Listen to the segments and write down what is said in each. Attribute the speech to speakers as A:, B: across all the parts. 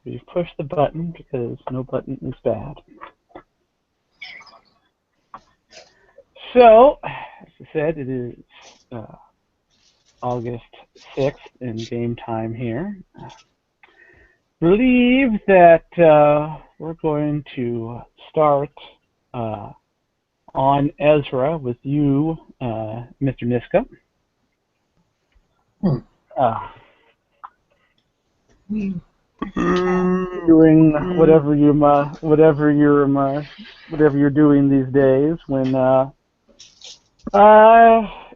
A: We push the button because no button is bad. So, as I said, it is August 6th in game time here. Believe that we're going to start on Ezra with you, Mr. Niska. Doing whatever you're doing these days when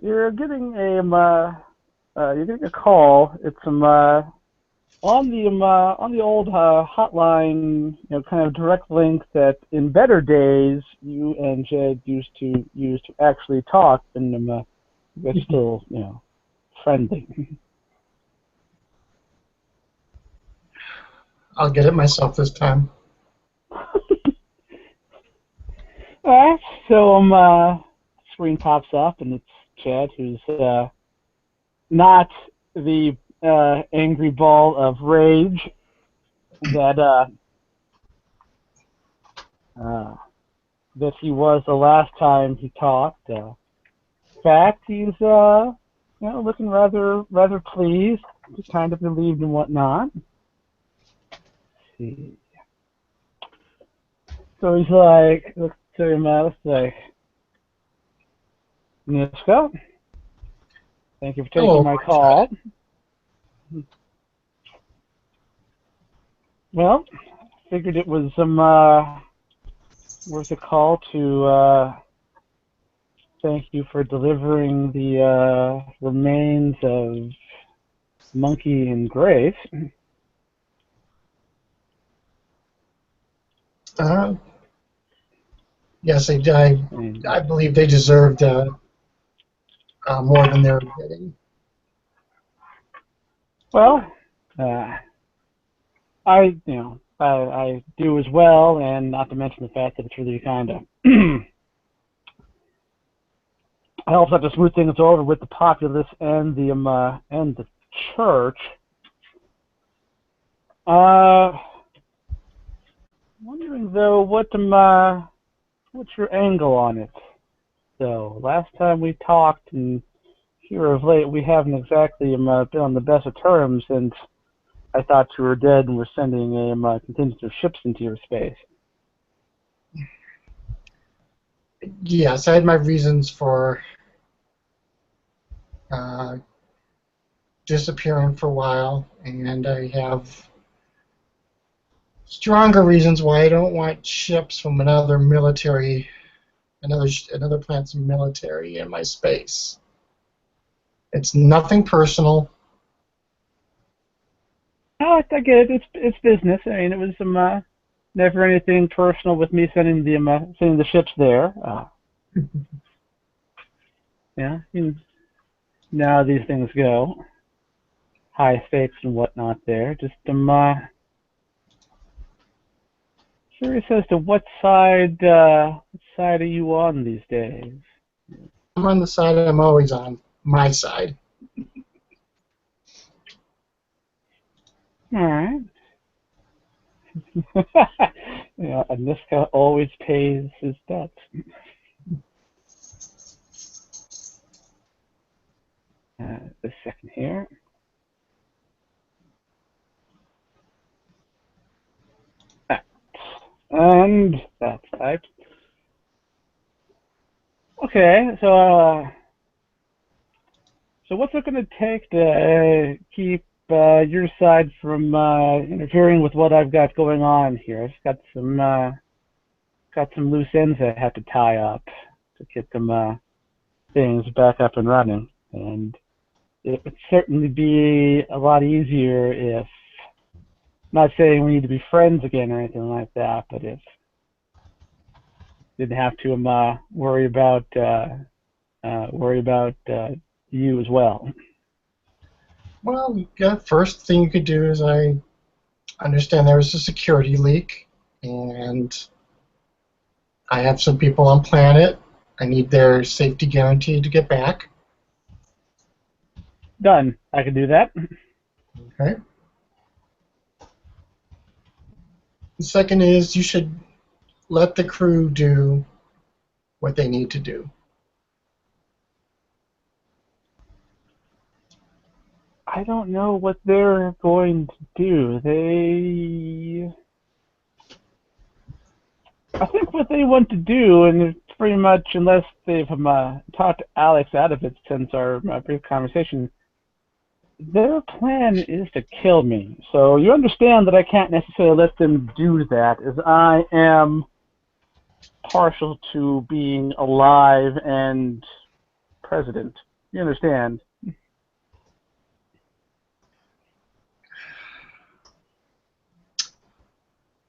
A: you're getting a call. It's on the old hotline, kind of direct link that in better days you and Jed used to use to actually talk, and but still, friendly.
B: I'll get it myself this time.
A: Alright, so screen pops up and it's Chad, who's not the angry ball of rage that he was the last time he talked. In fact, he's looking rather pleased, kind of relieved and whatnot. Let's see. So he's like, looks to him, like, Niska, thank you for taking my call. Well, I figured it was worth a call to thank you for delivering the remains of Monkey and Grace.
B: Yes, I believe they deserved more than they're getting.
A: Well, I do as well, and not to mention the fact that it's really kind of helps out to smooth things over with the populace and the church. Wondering though, what's your angle on it? So last time we talked, and here of late, we haven't exactly been on the best of terms since I thought you were dead and were sending a contingent of ships into your space.
B: Yes, I had my reasons for disappearing for a while, and I have stronger reasons why I don't want ships from another planet's military in my space. It's nothing personal.
A: Oh, I get it. It's business. I mean, it was never anything personal with me sending the ships there. Yeah, you know how these things go. High stakes and whatnot there. Just curious as to what side are you on these days?
B: I'm on the side I'm always on, my side.
A: All right. Yeah, Niska always pays his debts. A second here. And that's typed. Okay, so what's it going to take to keep your side from interfering with what I've got going on here? I've got some loose ends I have to tie up to get some things back up and running, and it would certainly be a lot easier if, not saying we need to be friends again or anything like that, but if didn't have to worry about you as well.
B: Well, the first thing you could do is I understand there was a security leak, and I have some people on planet. I need their safety guarantee to get back.
A: Done. I can do that.
B: Okay. The second is you should let the crew do what they need to do.
A: I don't know what they're going to do. I think what they want to do, and it's pretty much, unless they've talked Alex out of it since our brief conversation, their plan is to kill me. So you understand that I can't necessarily let them do that, as I am partial to being alive and president. You understand?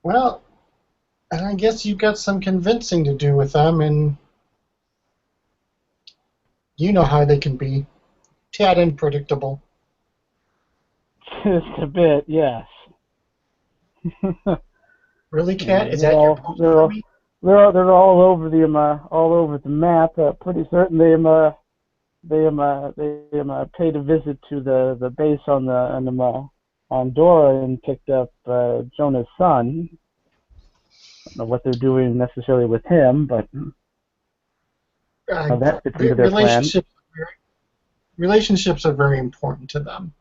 B: Well, and I guess you've got some convincing to do with them, and you know how they can be. Tad unpredictable.
A: Just a bit, yes.
B: Really, Cat? Is
A: they're
B: that your
A: all
B: post
A: they're
B: for
A: all
B: me?
A: they're all over the map. Pretty certain they paid a visit to the base on Pandora and picked up Jonah's son. I don't know what they're doing necessarily with him, but how that fits into their plan.
B: Relationships are very important to them.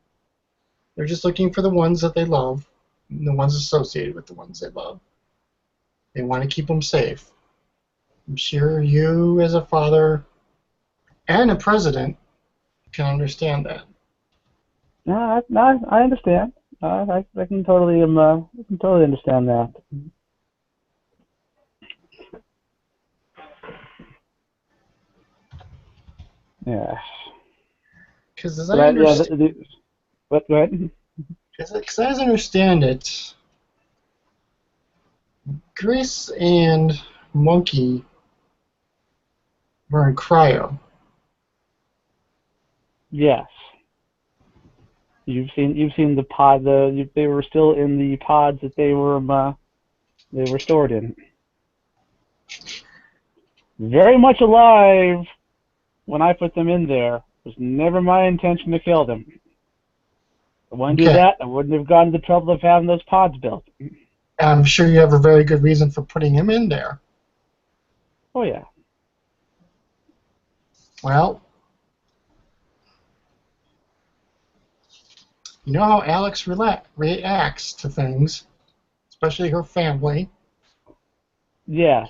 B: They're just looking for the ones that they love, and the ones associated with the ones they love. They want to keep them safe. I'm sure you, as a father and a president, can understand that.
A: No, I understand. I can totally understand that. Yeah.
B: Because as
A: But
B: I understand,
A: what? Go ahead.
B: because as I understand it, Grace and Monkey were in cryo.
A: Yes. You've seen the pod. They were still in the pods that they were stored in. Very much alive when I put them in there. It was never my intention to kill them. If I wouldn't do
B: Okay.
A: that, I wouldn't have gone to the trouble of having those pods built.
B: I'm sure you have a very good reason for putting him in there.
A: Oh yeah.
B: Well, you know how Alex reacts to things, especially her family.
A: Yes.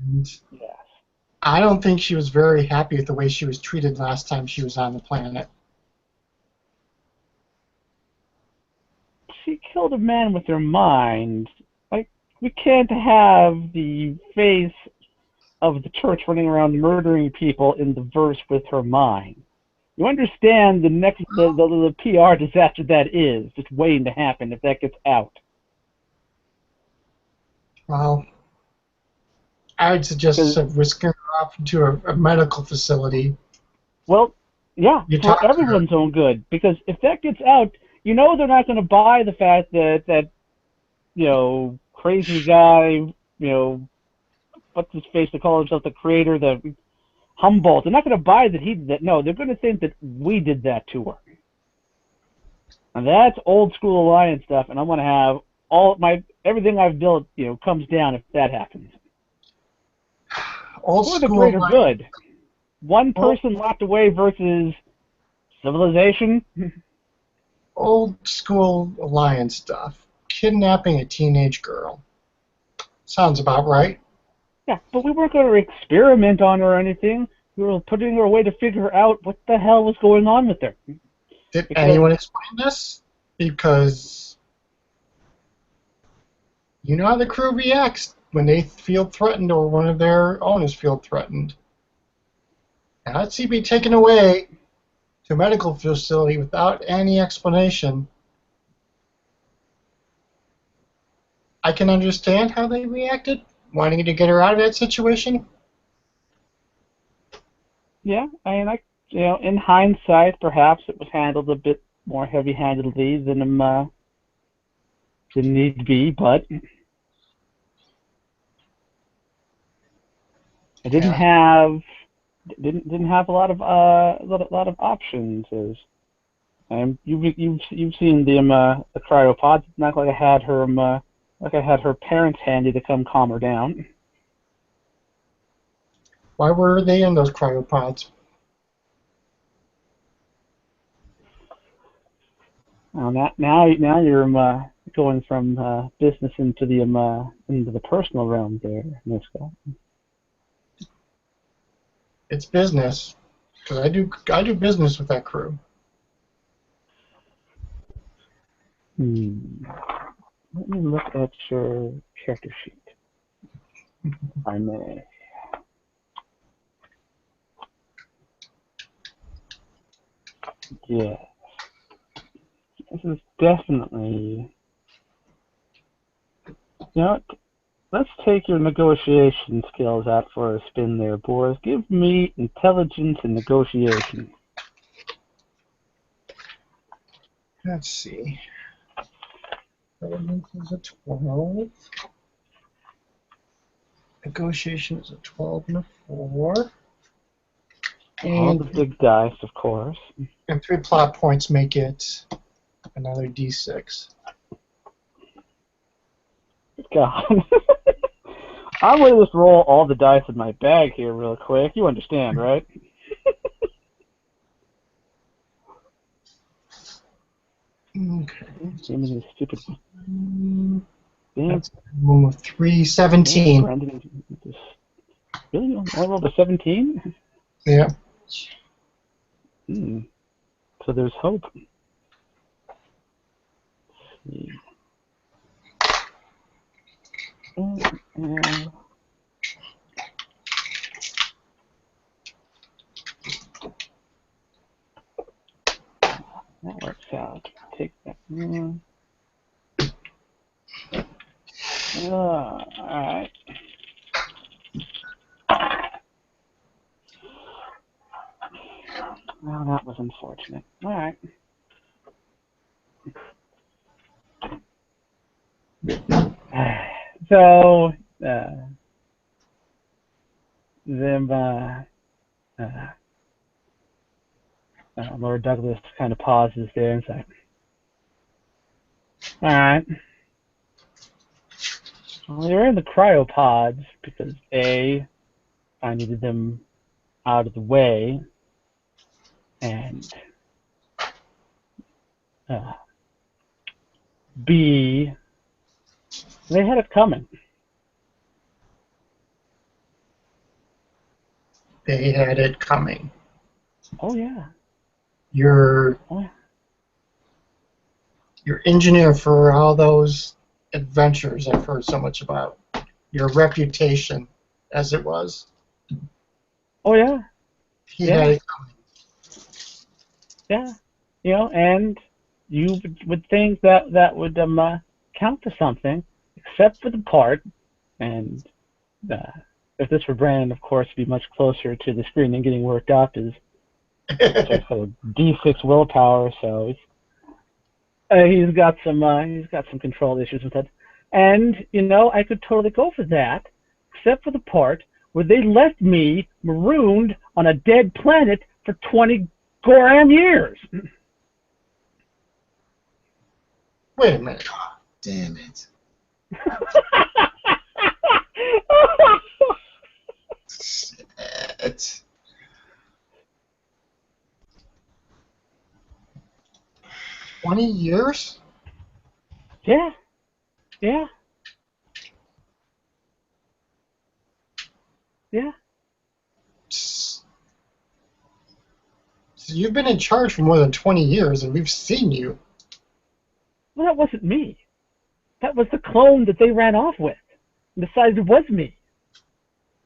B: And
A: Yes.
B: I don't think she was very happy with the way she was treated last time she was on the planet.
A: She killed a man with her mind. Like, we can't have the face of the church running around murdering people in the verse with her mind. You understand the PR disaster that is just waiting to happen if that gets out.
B: Well, I would suggest whisking her off into a medical facility.
A: Well, yeah,
B: You
A: for
B: talk to her.
A: everyone's own good. Because if that gets out, you know they're not going to buy the fact that crazy guy, what's his face to call himself the creator, the Humboldt. They're not going to buy that he did that. No, they're going to think that we did that to her. And that's old school alliance stuff, and I'm going to have everything I've built, comes down if that happens.
B: Old
A: For the
B: school
A: greater
B: alliance.
A: good. One person locked away versus civilization.
B: Old school alliance stuff. Kidnapping a teenage girl. Sounds about right.
A: Yeah, but we weren't going to experiment on her or anything. We were putting her away to figure out what the hell was going on with her.
B: Did
A: Because,
B: anyone explain this? Because you know how the crew reacts when they feel threatened or one of their owners feel threatened. Now, let's see be taken away to a medical facility without any explanation. I can understand how they reacted, wanting to get her out of that situation.
A: yeah, in hindsight, perhaps it was handled a bit more heavy-handedly than need be, but I
B: Yeah.
A: didn't have a lot of options. You've seen the cryopods. It's not like I had her Like I had her parents handy to come calm her down.
B: Why were they in those cryopods?
A: Now you're going from business into the personal realm there, Niska.
B: It's business, because I do business with that crew.
A: Let me look at your character sheet, if I may. Yeah, this is definitely. You know what? Let's take your negotiation skills out for a spin there, Boris. Give me intelligence and negotiation.
B: Let's see. Intelligence is a 12. Negotiation is a 12 and a 4.
A: All the big dice, of course.
B: And 3 plot points make it another D6.
A: God. I'm going to just roll all the dice in my bag here real quick. You understand, right?
B: Okay.
A: Give me this stupid...
B: That's a room of 3, 17.
A: Brandon, really? You only rolled a 17?
B: Yeah.
A: So there's hope. Let's see. That works out. Take that. Alright. Well, that was unfortunate. Alright. So, Lord Douglas kind of pauses there and says, alright. Well, you're in the cryopods because A, I needed them out of the way, and B, they had it coming.
B: They had it coming.
A: Oh, yeah.
B: Your engineer for all those adventures I've heard so much about. Your reputation, as it was.
A: Oh, yeah.
B: He had it coming.
A: Yeah. You know, and you would think that would count to something, except for the part, and if this were Brandon, of course, it'd be much closer to the screen than getting worked up is D6 willpower, so he's got some control issues with it. And, you know, I could totally go for that, except for the part where they left me marooned on a dead planet for 20 goram years.
B: Wait a minute.
C: God damn it. Shit.
B: 20 years?
A: Yeah. Yeah. Yeah.
B: So you've been in charge for more than 20 years, and we've seen you.
A: Well, that wasn't me. That was the clone that they ran off with. And besides, it was me.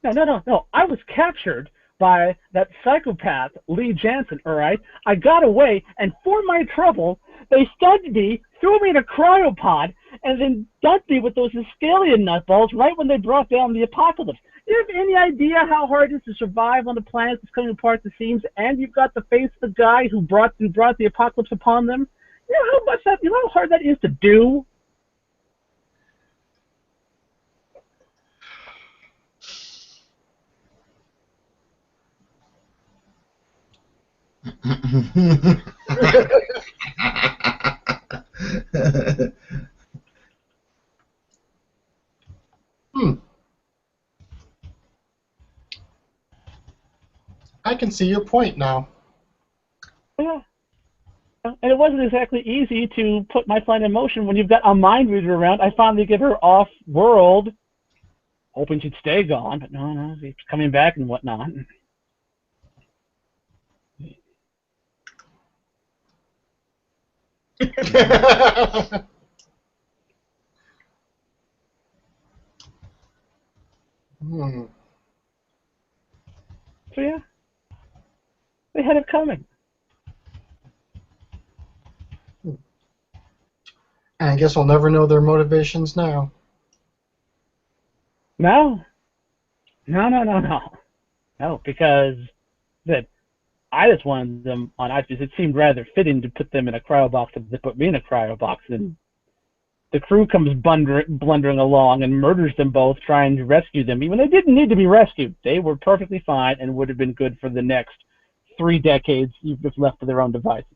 A: No. I was captured by that psychopath, Lee Jansen, all right? I got away, and for my trouble, they stunned me, threw me in a cryopod, and then dumped me with those Iscalian nutballs right when they brought down the apocalypse. You have any idea how hard it is to survive on a planet that's coming apart at the seams, and you've got the face of the guy who brought the apocalypse upon them? You know how hard that is to do?
B: can see your point now.
A: Yeah. And it wasn't exactly easy to put my plan in motion when you've got a mind reader around. I finally get her off world, hoping she'd stay gone, but no, she's coming back and whatnot.
B: Hmm.
A: So yeah, they had it coming.
B: And I guess we'll never know their motivations now.
A: No, because that I just wanted them on ice because it seemed rather fitting to put them in a cryo box than to put me in a cryo box. And the crew comes blundering along and murders them both, trying to rescue them. Even they didn't need to be rescued. They were perfectly fine and would have been good for the next 3 decades, even if left to their own devices.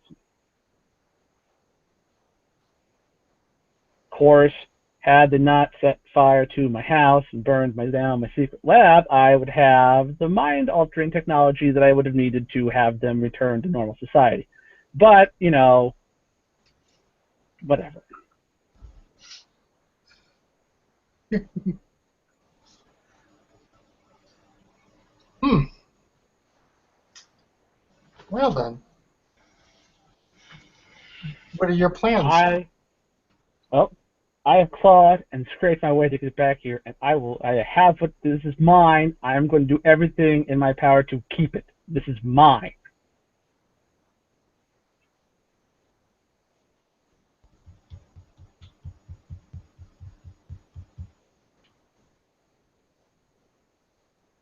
A: Of course, had they not set fire to my house and burned down my secret lab, I would have the mind-altering technology that I would have needed to have them return to normal society. But, you know, whatever.
B: Well then, what are your plans?
A: I have clawed and scraped my way to get back here, and I have what this is mine. I am going to do everything in my power to keep it. This is mine.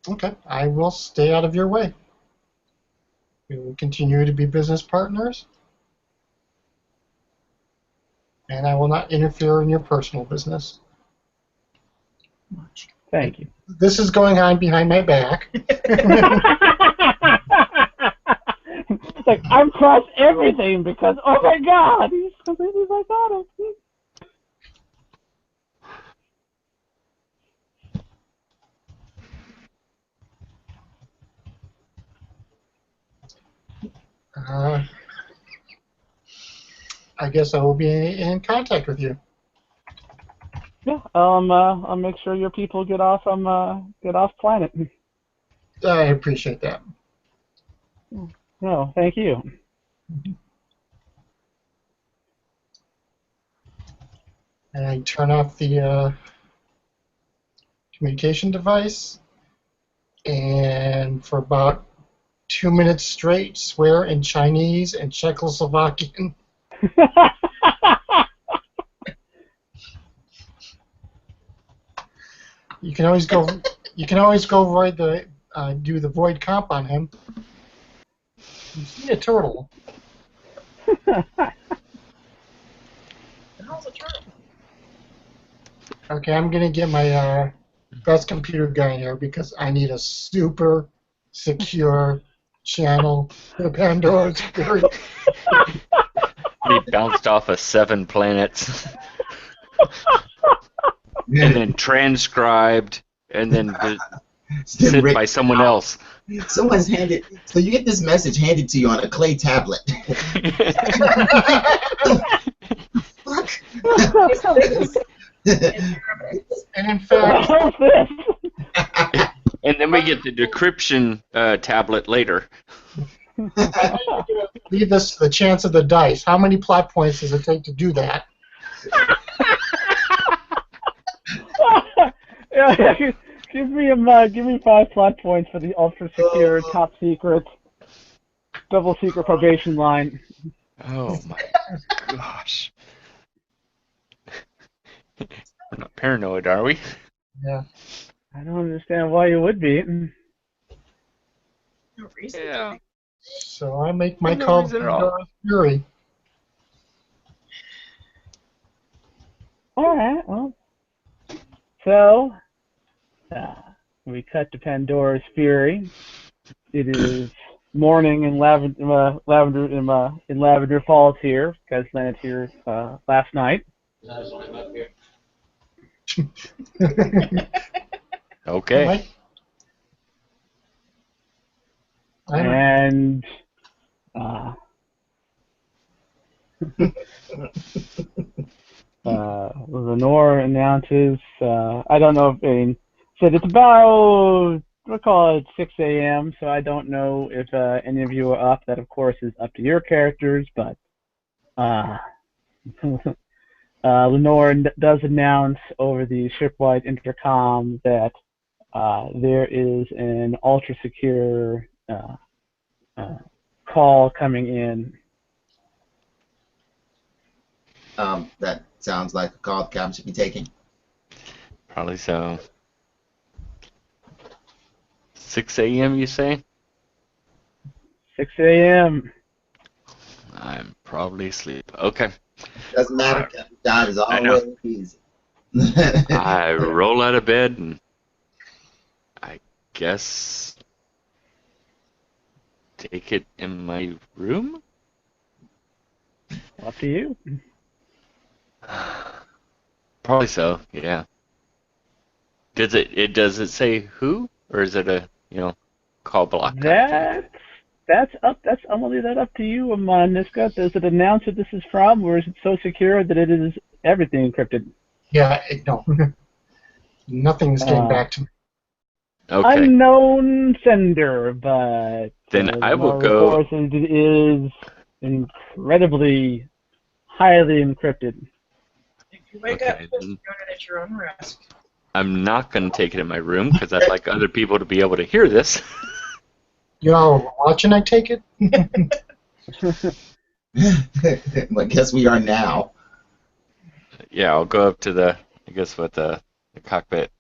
B: Okay, I will stay out of your way. We will continue to be business partners, and I will not interfere in your personal business.
A: Thank you.
B: This is going on behind my back.
A: It's like, I've crossed everything because, oh my god, he's completely psychotic.
B: I guess I will be in contact with you.
A: Yeah, I'll make sure your people get off planet.
B: I appreciate that.
A: No, thank you.
B: And I turn off the communication device, and for about 2 minutes straight, swear in Chinese and Czechoslovakian. You can always go. You can always go void the do the void comp on him. You see a turtle.
C: How's a turtle?
B: Okay, I'm gonna get my best computer guy here because I need a super secure channel for Pandora's Fury.
D: He bounced off of 7 planets, and then transcribed, and then sent by someone else.
C: Someone's handed. So you get this message handed to you on a clay tablet. Fuck.
B: And in fact,
A: What's this?
D: And then we get the decryption tablet later.
B: leave this to the chance of the dice. How many plot points does it take to do that?
A: Yeah, give me 5 plot points for the ultra secure, top secret, double secret probation line.
D: Oh my gosh. We're not paranoid, are we?
B: Yeah.
A: I don't understand why you would be.
C: No reason.
D: Yeah.
B: So I make my
D: No
B: call to
D: reason at all.
B: Pandora's Fury.
A: Alright, well. So, we cut to Pandora's Fury. It is morning in Lavender Falls here. Guys landed here last night.
D: Okay.
B: Mike?
A: And Lenore announces, I don't know if, said it's about, we'll call it 6 a.m., so I don't know if any of you are up. That, of course, is up to your characters, but Lenore does announce over the shipwide intercom that there is an ultra-secure call coming in.
C: That sounds like a call the captain should be taking.
D: Probably so. 6 a.m. you say?
A: 6 a.m.
D: I'm probably asleep. Okay.
C: Doesn't matter. Captain John is always easy.
D: I roll out of bed and I guess take it in my room?
A: Up to you.
D: Probably so, yeah. Does it say who? Or is it a, call block kind of thing?
A: That's up. I'm gonna leave that up to you, Niska. Does it announce who this is from, or is it so secure that it is everything encrypted?
B: Yeah, no. Nothing's getting back to me.
D: Okay.
A: Unknown sender, but
D: Then I will
A: Lenore
D: go.
A: reports that it is incredibly highly encrypted.
E: If you wake up, just doing it at your own risk.
D: I'm not going to take it in my room because I'd like other people to be able to hear this.
B: You all watching, I take it?
C: I guess we are now.
D: Yeah, I'll go up to the cockpit.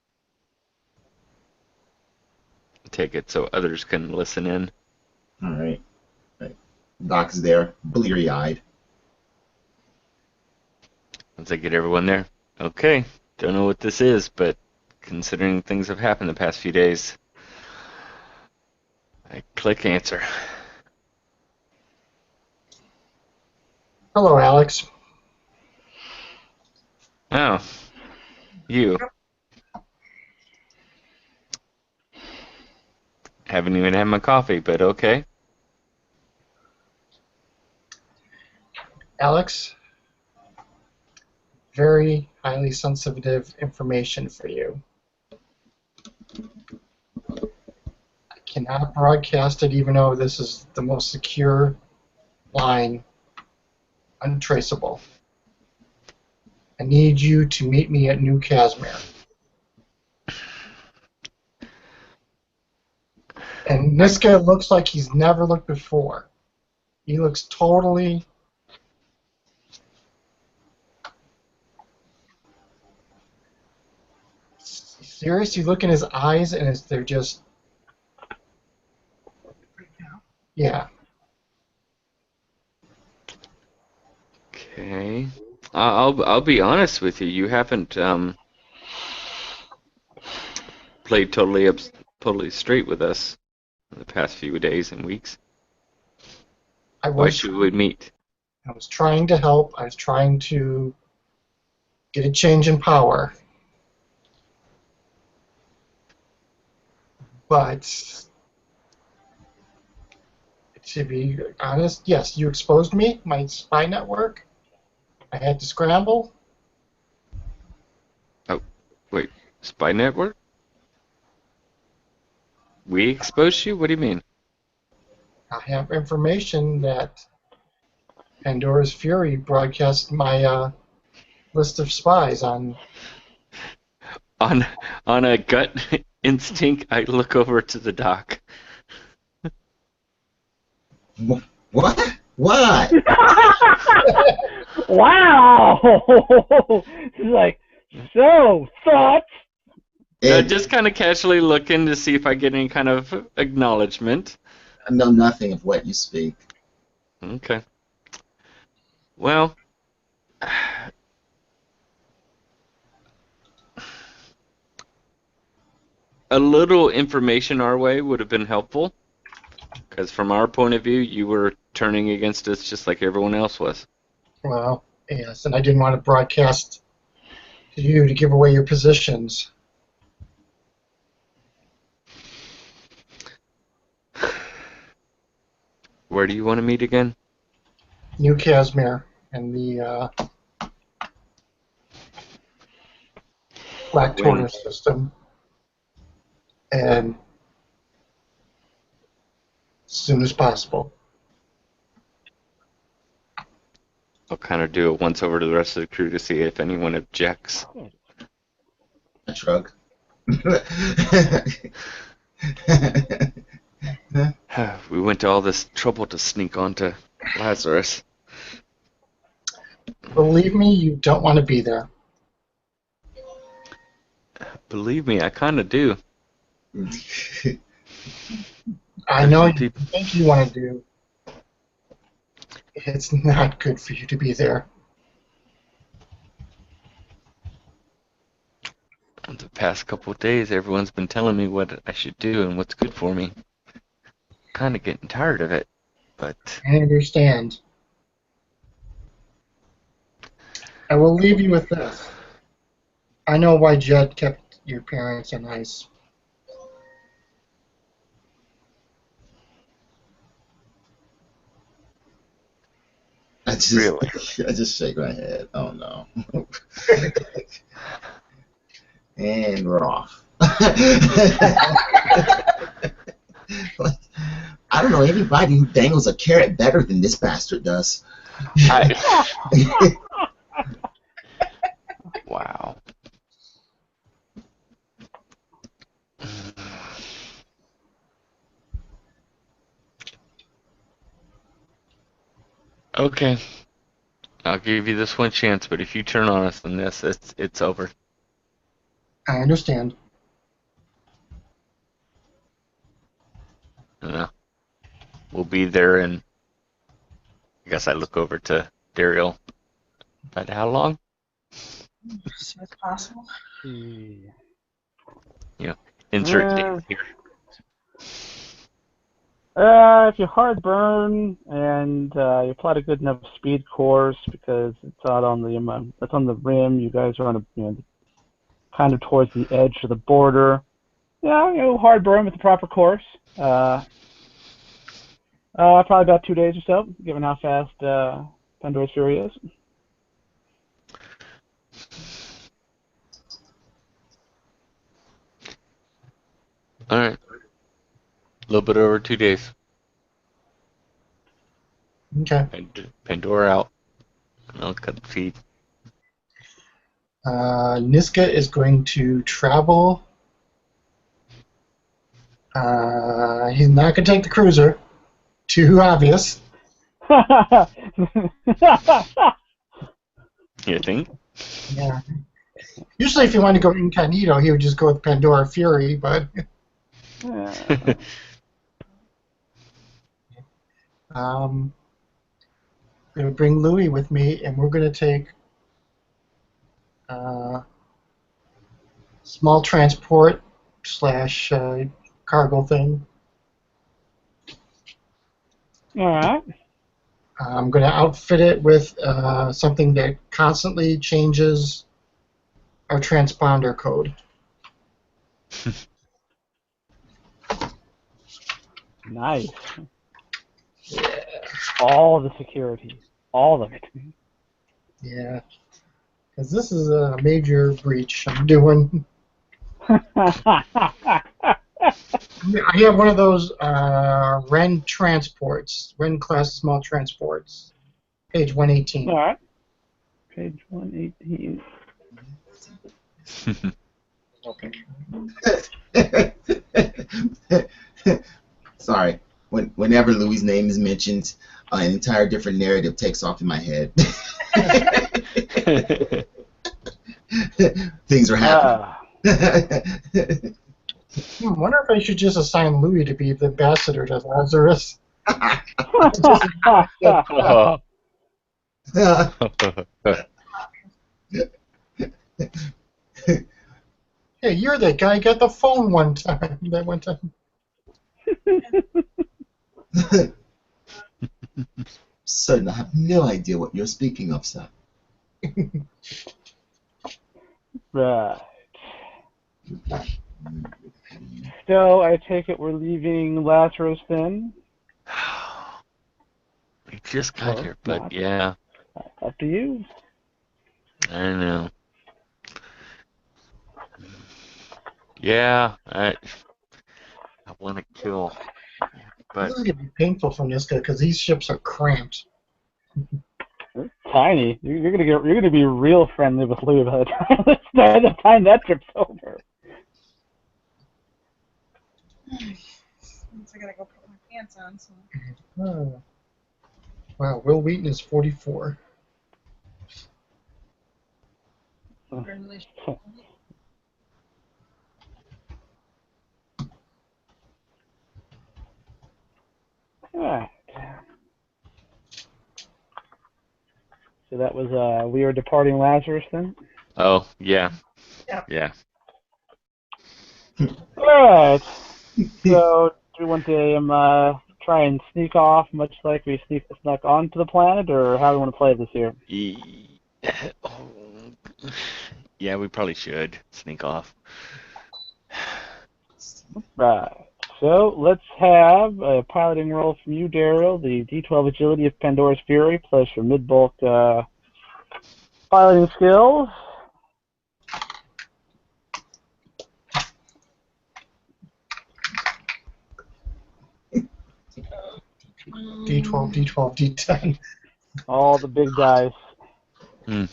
D: Take it so others can listen in.
C: All right. Doc's there, bleary-eyed.
D: Once I get everyone there. Okay, don't know what this is, but considering things have happened the past few days, I click answer.
B: Hello, Alex.
D: Oh, you. Haven't even had my coffee, but okay.
B: Alex, very highly sensitive information for you. I cannot broadcast it even though this is the most secure line, untraceable. I need you to meet me at New Casimir. And Niska looks like he's never looked before. He looks totally... serious. You look in his eyes and they're just... yeah.
D: Okay. I'll be honest with you. You haven't played totally straight with us in the past few days and weeks. Why should we meet?
B: I was trying to help. I was trying to get a change in power. But to be honest, yes, you exposed me, my spy network. I had to scramble.
D: Oh, wait, spy network? We exposed you? What do you mean?
B: I have information that Pandora's Fury broadcast my list of spies on...
D: On a gut instinct, I look over to the dock.
C: What? What?
A: Wow! She's like, so, thoughts?
D: Just kind of casually looking to see if I get any kind of acknowledgement.
C: I know nothing of what you speak.
D: Okay. Well, a little information our way would have been helpful, because from our point of view, you were turning against us just like everyone else was.
B: Well, yes, and I didn't want to broadcast to you to give away your positions.
D: Where do you want to meet again?
B: New Casimir and the Black
D: When?
B: Tortoise system. And as soon as possible.
D: I'll kind of do it once over to the rest of the crew to see if anyone objects.
C: I shrug.
D: We went to all this trouble to sneak onto Lazarus.
B: Believe me, you don't want to be there.
D: Believe me, I kind of do.
B: I know you think you want to do. It's not good for you to be there.
D: The past couple of days, everyone's been telling me what I should do and what's good for me. Kind of getting tired of it, but
B: I understand. I will leave you with this. I know why Jed kept your parents on ice.
C: I just
D: Really?
C: I just shake my head. Oh no. And we're off. Like, I don't know anybody who dangles a carrot better than this bastard does.
D: Wow. Okay. I'll give you this one chance, but if you turn on us on this, it's over.
B: I understand.
D: We'll be there, and I guess I look over to Daryl. About how long?
E: As soon as possible.
D: Insert date here.
A: If you hard burn and you plot a good enough speed course, because it's out on the it's on the rim, you guys are on a kind of towards the edge of the border. Yeah, hard burn with the proper course. Probably about 2 days or so, given how fast Pandora's Fury is.
D: All right. A little bit over 2 days.
B: Okay.
D: Pandora out. And I'll cut the feed.
B: Niska is going to travel. He's not going to take the cruiser. Too obvious.
D: You think?
B: Yeah. Usually, if you want to go incognito, he would just go with Pandora Fury, but. I'm going to bring Louis with me, and we're going to take small transport / cargo thing.
A: All right.
B: I'm going to outfit it with something that constantly changes our transponder code.
A: Nice.
B: Yeah.
A: All the security. All of it.
B: Yeah. Because this is a major breach I'm doing. I have one of those Ren transports, Ren class small transports, page 118.
A: All right. Page 118.
C: Sorry. Whenever Louis' name is mentioned, an entire different narrative takes off in my head. Things are happening.
B: I wonder if I should just assign Louis to be the ambassador to Lazarus. Hey, you're that guy who got the phone one time. That one time.
C: Sir, I have no idea what you're speaking of, sir.
A: Right. So I take it we're leaving Lazarus then?
D: We just got
A: Or
D: here, but
A: not.
D: yeah,
A: Up to you.
D: I know. Yeah, I want to kill, but
B: This is gonna be painful for Niska because these ships are cramped.
A: It's tiny. You're gonna be real friendly with Louis by the time that trip's over.
E: I gotta go put my pants on. So.
B: Oh. Wow, Will Wheaton is 44.
E: Congratulations.
A: Alright. So that was we are departing Lazarus then?
D: oh yeah,
E: Yep.
D: yeah.
A: Alright. So do you want to try and sneak off much like we snuck onto the planet, or how do you want to play this here?
D: Oh, yeah, we probably should sneak off.
A: Right. So let's have a piloting roll from you, Daryl, the D12 agility of Pandora's Fury, plus your mid-bulk piloting skills.
B: D12, D12, D10.
A: All the big dice.
D: Hmm.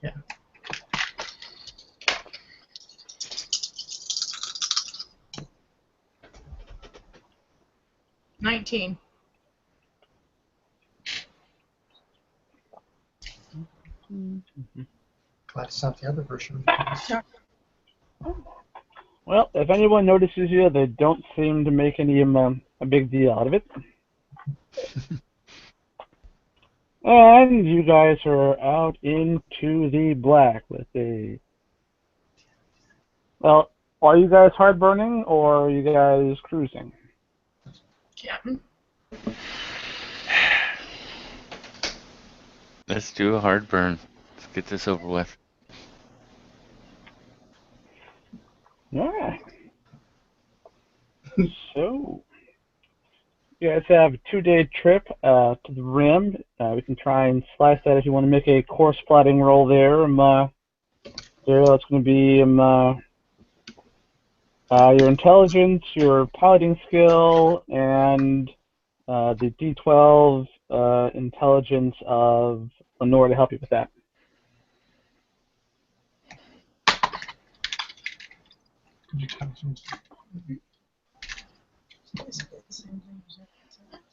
B: Yeah.
E: $19.
B: Glad it's not the other version.
A: Well, if anyone notices you, they don't seem to make any a big deal out of it. And you guys are out into the black with a... Well, are you guys hard burning or are you guys cruising?
E: Captain.
D: Let's do a hard burn. Let's get this over with.
A: Alright. So, you guys have a 2-day trip to the rim. We can try and slice that if you want to make a course plotting roll there. There, it's going to be your intelligence, your piloting skill, and the D12 intelligence of Lenore to help you with that.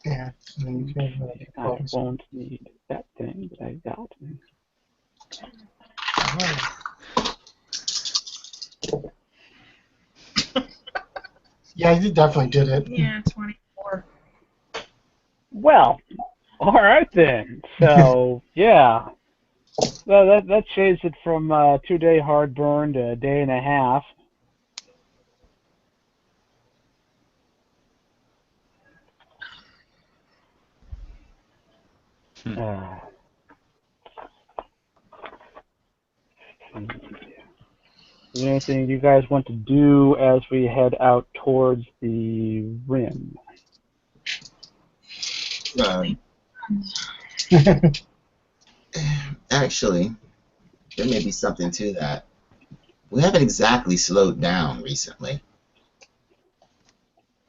B: Yeah. And then you can have
A: I won't need that thing that I got.
B: Yeah, you definitely did it.
E: Yeah, 24.
A: Well, all right then. So yeah, so that shades it from 2-day hard burn to a day and a half. Is there anything you guys want to do as we head out towards the rim?
C: Actually, there may be something to that. We haven't exactly slowed down recently.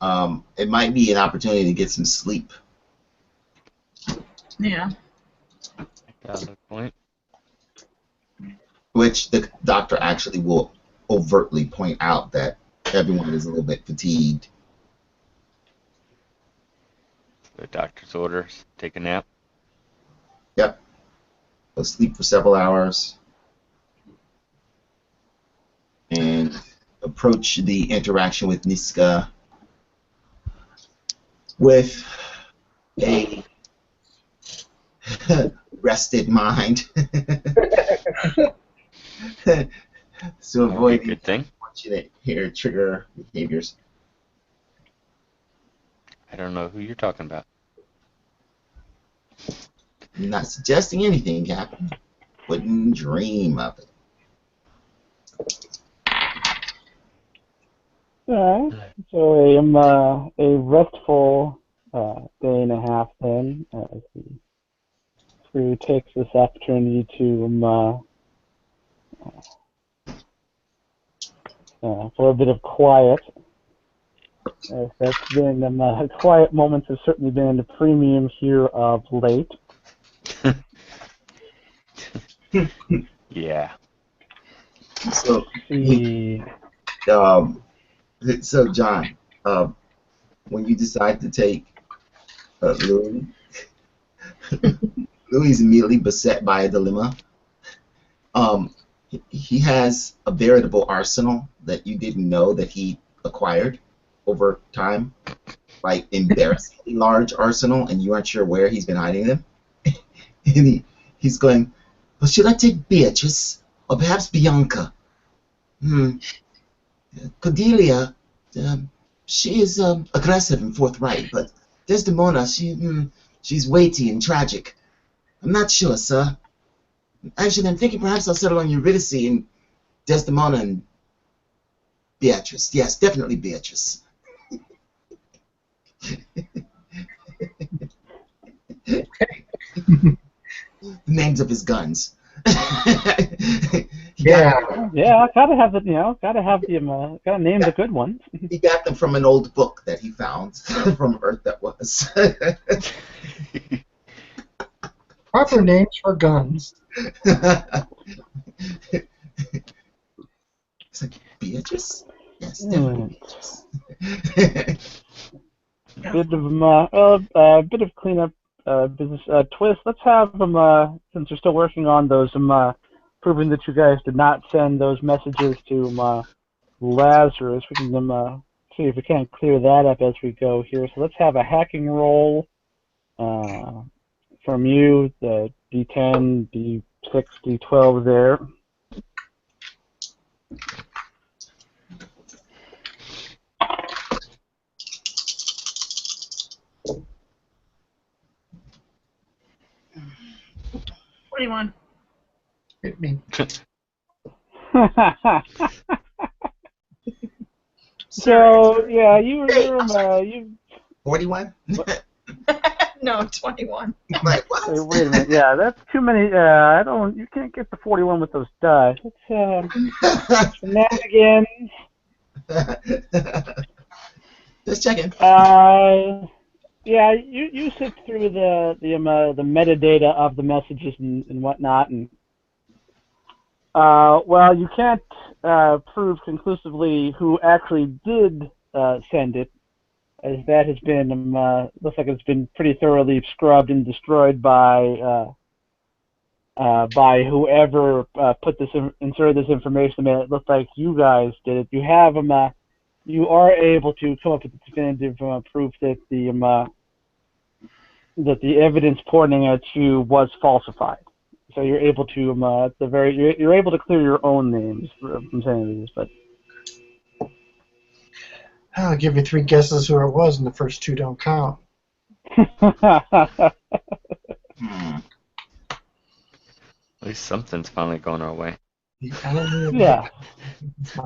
C: It might be an opportunity to get some sleep.
E: Yeah.
D: Valid point.
C: Which the doctor actually will overtly point out that everyone is a little bit fatigued.
D: The doctor's orders. Take a nap.
C: Yep. Go sleep for several hours and approach the interaction with Niska with a rested mind. To avoid
D: Good thing.
C: unfortunate hair trigger behaviors.
D: I don't know who you're talking about.
C: I'm not suggesting anything, Captain. Wouldn't dream of it.
A: Alright. So a restful day and a half then, as the crew takes this opportunity to for a bit of quiet. That's been quiet moments have certainly been the premium here of late.
D: Yeah.
C: So,
A: The
C: so John, when you decide to take Louis, Louis is immediately beset by a dilemma. He has a veritable arsenal that you didn't know that he acquired over time, like embarrassingly large arsenal, and you aren't sure where he's been hiding them. And he's going, well, should I take Beatrice or perhaps Bianca? Cordelia, she is aggressive and forthright, but Desdemona, she's weighty and tragic. I'm not sure, sir. Actually, I'm thinking perhaps I'll settle on Eurydice and Desdemona and Beatrice. Yes, definitely Beatrice. The names of his guns.
B: Yeah.
A: gotta have gotta name the good ones.
C: He got them from an old book that he found from Earth that was.
B: Proper names for guns.
C: It's like, Beatrice? Yes, definitely Beatrice.
A: Bit of cleanup business. Twist. Let's have them since we're still working on those proving that you guys did not send those messages to Lazarus. We can see if we can't clear that up as we go here. So let's have a hacking roll from you. The D10, D6, D12 there.
E: $21.
B: Hit me.
A: So yeah, you
C: 41?
E: No, 21.
C: Like, what?
A: wait a minute. Yeah, that's too many. You can't get the 41 with those dice. It's shenanigans.
C: Just checking.
A: Yeah, you sift through the metadata of the messages and whatnot, and well, you can't prove conclusively who actually did send it, as that has been looks like it's been pretty thoroughly scrubbed and destroyed by whoever inserted this information that made it look like you guys did it. You have you are able to come up with definitive proof that the evidence pointing at you was falsified. So you're able to you're able to clear your own names from saying these, but
B: I'll give you 3 guesses who it was, and the first 2 don't count.
D: At least something's finally going our way.
A: Yeah.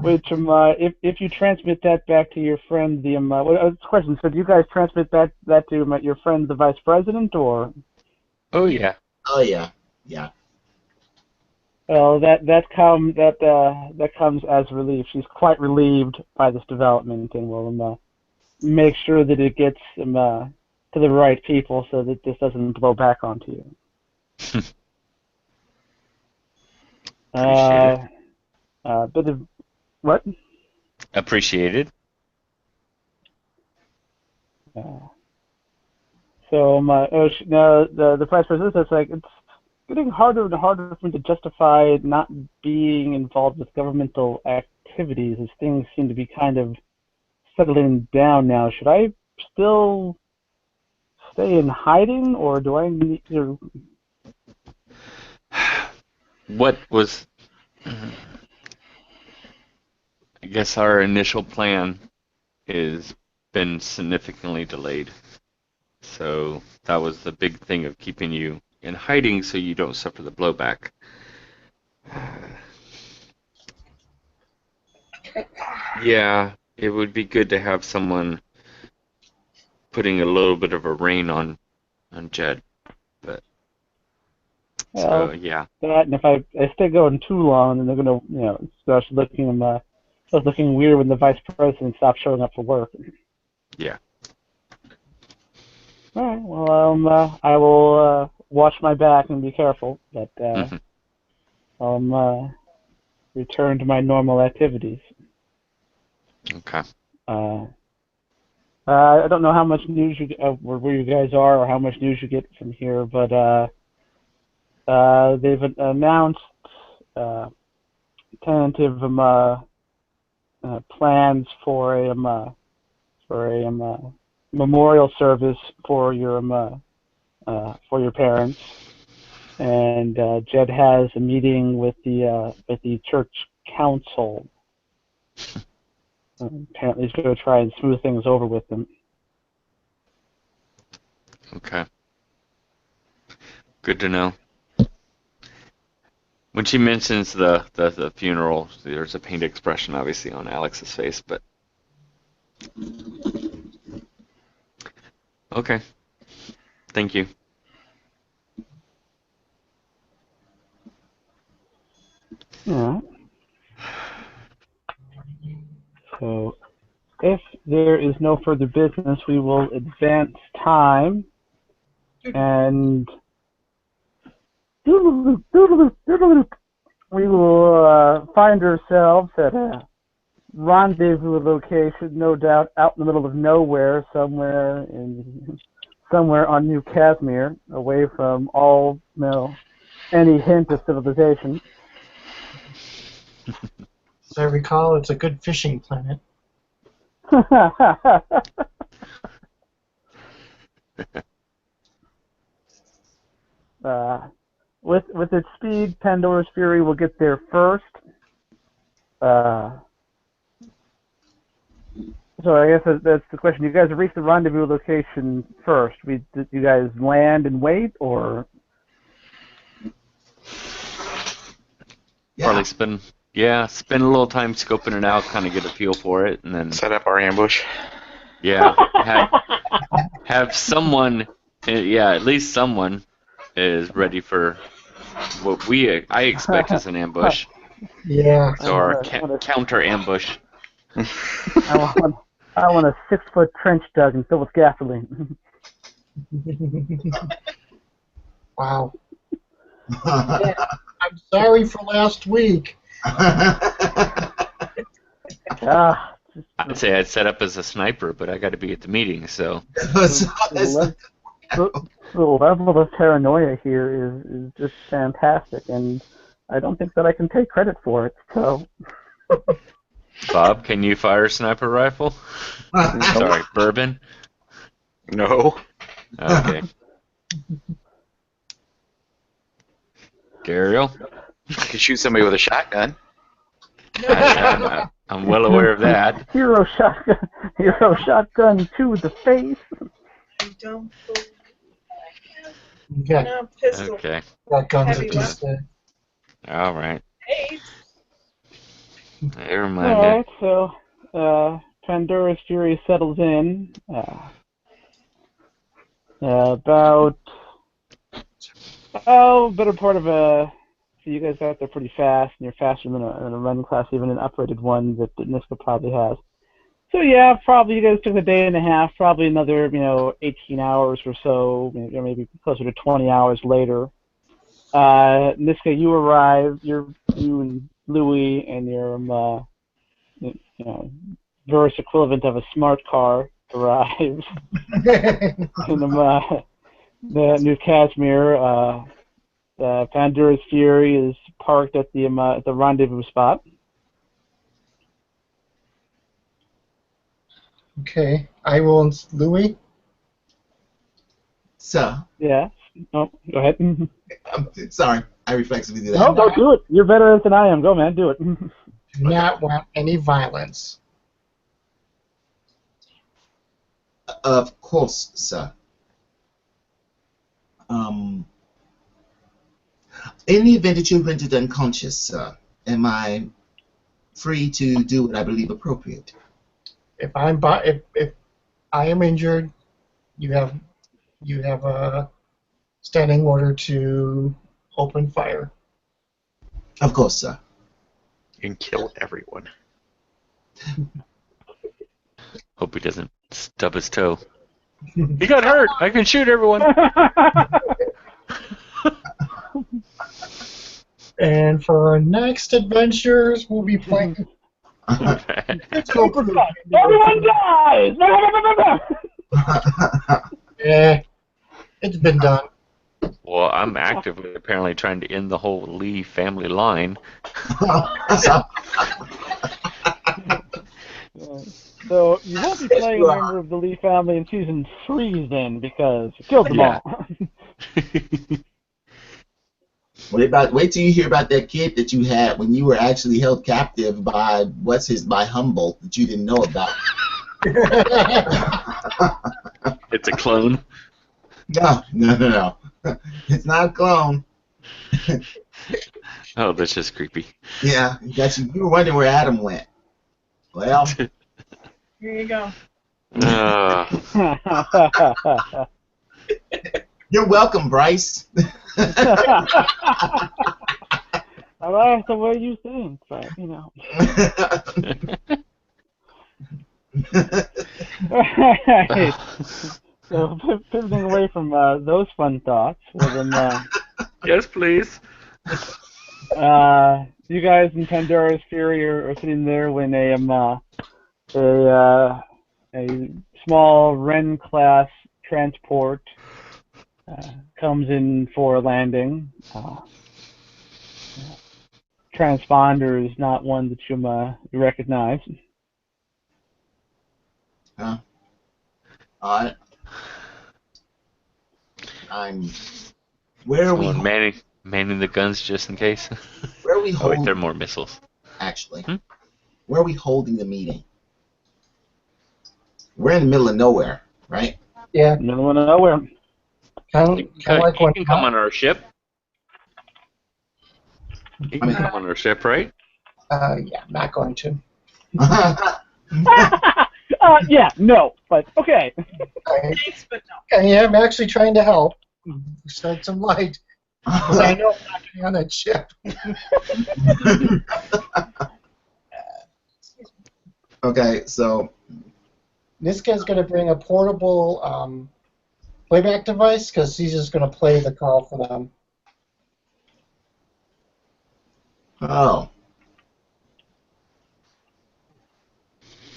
A: Which if you transmit that back to your friend, the question. So do you guys transmit that to your friend, the vice president, or?
D: Oh yeah.
C: Oh yeah, yeah.
A: Well, that comes as relief. She's quite relieved by this development, and will make sure that it gets to the right people, so that this doesn't blow back onto you.
D: Appreciate it.
A: Bit of what?
D: Appreciated.
A: So now the vice president is like, it's getting harder and harder for me to justify not being involved with governmental activities, as things seem to be kind of settling down now. Should I still stay in hiding, or do I need to?
D: What was, I guess our initial plan has been significantly delayed. So that was the big thing of keeping you in hiding so you don't suffer the blowback. Yeah, it would be good to have someone putting a little bit of a rein on Jed. But so yeah.
A: That, and if I stay going too long, then they're gonna, start looking weird when the vice president stops showing up for work.
D: Yeah.
A: All right. Well, I will watch my back and be careful, but I'll return to my normal activities.
D: Okay.
A: I don't know how much news where you guys are, or how much news you get from here, but they've announced tentative plans for a memorial service for your parents, and Jed has a meeting with the church council. Apparently, he's going to try and smooth things over with them.
D: Okay. Good to know. When she mentions the funeral, there's a pained expression, obviously, on Alex's face, but okay. Thank you.
A: Yeah. So, if there is no further business, we will advance time and we will find ourselves at a rendezvous location, no doubt out in the middle of nowhere, somewhere on New Casimir, away from all any hint of civilization.
B: As I recall, it's a good fishing planet. With its speed, Pandora's Fury will get there first. So I guess that's the question. You guys have reached the rendezvous location first. Did you guys land and wait, or?
C: Yeah.
D: Probably spend a little time scoping it out, kind of get a feel for it, and then
F: set up our ambush.
D: Yeah, have someone, at least someone is ready for what I expect is an ambush.
B: Yeah.
D: So our counter ambush.
A: I want a 6-foot trench dug and filled with gasoline.
B: Wow. I'm sorry for last week.
D: I'd say I'd set up as a sniper, but I got to be at the meeting, so.
A: The level of paranoia here is just fantastic, and I don't think that I can take credit for it. So.
D: Bob, can you fire a sniper rifle? Sorry, bourbon?
F: No.
D: Okay. Gariel?
F: You could shoot somebody with a shotgun.
D: I'm well aware of that.
A: Hero shotgun to the face.
E: I don't believe
B: Okay.
E: no pistol.
D: Okay.
B: That gun's
E: Heavy
B: a piece of...
D: All right.
E: Hey,
D: Never mind.
A: All right, so Pandora's Fury settles in. About better part of a. So you guys got there pretty fast, and you're faster than a running class, even an uprated one that Niska probably has. So yeah, probably you guys took a day and a half, probably another 18 hours or so, maybe closer to 20 hours later. Niska, you arrive. You and Louis and your Verse equivalent of a smart car arrives in the New Casimir. Pandora's Fury is parked at the rendezvous spot.
B: Okay. I will... Louis?
C: So.
A: Yeah. Oh, go ahead.
C: I'm sorry. I reflexively do that.
A: No, go do it. You're better at it than I am. Go, man. Do it.
B: Do not want any violence.
C: Of course, sir. In the event that you're rendered unconscious, sir, am I free to do what I believe appropriate?
B: if I am injured, you have a standing order to open fire.
C: Of course, sir.
F: You can kill everyone.
D: Hope he doesn't stub his toe. He got hurt. I can shoot everyone.
B: And for our next adventures, we'll be playing. Let's go through.
A: Everyone dies!
B: Yeah, it's been done.
D: Well, I'm actively apparently trying to end the whole Lee family line.
A: So you won't be playing a member of the Lee family in season 3 then, because you killed them all.
C: Wait till you hear about that kid that you had when you were actually held captive by by Humboldt that you didn't know about.
D: It's a clone.
C: No. It's not a clone.
D: Oh, that's just creepy.
C: Yeah, you were wondering where Adam went. Well,
E: Here you go.
C: you're welcome, Bryce.
A: I like the way you think, but you know. Alright. So pivoting away from those fun thoughts, well then,
D: Yes, please.
A: you guys in Pandora's Fury are sitting there when a small Ren class transport comes in for a landing. Transponder is not one that you recognize.
C: Where are we?
D: Someone manning the guns just in case.
C: Where are we
D: Oh
C: holding?
D: wait, there are more missiles.
C: Actually, where are we holding the meeting? We're in the middle of nowhere, right?
B: Yeah,
A: Middle of nowhere.
B: kind of like
D: You
B: what.
D: can come on our ship. You can come on our ship, right?
B: Yeah, I'm not going to.
A: Yeah, no, but okay.
E: Thanks, but no.
B: Okay, yeah, I'm actually trying to help. Shed some light. Because I know I'm not getting on that ship.
C: Okay, so
B: Niska's going to bring a portable playback device because he's just going to play the call for them.
C: oh,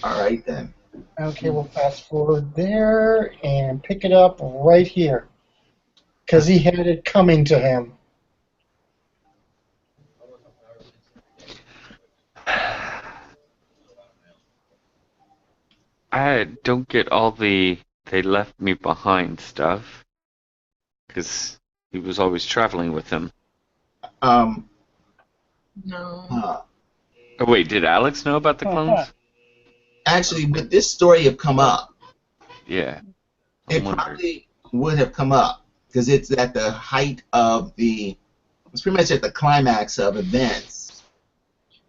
C: all right then.
B: Okay, we'll fast forward there and pick it up right here. Because he had it coming to him.
D: I don't get all the they left me behind stuff, because he was always traveling with them.
E: No.
C: Huh.
D: Oh wait, did Alex know about the clones?
C: Actually, would this story have come up?
D: Yeah.
C: It probably would have come up because it's at the height of it's pretty much at the climax of events.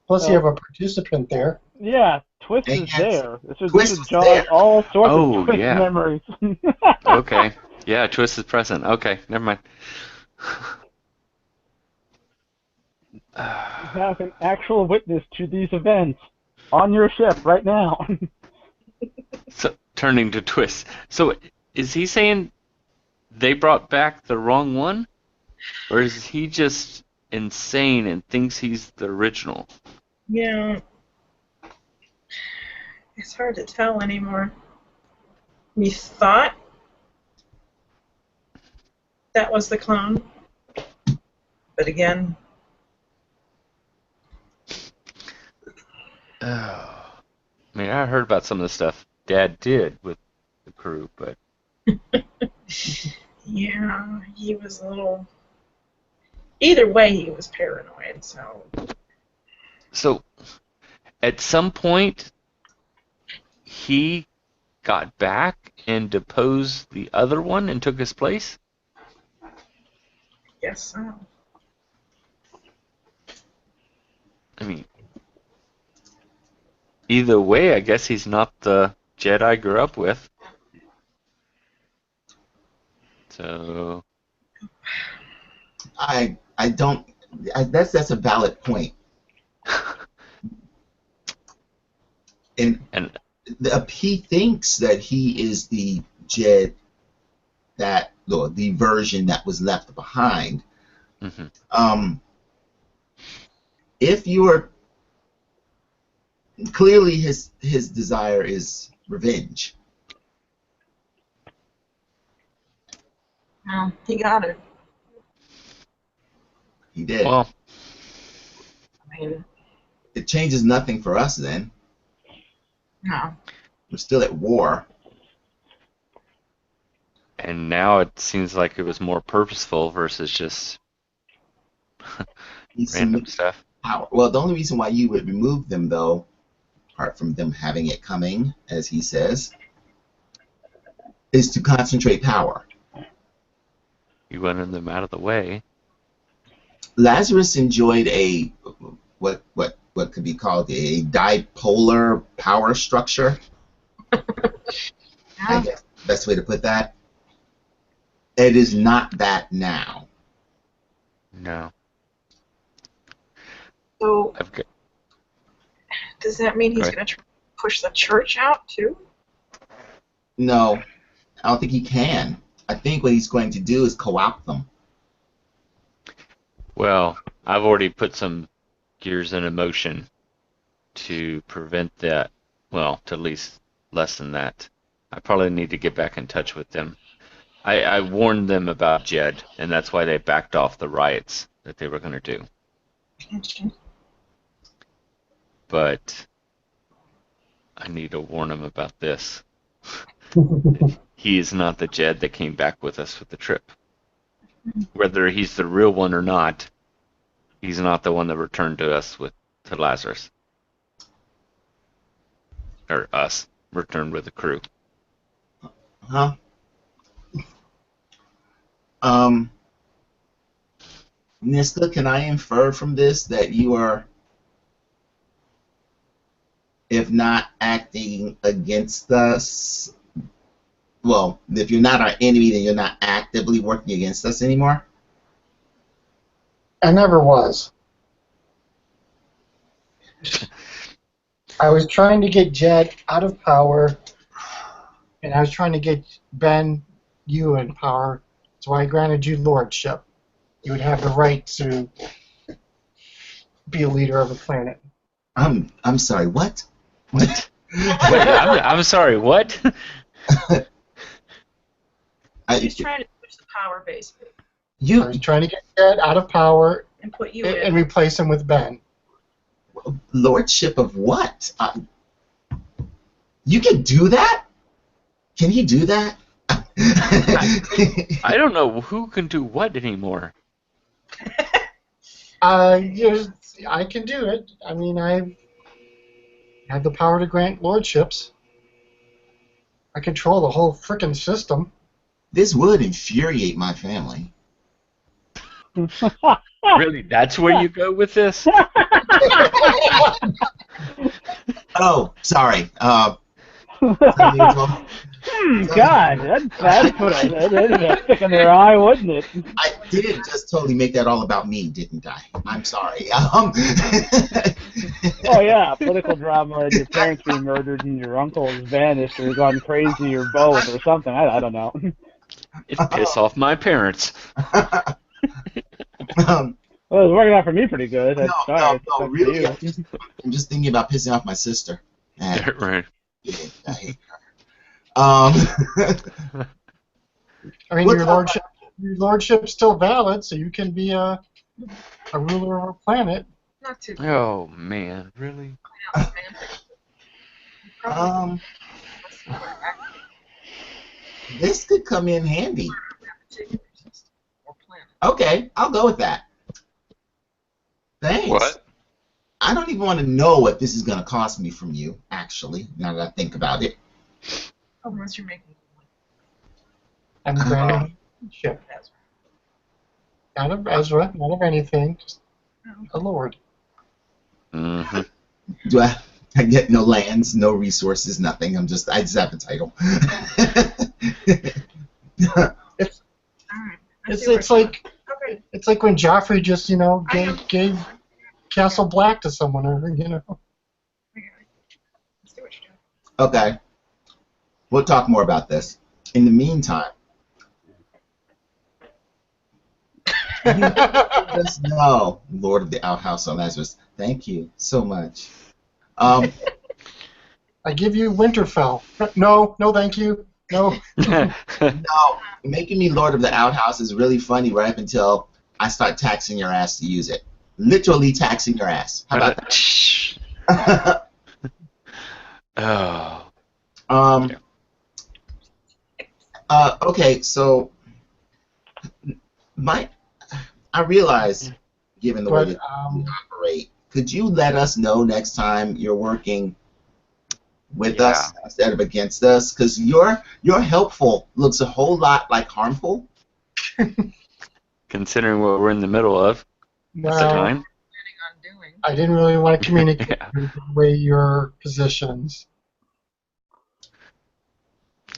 B: Plus, you have a participant there.
A: Yeah, Twist
C: And
A: is there. This would
C: Twist is
A: jog
C: there.
A: all sorts
D: Oh,
A: of Twist
D: yeah.
A: memories.
D: Okay. Yeah, Twist is present. Okay, never mind.
A: You have an actual witness to these events on your ship right now.
D: So turning to Twist. So is he saying they brought back the wrong one? Or is he just insane and thinks he's the original?
E: Yeah. It's hard to tell anymore. We thought that was the clone. But again,
D: Oh. I mean, I heard about some of the stuff Dad did with the crew, but
E: yeah, he was a little... Either way, he was paranoid, so...
D: So at some point he got back and deposed the other one and took his place?
E: Yes, so.
D: I mean, Either way, I guess he's not the Jedi I grew up with. So
C: I don't. That's a valid point. And he thinks that he is the Jedi the version that was left behind.
D: mm-hmm.
C: If you're clearly his desire is revenge.
E: Well, he got it.
C: He did.
D: Well,
E: I mean,
C: it changes nothing for us then.
E: no.
C: We're still at war.
D: and now it seems like it was more purposeful versus just random stuff.
C: Power. Well, the only reason why you would remove them, though, apart from them having it coming, as he says, is to concentrate power.
D: You wanted them out of the way.
C: Lazarus enjoyed a what could be called a dipolar power structure. I guess the best way to put that. It is not that now.
D: No.
E: So, does that mean he's going to push the church out too?
C: No, I don't think he can. I think what he's going to do is co-opt them.
D: Well, I've already put some gears in motion to prevent that. Well, to at least lessen that. I probably need to get back in touch with them. I warned them about Jed, and that's why they backed off the riots that they were going to do. But I need to warn him about this. He is not the Jed that came back with us with the trip. Whether he's the real one or not, he's not the one that returned to us to Lazarus. Or us, returned with the crew.
C: Huh? Niska, can I infer from this that you are, if not acting against us, well, if you're not our enemy, then you're not actively working against us anymore?
B: I never was. I was trying to get Jed out of power, and I was trying to get Ben, you in power, so I granted you lordship. You would have the right to be a leader of a planet.
C: I'm sorry, what?
D: What? Wait, I'm sorry, what?
E: He's trying to push the power, basically.
B: I was trying to get Jed out of power
E: and put you
B: and replace him with Ben.
C: Lordship of what? You can do that? Can he do that?
D: I don't know who can do what anymore.
B: Yes, I can do it. I mean, I have the power to grant lordships. I control the whole frickin' system.
C: This would infuriate my family.
D: Really, that's where you go with this?
C: Oh, sorry.
A: God, that's what that'd be a stick in their eye, wouldn't it?
C: I did just totally make that all about me, didn't I? I'm sorry.
A: Oh yeah, political drama, and your parents being murdered, and your uncle has vanished, or gone crazy, or both, or something. I don't know.
D: It pissed off my parents.
A: Well, it was working out for me pretty good.
C: No, really. I'm just thinking about pissing off my sister.
D: Right.
C: Yeah, I hate her.
B: I mean, your lordship's still valid, so you can be a ruler of a planet.
E: Not too.
D: Oh man, really?
C: This could come in handy. Okay, I'll go with that. Thanks.
F: What?
C: I don't even want to know what this is going to cost me from you, actually, now that I think about it.
E: Unless you're making
B: I'm granting lordship. Not of Ezra, not of anything, just a lord.
D: Mm-hmm.
C: Do I I get no lands, no resources, nothing. I just have a title.
B: It's
E: Alright.
B: it's like
E: Okay.
B: it's like when Joffrey just
E: I know.
B: gave Castle Black to someone, or
E: I got it. Let's do what you're doing.
C: Okay, we'll talk more about this. In the meantime, let us know, Lord of the Outhouse on Lazarus. Thank you so much.
B: I give you Winterfell. No, thank you. No.
C: No, making me Lord of the Outhouse is really funny right up until I start taxing your ass to use it. Literally taxing your ass. How about that?
D: Oh.
C: Okay, so I realize, given the way that you operate, could you let us know next time you're working with us instead of against us? Because your helpful looks a whole lot like harmful.
D: Considering what we're in the middle of at the
B: Well,
D: time.
B: I didn't really want to communicate
D: Yeah.
B: the way your positions.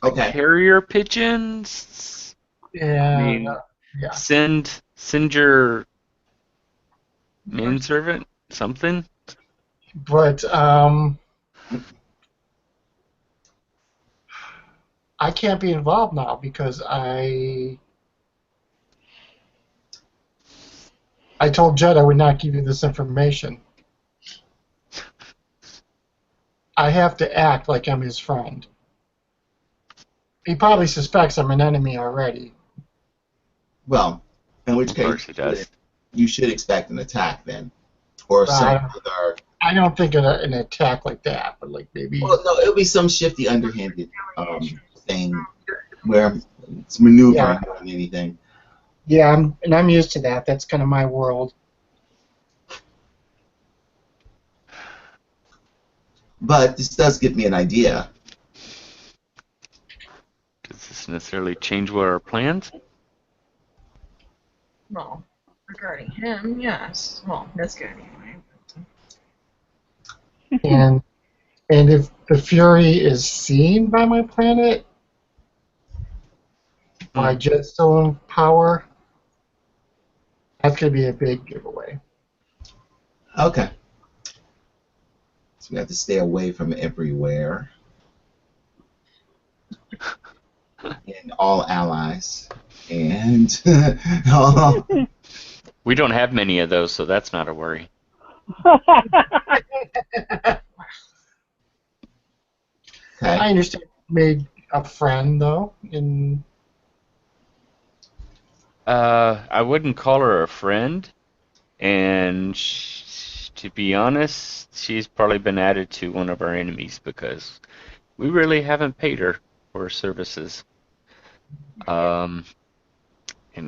C: Okay.
D: Carrier pigeons.
B: Yeah.
D: I mean,
B: yeah.
D: send your manservant something.
B: But I can't be involved now because I told Judd I would not give you this information. I have to act like I'm his friend. He probably suspects I'm an enemy already.
C: Well, in which
D: Of course
C: case
D: he does.
C: you should expect an attack then, or some other.
B: I don't think an attack like that, but like maybe.
C: Well, no, it'll be some shifty, underhanded thing where it's maneuvering more than anything.
B: Yeah, I'm used to that. That's kind of my world.
C: But this does give me an idea.
D: Does this necessarily change what our plans?
E: Well, regarding him, yes. Well, Niska anyway.
B: And if the Fury is seen by my planet, by Jetstone power, that's going to be a big giveaway.
C: Okay. So we have to stay away from everywhere. And all allies. And
D: We don't have many of those, so that's not a worry.
C: okay.
B: I understand you made a friend, though.
D: I wouldn't call her a friend, and to be honest, she's probably been added to one of our enemies because we really haven't paid her for her services. And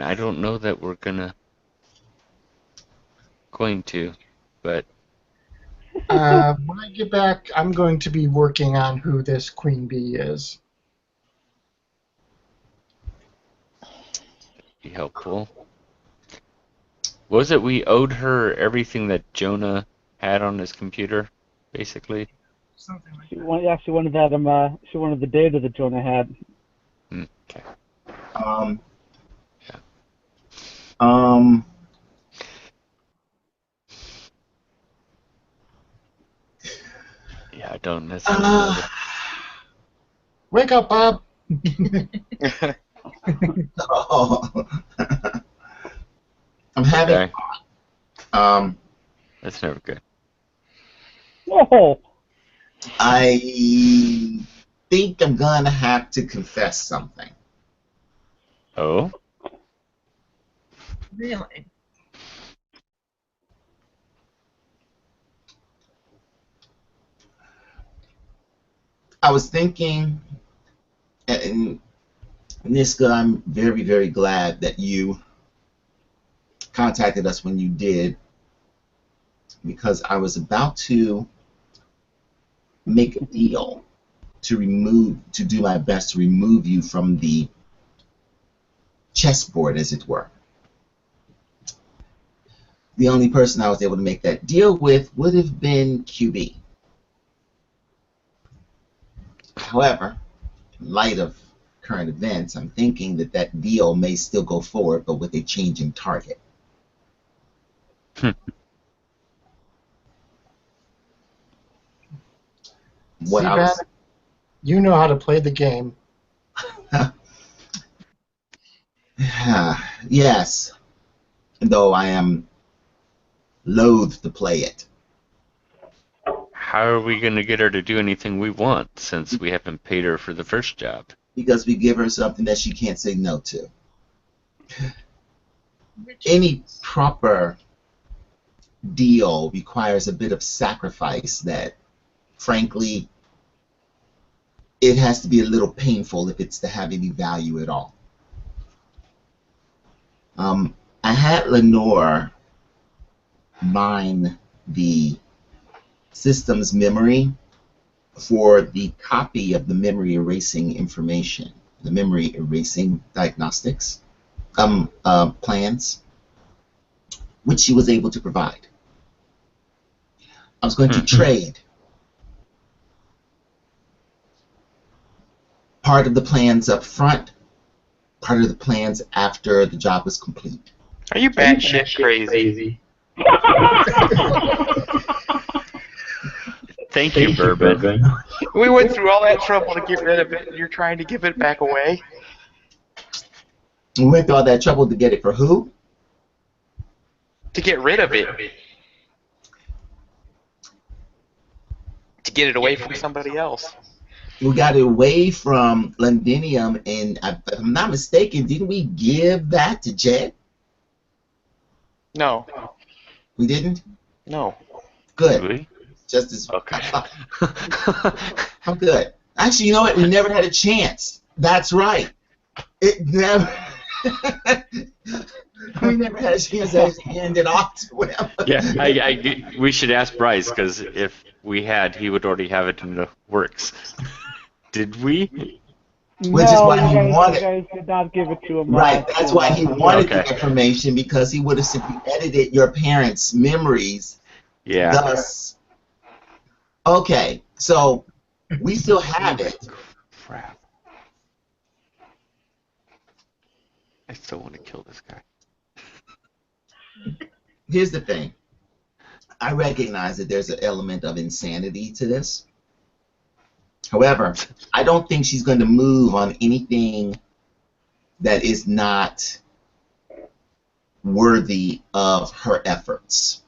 D: I don't know that we're going to, but
B: When I get back, I'm going to be working on who this Queen Bee is.
D: be helpful. Was it we owed her everything that Jonah had on his computer, basically?
E: Something like
A: She
E: that.
A: wanted that she wanted the data that Jonah had.
D: Okay. Yeah, I don't necessarily know that.
B: Wake up, Bob!
C: Oh. I'm having.
D: Okay. That's never good.
A: Whoa!
C: I think I'm gonna have to confess something.
D: Oh?
E: Really?
C: I was thinking, and Niska, I'm very, very glad that you contacted us when you did, because I was about to make a deal to do my best to remove you from the chessboard, as it were. The only person I was able to make that deal with would have been QB. However, in light of current events, I'm thinking that that deal may still go forward, but with a changing target. What I
B: Seabat,
C: was,
B: you know how to play the game.
C: yes, though I am loath to play it.
D: How are we going to get her to do anything we want since we haven't paid her for the first job?
C: Because we give her something that she can't say no to. Any proper deal requires a bit of sacrifice that, frankly, it has to be a little painful if it's to have any value at all. I had Lenore mine the system's memory for the copy of the memory erasing information, the memory erasing diagnostics plans, which she was able to provide. I was going to trade part of the plans up front, part of the plans after the job was complete.
F: Are you batshit crazy?
D: Thank you, Bourbon.
F: We went through all that trouble to get rid of it, and you're trying to give it back away?
C: We went through all that trouble to get it for who?
F: To get rid of it. To get it away from somebody else.
C: We got it away from Londinium, and if I'm not mistaken, didn't we give that to Jed?
F: No.
C: We didn't?
F: No.
C: Good.
D: Really?
C: Just as
D: Okay.
C: I'm good. Actually, you know what? We never had a chance. That's right. It never. We never had a chance to hand it off to him.
D: Yeah, we should ask Bryce, because if we had, he would already have it in the works. Did we?
C: Which is why he wanted.
A: You guys did not give it to him.
C: Right, that's why he wanted
D: Okay.
C: the information, because he would have simply edited your parents' memories.
D: Yeah.
C: Thus, okay, so we still have it.
D: Crap. I still want to kill this guy.
C: Here's the thing. I recognize that there's an element of insanity to this. However, I don't think she's going to move on anything that is not worthy of her efforts.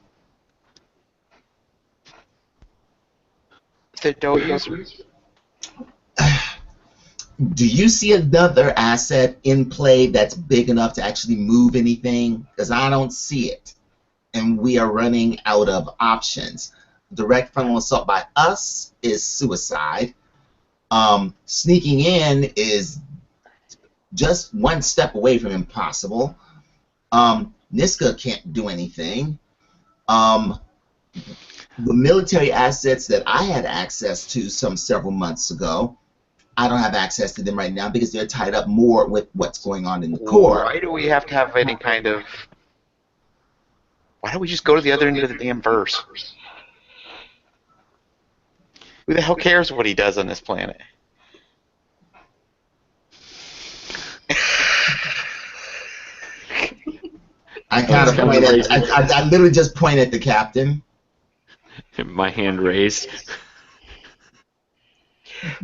F: Then don't use her.
C: Do you see another asset in play that's big enough to actually move anything? Because I don't see it. And we are running out of options. Direct frontal assault by us is suicide. Sneaking in is just one step away from impossible. Niska can't do anything. The military assets that I had access to several months ago, I don't have access to them right now because they're tied up more with what's going on in the core.
F: Why do we have to have any kind of... Why don't we just go to the other end of the damn verse? Who the hell cares what he does on this planet?
C: I kind of point at, I literally just point at the captain.
D: My hand raised.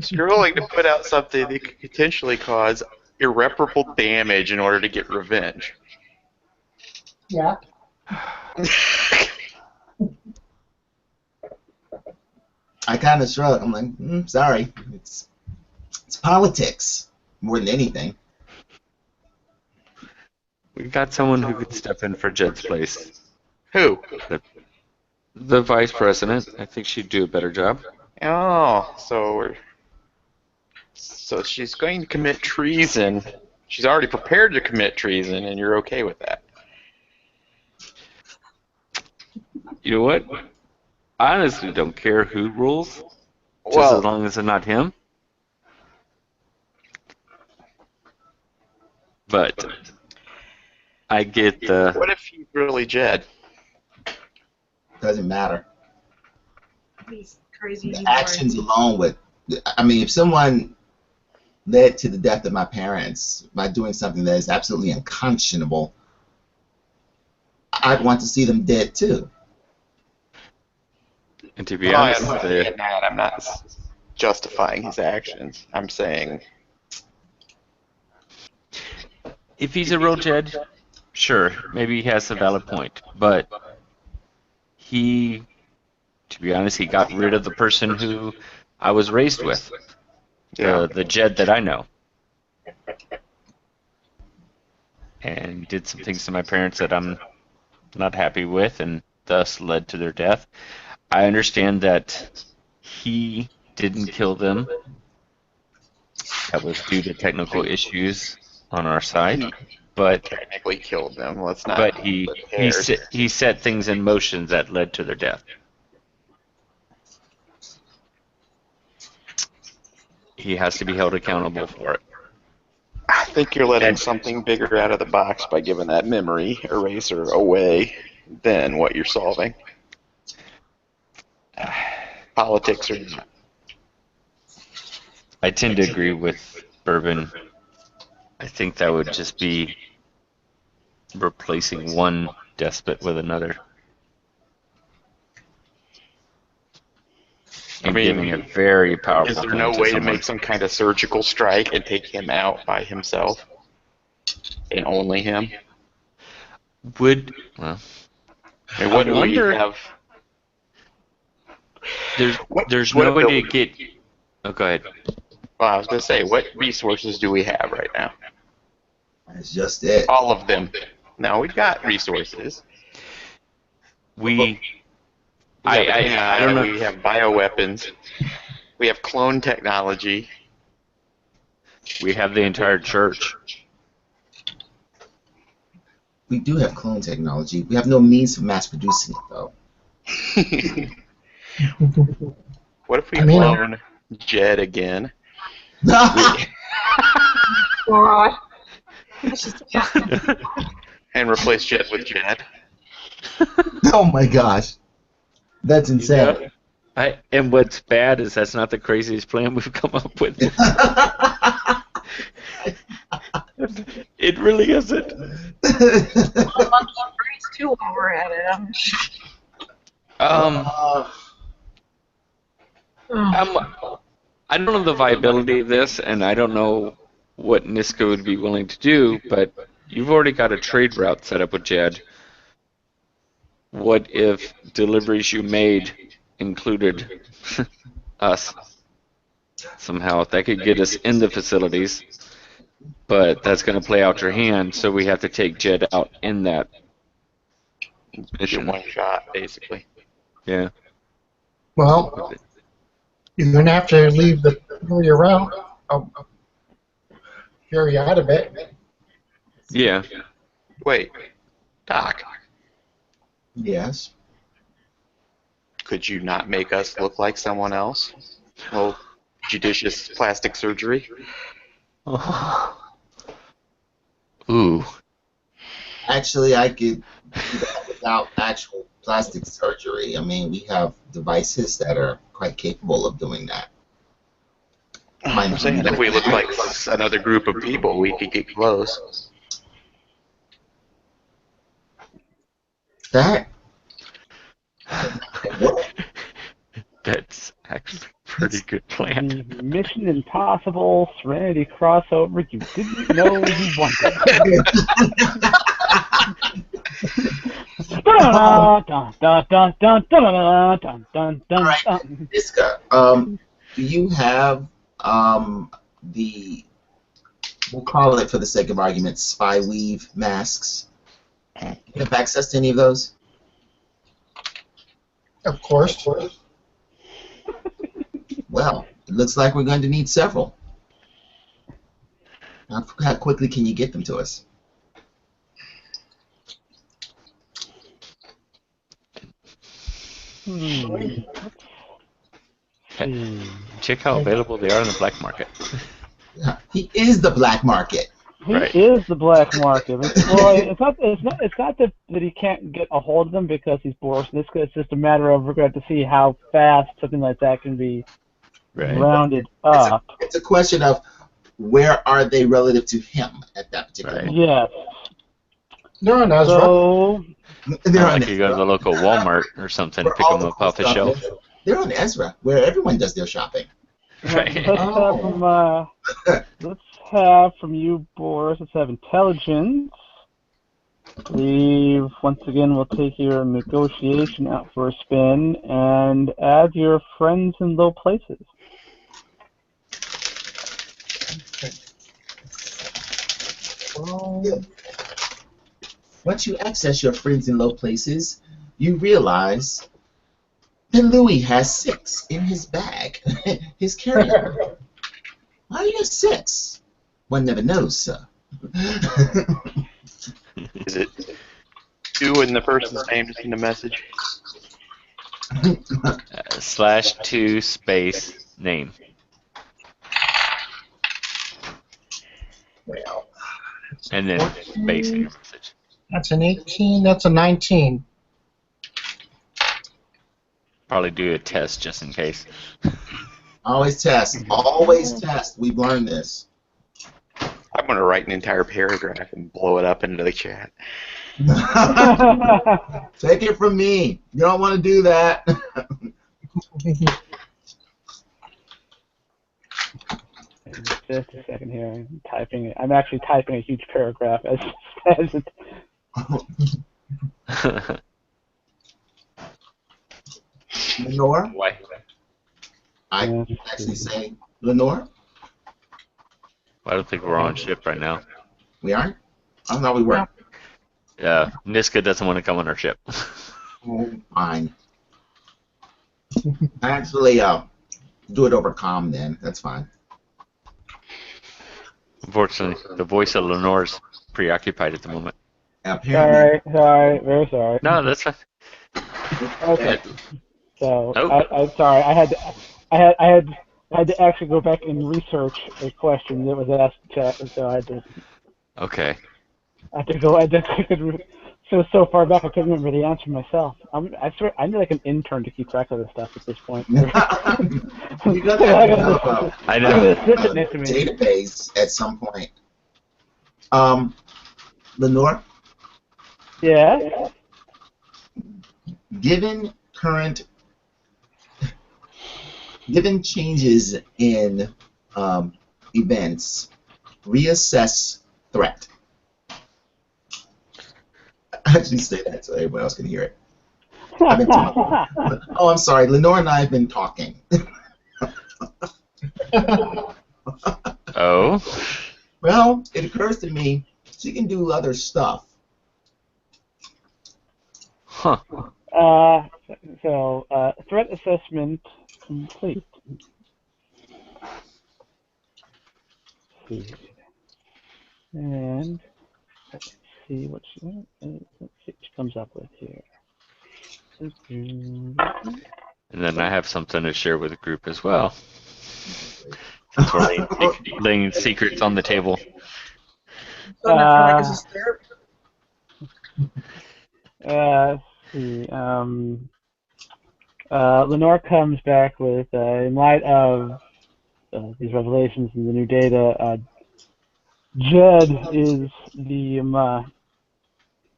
F: So you're willing to put out something that could potentially cause irreparable damage in order to get revenge.
B: Yeah.
C: I kind of shrug. I'm like, sorry. It's politics more than anything.
D: We got someone who could step in for Jed's place.
F: Who?
D: The vice president. I think she'd do a better job.
F: Oh, so she's going to commit treason. She's already prepared to commit treason, and you're okay with that.
D: You know what? I honestly don't care who rules, just
F: Well,
D: as long as it's not him. But I get the...
F: what if he's really Jed?
C: Doesn't matter.
E: He's crazy.
C: The actions alone would I mean, if someone led to the death of my parents by doing something that is absolutely unconscionable, I'd want to see them dead too.
D: And to be
F: Oh, I
D: honest,
F: understand that. I'm not justifying his actions. I'm saying
D: if he's a real Jed, sure, maybe he has a valid point. But to be honest, he got rid of the person who I was raised with, the Jed that I know, and did some things to my parents that I'm not happy with, and thus led to their death. I understand that he didn't kill them. That was due to technical issues on our side, but
F: technically killed them. Let's not.
D: but he set things in motion that led to their death. He has to be held accountable for it.
F: I think you're letting something bigger out of the box by giving that memory eraser away than what you're solving. Politics or not.
D: I tend to agree with Bourbon. I think that would just be replacing one despot with another.
F: I
D: And
F: mean,
D: giving a very powerful
F: is there
D: thing
F: no
D: to
F: way to
D: someone.
F: make some kind of surgical strike and take him out by himself? And only him?
D: Would, well,
F: And what
D: I
F: do we
D: wonder-
F: have?
D: there's
F: what
D: no way to
F: ability-
D: get. Oh, go ahead.
F: Well, I was going to say, what resources do we have right now?
C: That's just it.
F: All of them. No, we've got resources.
D: I
F: I
D: don't know.
F: We have bioweapons. We have clone technology.
D: We have the entire church.
C: We do have clone technology. We have no means of mass producing it, though.
F: What if we
B: I mean,
F: clone Jed again?
E: God. This is
F: And replace Jed with Jed?
C: Oh my gosh. That's insane.
D: And what's bad is that's not the craziest plan we've come up with. It really isn't.
E: too while we're at it.
D: I don't know the viability of this, and I don't know what Niska would be willing to do, but you've already got a trade route set up with Jed. What if deliveries you made included us somehow? That could get us in the facilities, but that's going to play out your hand, so we have to take Jed out in that
F: Get
D: mission.
F: one shot, basically.
D: Yeah.
B: Well, you're going to have to leave the familiar route. Carry out of it.
D: Yeah.
F: Wait, Doc,
C: Yes.
F: could you not make us look like someone else? Well, judicious plastic surgery?
D: Ooh.
C: Actually, I could do that without actual plastic surgery. I mean, we have devices that are quite capable of doing that.
F: I'm saying if we look like another group of people, we could get close.
C: That?
D: That's actually a pretty good plan.
A: Mission Impossible Serenity crossover you didn't know you wanted.
C: Niska, do you have the, we'll call it for the sake of argument, spy weave masks? Do you have access to any of those?
B: Of course.
C: Well, it looks like we're going to need several. How quickly can you get them to us?
D: Check how available they are in the black market.
C: He is the black market.
A: He
D: Right.
A: is the black market. Well, it's not that he can't get a hold of them because he's Verse Niska. It's just a matter of we're going to see how fast something like that can be
D: Right.
A: rounded up.
C: It's a question of where are they relative to him at that particular
D: Right.
C: moment.
A: Yes.
B: No, Ezra.
A: So,
C: They're
D: Not
C: on
D: like you go to the
C: Ezra.
D: local Walmart or something,
C: Where
D: pick
C: all
D: them
C: the
D: up
C: cool
D: off a
C: stuff
D: shelf.
C: is. They're on Ezra, where everyone does their shopping.
D: Right.
A: Let's have from you, Boris. Let's have intelligence. Leave. Once again, we'll take your negotiation out for a spin and add your friends in low places.
C: Once you access your friends in low places, you realize that Louis has 6 in his bag, his carry-on. Why do you have 6? One never knows, sir.
F: Is it 2 in the person's name just in the message?
D: /2 space name.
B: Well,
D: And then space in your message.
B: that's an 18. That's a 19.
D: Probably do a test just in case.
C: Always test. Always test. We've learned this.
F: I'm going to write an entire paragraph and blow it up into the chat.
C: Take it from me. You don't want to do that.
A: Just a second here. I'm typing it. I'm actually typing a huge paragraph as it.
C: Lenore?
D: Why?
C: I actually say Lenore?
D: I don't think we're on ship right now.
C: We aren't? I thought we were.
D: Niska doesn't want to come on our ship.
C: Oh, fine. Actually, do it over comm then. That's fine.
D: Unfortunately, the voice of Lenore's preoccupied at the moment.
C: Apparently.
A: Sorry, very sorry.
D: No, that's fine.
A: Okay. So
D: Nope.
A: I'm sorry. I had to actually go back and research a question that was asked in chat, and so I had to
D: Okay.
C: Oh.
A: so far back I couldn't remember the answer myself. I swear I need like an intern to keep track of this stuff at this point.
C: You got to have
D: I know.
C: a database at some point. Lenore,
A: Yeah.
C: given changes in events, reassess threat. I actually say that so everyone else can hear it. I've been talking. Oh, I'm sorry. Lenore and I have been talking.
D: Oh.
C: Well, it occurs to me she can do other stuff.
D: Huh.
A: Threat assessment complete. And let's see what she comes up with here.
D: And then I have something to share with the group as well. Since we're laying secrets on the table.
E: Don't I feel like this is therapy?
A: Let's see. Lenore comes back with, in light of these revelations and the new data, Jed is the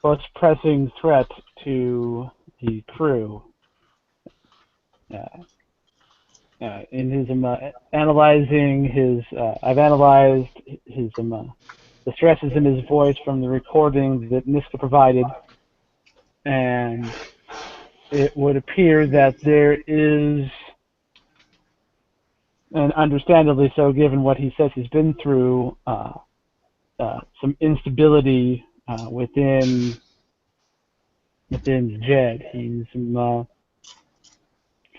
A: most pressing threat to the crew. In his analyzing his, I've analyzed his the stresses in his voice from the recording that Niska provided, and it would appear that there is, and understandably so, given what he says he's been through, some instability within Jed. He's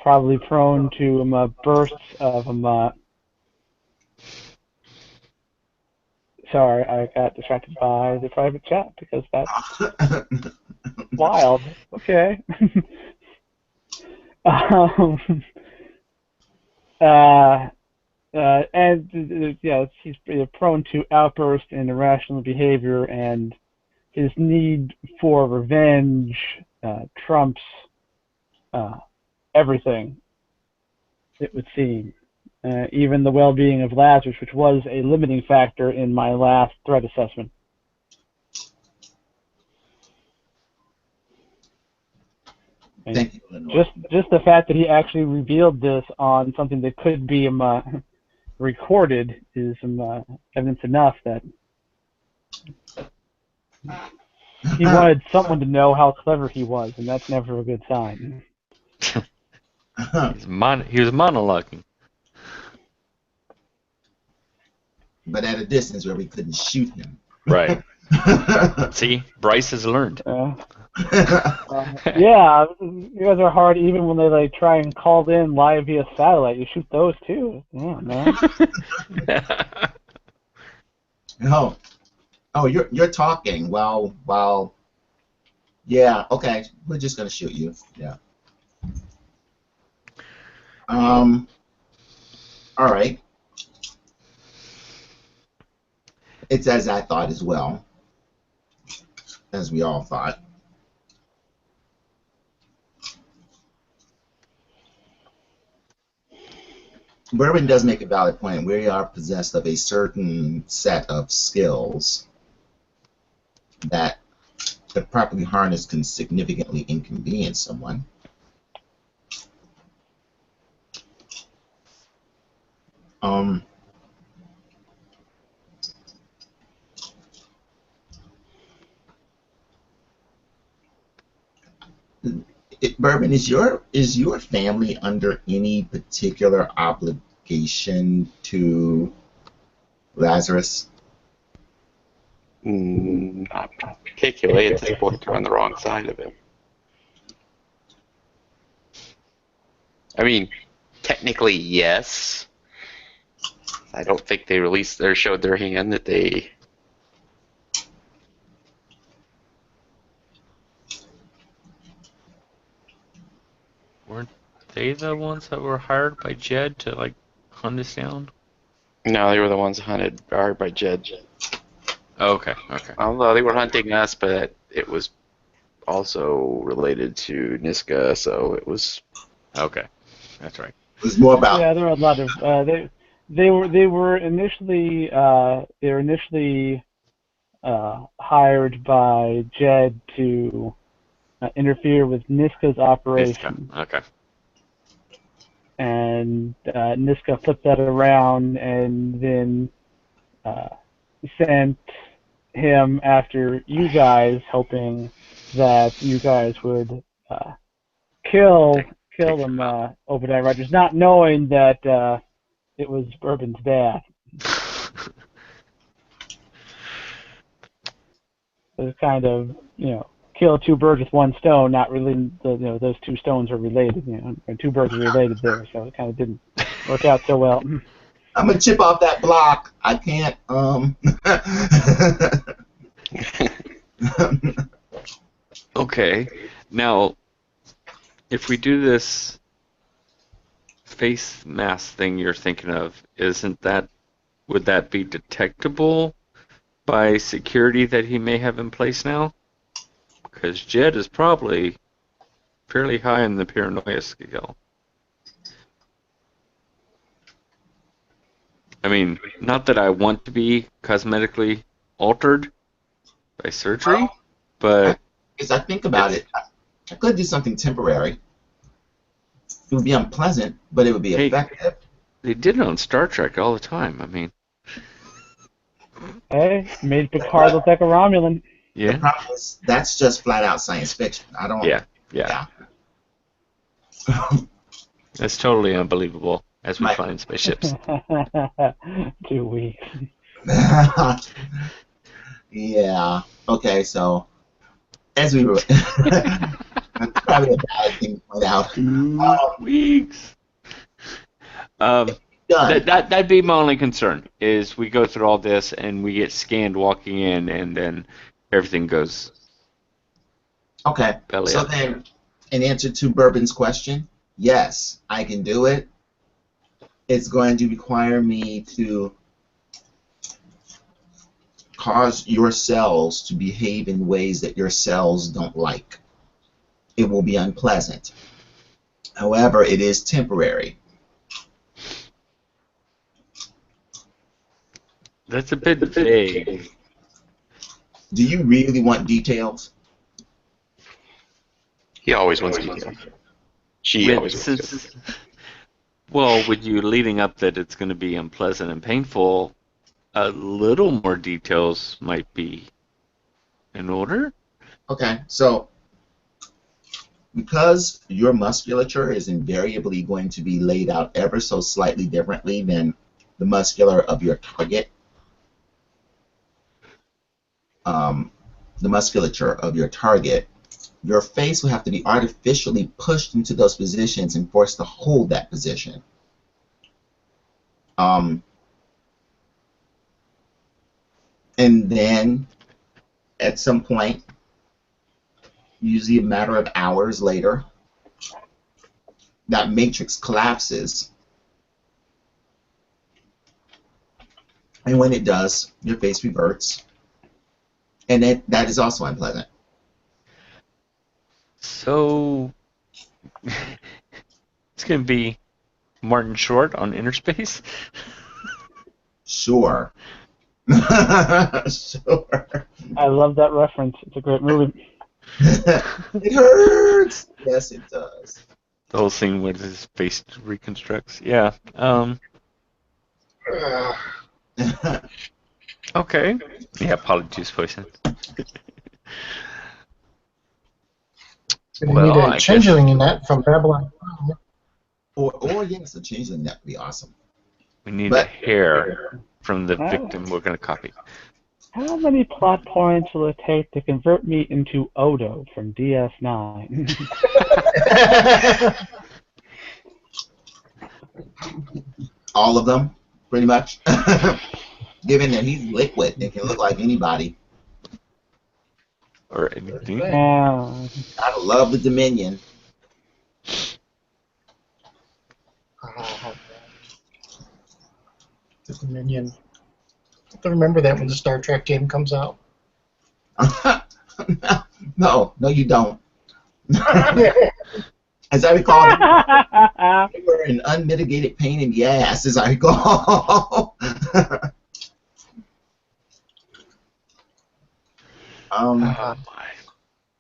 A: probably prone to bursts of sorry, I got distracted by the private chat because that's wild. Okay. And he's prone to outbursts and irrational behavior, and his need for revenge trumps everything, it would seem. even the well-being of Lazarus, which was a limiting factor in my last threat assessment. And
C: Thank you, Lenore.
A: just the fact that he actually revealed this on something that could be recorded is evidence enough that he wanted someone to know how clever he was, and that's never a good sign.
D: He was monologuing.
C: But at a distance where we couldn't shoot him.
D: Right. See, Bryce has learned.
A: Yeah, you guys are hard even when they try and call in live via satellite. You shoot those too. Yeah, man.
C: Oh, you're talking while. Yeah. Okay. We're just gonna shoot you. Yeah. All right. It's as I thought as well, as we all thought. Bourbon does make a valid point. We are possessed of a certain set of skills that, if properly harnessed, can significantly inconvenience someone. Bourbon, is your family under any particular obligation to Lazarus?
F: Not particularly. At this point, they're on the wrong side of him. I mean, technically, yes. I don't think they showed their hand that they.
D: Weren't they the ones that were hired by Jed to hunt us down?
F: No, they were the ones hired by Jed.
D: Oh, okay.
F: Although they were hunting us, but it was also related to Niska, so it was.
D: Okay, that's right.
C: It was more about.
A: Yeah, there were a lot of they were initially hired by Jed to interfere with Niska's operation.
D: Niska. Okay.
A: And Niska flipped that around and then sent him after you guys, hoping that you guys would kill him, Obadiah Rogers, not knowing that it was Bourbon's dad. It was kind of, kill two birds with one stone, not really, those two stones are related, and two birds are related there, so it kind of didn't work out so well.
C: I'm gonna chip off that block. I can't.
D: Okay. Now, if we do this face mask thing you're thinking of, would that be detectable by security that he may have in place now? Because Jed is probably fairly high in the paranoia scale. I mean, not that I want to be cosmetically altered by surgery, but...
C: As I think about it, I could do something temporary. It would be unpleasant, but it would be effective.
D: They did it on Star Trek all the time. I mean...
A: Hey, made Picard look like a Romulan.
D: Yeah.
C: The problem is, that's just flat out science fiction. I don't...
D: Yeah. That's totally unbelievable as we find spaceships.
A: 2 weeks.
C: Yeah. Okay, so as we were, that's probably a bad thing to point out.
D: 2 weeks. That'd be my only concern. Is we go through all this and we get scanned walking in, and then everything goes.
C: Okay.
D: Belly
C: so
D: up.
C: Then, in answer to Bourbon's question, yes, I can do it. It's going to require me to cause your cells to behave in ways that your cells don't like. It will be unpleasant. However, it is temporary.
D: That's a bit vague.
C: Do you really want details?
F: He always wants details. She always wants details.
D: Well, with you leading up that it's going to be unpleasant and painful, a little more details might be in order.
C: Okay, so because your musculature is invariably going to be laid out ever so slightly differently than the muscular of your target, the musculature of your target, your face will have to be artificially pushed into those positions and forced to hold that position. And then at some point, usually a matter of hours later, that matrix collapses. And when it does, your face reverts. And that is also unpleasant.
D: So it's going to be Martin Short on Inner Space?
C: Sure. Sure.
A: I love that reference. It's a great movie.
C: It hurts. Yes, it does.
D: The whole scene where his face reconstructs. Yeah. Okay. Yeah, apologies, poison.
B: We
D: Well,
B: need
D: I
B: a changeling in that from Babylon.
C: Or yes, a changeling, that would be awesome.
D: We need
C: But-
D: a hair from the victim we're going to copy.
A: How many plot points will it take to convert me into Odo from DS9?
C: All of them, pretty much. Given that he's liquid, it can look like anybody.
D: Or anything.
A: Yeah.
C: I love the Dominion.
B: The Dominion. I have to remember that when the Star Trek game comes out.
C: No, you don't. As I recall, they were an unmitigated pain in the ass, as I recall.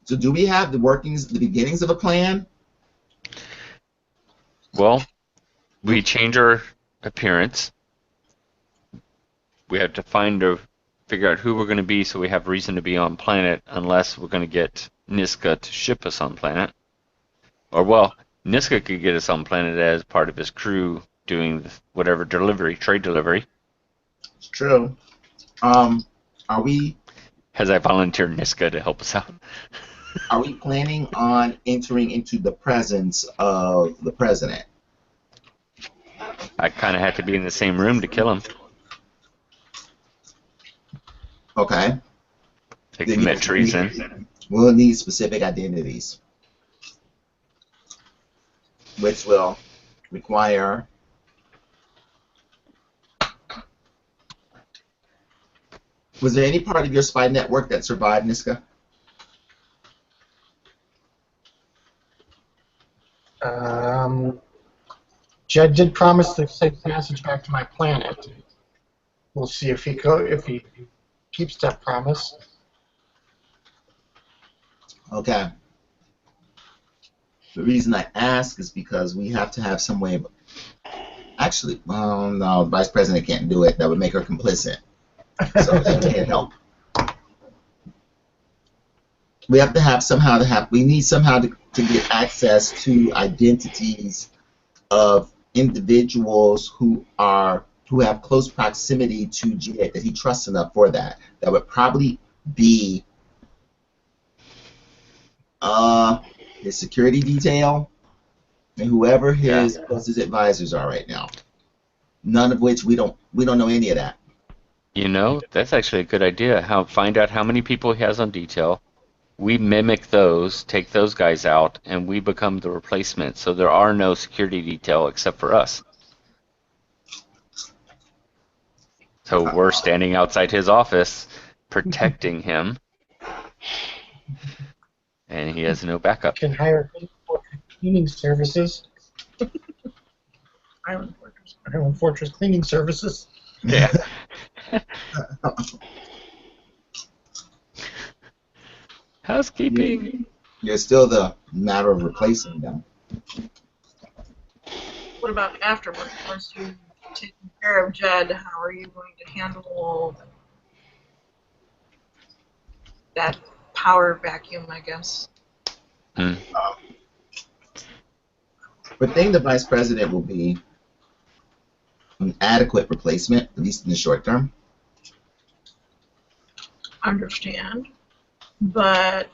C: So do we have the beginnings of a plan?
D: Well, we change our appearance. We have to figure out who we're going to be so we have reason to be on planet, unless we're going to get Niska to ship us on planet. Or, well, Niska could get us on planet as part of his crew doing whatever trade delivery.
C: It's true. Are we
D: As I volunteered Niska to help us out.
C: Are we planning on entering into the presence of the president?
D: I kind of had to be in the same room to kill him.
C: Okay.
D: To commit treason.
C: We'll need specific identities, which will require Was there any part of your spy network that survived, Niska?
B: Jed did promise the safe passage back to my planet. We'll see if he keeps that promise.
C: Okay. The reason I ask is because we have to have some way of... Actually, well, no, the Vice President can't do it. That would make her complicit. So that can't help. We have to have we need somehow to get access to identities of individuals who have close proximity to Jed, that he trusts enough for that. That would probably be his security detail and whoever his closest advisors are right now. None of which we don't know any of that.
D: You know, that's actually a good idea. Find out how many people he has on detail. We mimic those, take those guys out, and we become the replacement. So there are no security detail except for us. So we're standing outside his office, protecting him, and he has no backup.
B: Can hire cleaning services.
E: Island Fortress.
B: Island Fortress cleaning services.
D: Yeah. Housekeeping.
C: There's still the matter of replacing them.
E: What about afterwards? Once you've taken care of Jed, how are you going to handle that power vacuum, I guess?
D: Hmm.
C: But I think the vice president will be an adequate replacement, at least in the short term.
E: Understand. But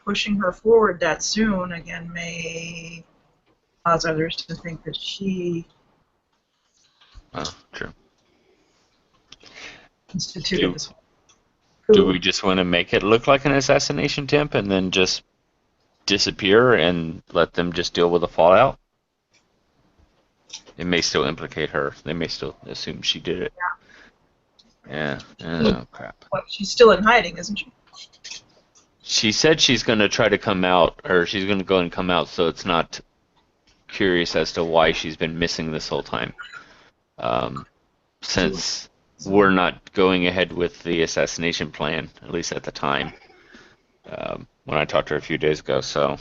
E: pushing her forward that soon, again, may cause others to think that she
D: Oh, true.
E: instituted this whole
D: Do
E: coup.
D: we just want to make it look like an assassination attempt and then just disappear and let them just deal with the fallout? It may still implicate her. They may still assume she did it. Yeah. Oh, crap.
E: Well, she's still in hiding, isn't she?
D: She said she's going to try to come out, or she's going to go and come out so it's not curious as to why she's been missing this whole time. Since we're not going ahead with the assassination plan, at least at the time, when I talked to her a few days ago, so...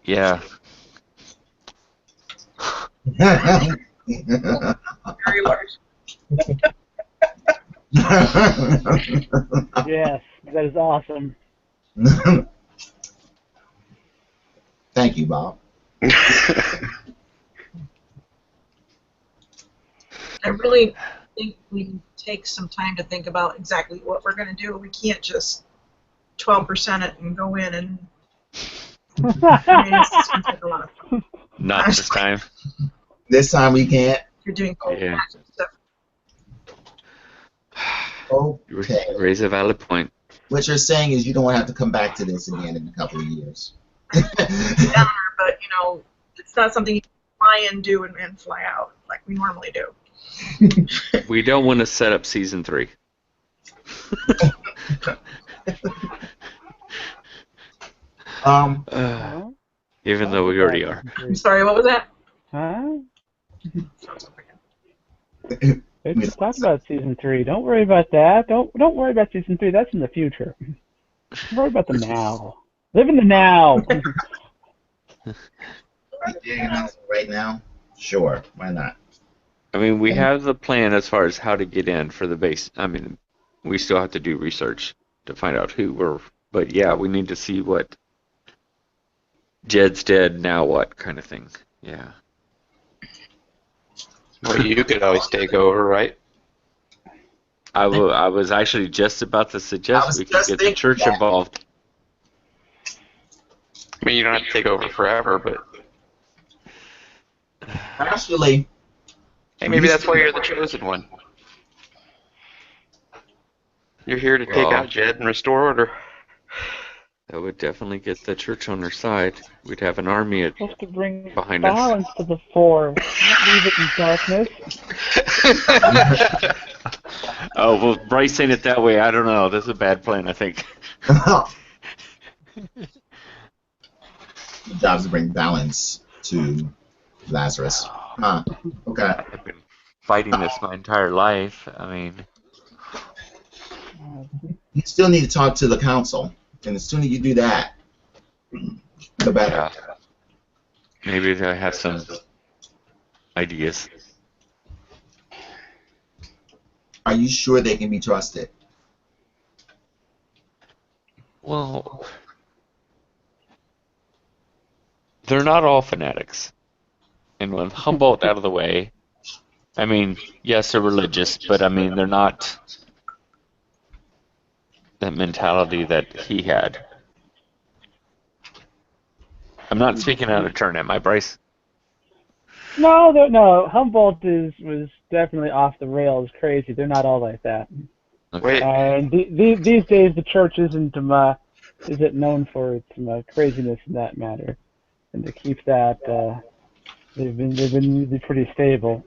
D: yeah.
E: Very large.
A: Yes, that is awesome.
C: Thank you, Bob.
E: I really think we can take some time to think about exactly what we're going to do. We can't just 12% it and go in and. I mean, it's going to take a lot of fun.
D: Not this time.
C: This time we can't.
E: You're doing
D: Yeah.
E: stuff.
C: Okay.
D: Raise a valid point.
C: What you're saying is you don't want to have to come back to this again in a couple of years.
E: Downer, but it's not something you can fly in, do, and fly out like we normally do.
D: We don't want to set up season 3. Even though we already are.
E: I'm sorry, what was that?
A: Huh? Let's talk about season 3. Don't worry about that. Don't worry about season 3. That's in the future. Worry about the now. Live in the now.
C: Right now? Sure, why not?
D: I mean, we have the plan as far as how to get in for the base. I mean, we still have to do research to find out who we're... But yeah, we need to see what... Jed's dead, now what kind of thing. Yeah.
F: Well, you could always take over, right?
D: I was actually just about to suggest we could get the church involved.
F: I mean, you don't have to take over forever, but
C: Actually,
F: hey, maybe that's why you're the chosen one. You're here to take out Jed and restore order.
D: That would definitely get the church on our side. We'd have an army
A: Supposed to bring
D: behind us.
A: balance to the fore. Not leave it in darkness.
D: Oh, well, Bryce saying it that way, I don't know. That's a bad plan, I think.
C: the job is to bring balance to Lazarus. Huh. Okay.
D: I've been fighting this my entire life. I mean...
C: You still need to talk to the council. And the sooner you do that, the better.
D: Yeah. Maybe I have some ideas.
C: Are you sure they can be trusted?
D: Well, they're not all fanatics. And with Humboldt out of the way, I mean, yes, they're religious, but I mean, they're not that mentality that he had. I'm not speaking out of turn, am I, Bryce?
A: No. Humboldt was definitely off the rails, crazy. They're not all like that.
F: Wait,
A: And these days, the church isn't known for its craziness in that matter. And to keep that, they've been usually pretty stable.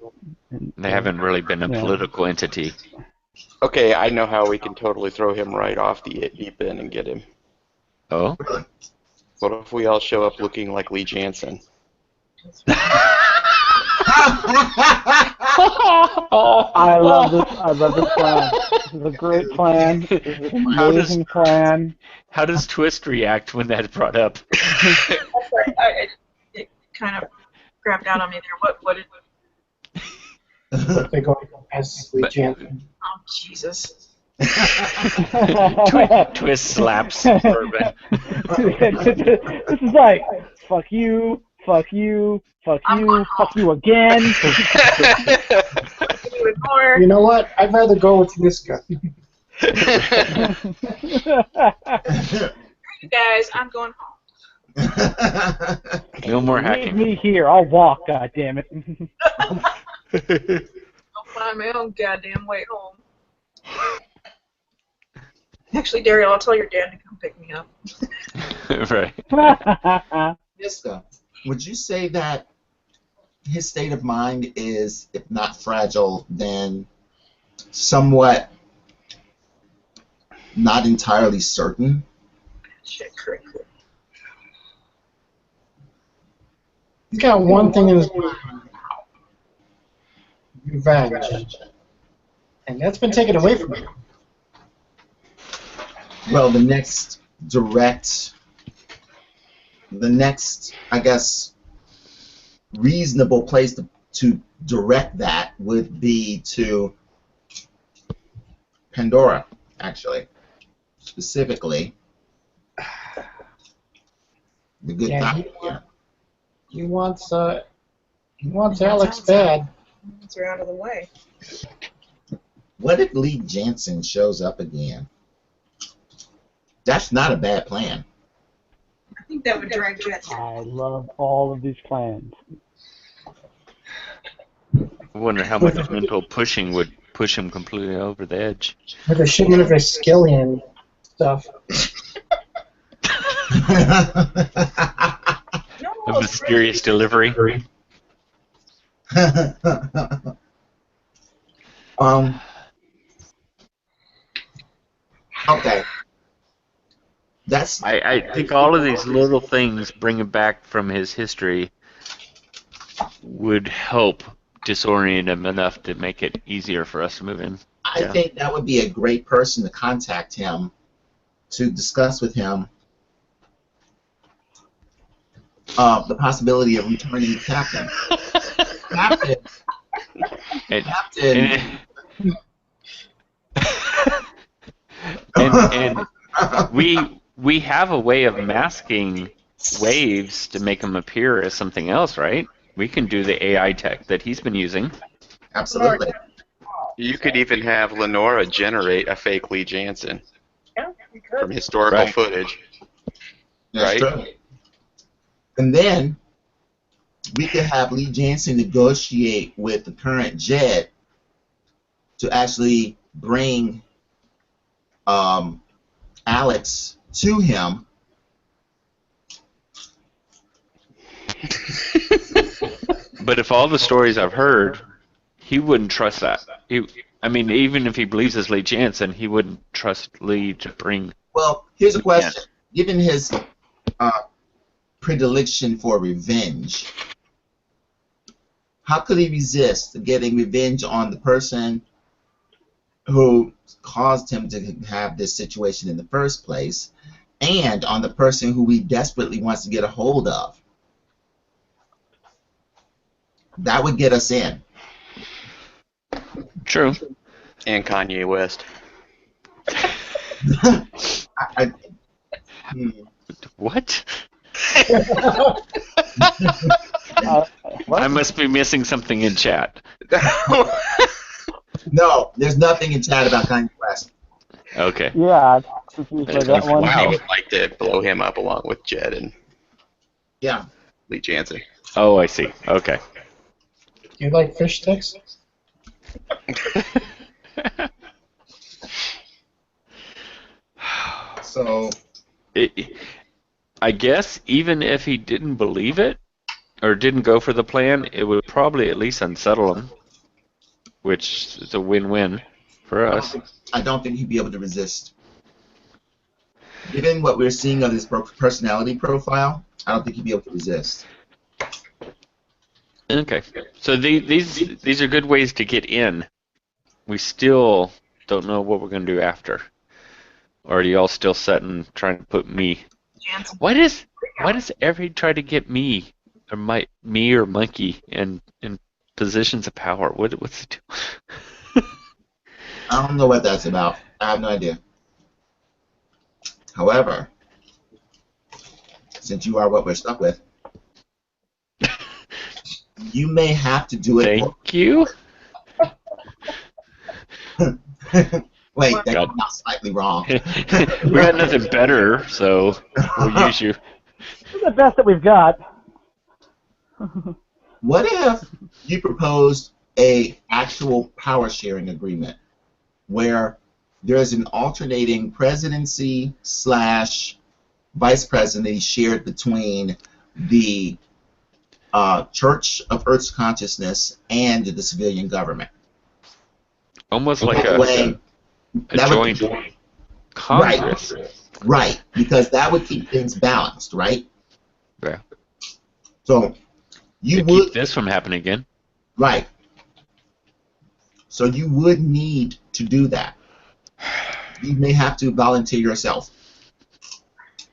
A: And,
D: They haven't really been a political entity.
F: okay, I know how we can totally throw him right off the deep end and get him.
D: Oh?
F: What if we all show up looking like Lee Jansen?
A: I love this. I love this plan. This is a great plan. This is an amazing plan.
D: How does Twist react when that's brought up?
E: It kind of grabbed out on me there. What did?
B: They're going as Lee Jansen.
E: Oh Jesus!
D: Twist slaps Bourbon.
A: This is like fuck you, fuck you, fuck you, fuck you again.
B: You know what? I'd rather go with Niska.
E: You guys, I'm going home.
D: No more
A: Leave
D: hacking.
A: me here. I'll walk. God damn it.
E: I'll find my own goddamn way home. Actually, Daryl, I'll tell your dad to come pick me up.
D: Right.
C: Niska, would you say that his state of mind is, if not fragile, then somewhat not entirely certain?
E: Shit, crazy.
B: He's got one thing in his mind. Revenge. And that's been taken away from him.
C: Well, the next, I guess, reasonable place to direct that would be to Pandora, actually. Specifically. The good guy here.
B: He wants Alex bad.
E: Once they're out of the way.
C: What if Lee Jansen shows up again? That's not a bad plan.
E: I think that would drag Jet.
A: I love all of these plans.
D: I wonder how much mental pushing would push him completely over the edge.
B: With the shipment of Skillian stuff.
D: A mysterious delivery.
C: Okay.
D: I think all of these little things bringing back from his history would help disorient him enough to make it easier for us to move in.
C: I think that would be a great person to contact him to discuss with him the possibility of returning the captain. Captain.
D: And we have a way of masking waves to make them appear as something else, right? We can do the AI tech that he's been using.
C: Absolutely.
F: You could even have Lenora generate a fake Lee Jansen
E: Yeah, you could.
F: from historical
D: Right.
F: footage.
C: That's
F: Right.
C: true. And then we could have Lee Jansen negotiate with the current Jed to actually bring Alex to him.
D: But if all the stories I've heard, he wouldn't trust that. I mean, even if he believes it's Lee Jansen, he wouldn't trust Lee to bring.
C: Well, here's a question. Given his predilection for revenge, how could he resist getting revenge on the person who caused him to have this situation in the first place, and on the person who he desperately wants to get a hold of? That would get us in.
D: True.
F: And Kanye West.
D: What?
A: What?
D: I must be missing something in chat.
C: No, there's nothing in chat about Kanye West.
D: Okay.
A: Yeah, I'm confused by that one.
F: I would like to blow him up along with Jed and
C: Yeah.
F: Lee Jansen.
D: Oh, I see. Okay.
B: You like fish sticks?
C: So
D: I guess even if he didn't believe it or didn't go for the plan, it would probably at least unsettle him, which is a win-win for us.
C: I don't think he'd be able to resist. Given what we're seeing of his personality profile, I don't think he'd be able to resist.
D: Okay. So these are good ways to get in. We still don't know what we're going to do after. Or are you all still set and trying to put me?
E: Jansen.
D: Why does everybody try to get me or Monkey in positions of power? What's it do?
C: I don't know what that's about. I have no idea. However, since you are what we're stuck with, you may have to do it.
D: Thank you.
C: Wait, that came out slightly wrong.
D: We got nothing better, so we'll use you.
A: It's the best that we've got.
C: What if you proposed a actual power sharing agreement where there's an alternating presidency / vice presidency shared between the Church of Earth's Consciousness and the civilian government?
D: Almost like
C: That way,
D: a
C: that would
D: joint Congress.
C: Right, because that would keep things balanced, right?
D: Yeah.
C: So you
D: To
C: would
D: keep this from happening again.
C: right. So you would need to do that. You may have to volunteer yourself,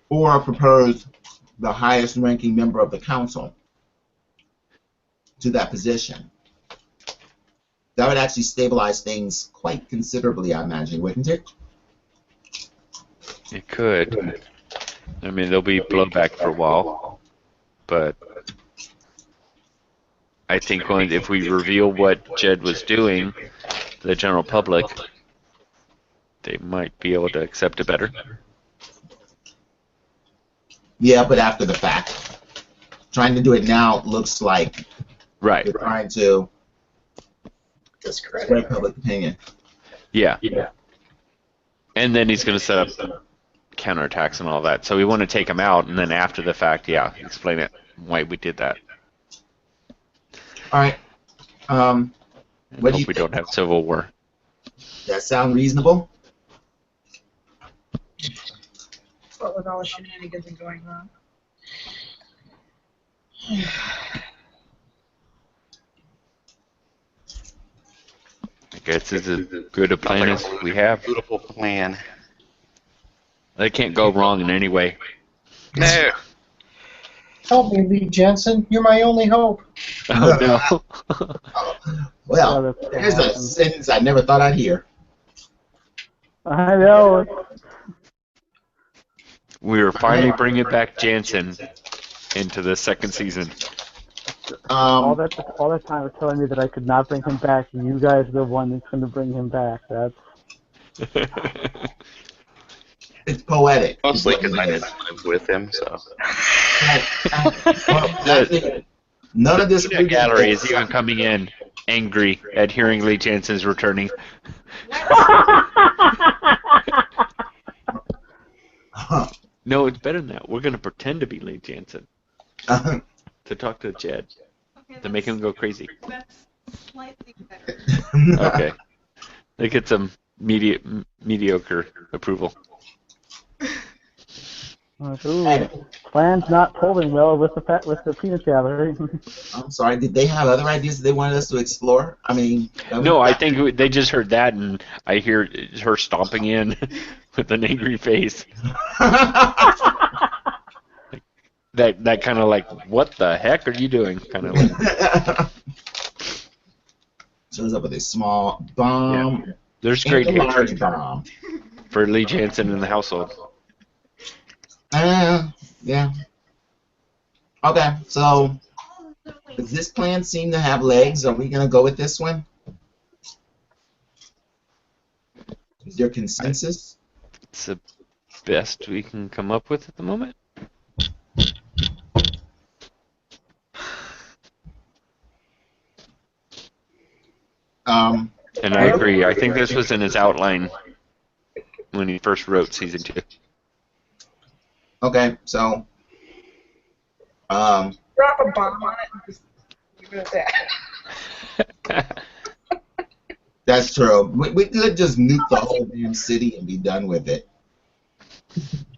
C: or propose the highest ranking member of the council to that position. That would actually stabilize things quite considerably, I imagine, wouldn't it?
D: It could. I mean, there'll be blowback for a while, but I think if we reveal what Jed was doing to the general public, they might be able to accept it better.
C: Yeah, but after the fact. Trying to do it now looks like
D: Right.
C: you're trying to
B: Discredit.
C: spread public opinion.
D: Yeah. And then he's going to set up counterattacks and all that. So we want to take him out, and then after the fact, yeah, explain it why we did that.
C: All right. What do you
D: Hope we
C: think?
D: don't have civil war.
C: That sound reasonable?
E: What with all the shenanigans going on.
D: I guess it's as good a plan as we have.
F: Beautiful plan.
D: They can't go wrong in any way.
F: No.
B: Help me, Lee Jensen. You're my only hope.
D: Oh no.
C: Well,
A: Yeah, that's
C: here's a
A: awesome.
C: sentence I never thought I'd hear.
A: I know.
D: We are finally bringing back Jansen into the second season.
A: All that time was telling me that I could not bring him back. You guys are the one that's going to bring him back. That's
C: It's poetic.
F: Mostly because I didn't live with him, so.
C: Well, actually, none of this
D: The gallery is even coming in angry at hearing Lee Jansen's returning. No, it's better than that. We're going to pretend to be Lee Jansen to talk to Jed to make him go crazy.
G: That's slightly better.
D: Okay. They get some mediocre approval.
A: ooh, plan's not polling well with the peanut gallery.
C: I'm sorry, did they have other ideas that they wanted us to explore? I mean,
D: No, I think they just heard that, and I hear her stomping in with an angry face. That kind of like, what the heck are you doing? Kind of like.
C: Shows up with a small bomb.
D: Yeah. There's
C: And
D: great
C: a large
D: hatred
C: bomb.
D: for Lee Jansen in the household.
C: Yeah. Okay, so does this plan seem to have legs? Are we going to go with this one? Is there consensus?
D: It's the best we can come up with at the moment. And I agree. I think this was in his outline when he first wrote season 2.
C: Okay, so
E: Drop a bomb on it and just leave it at that.
C: that's true. We could just nuke the whole damn city and be done with it.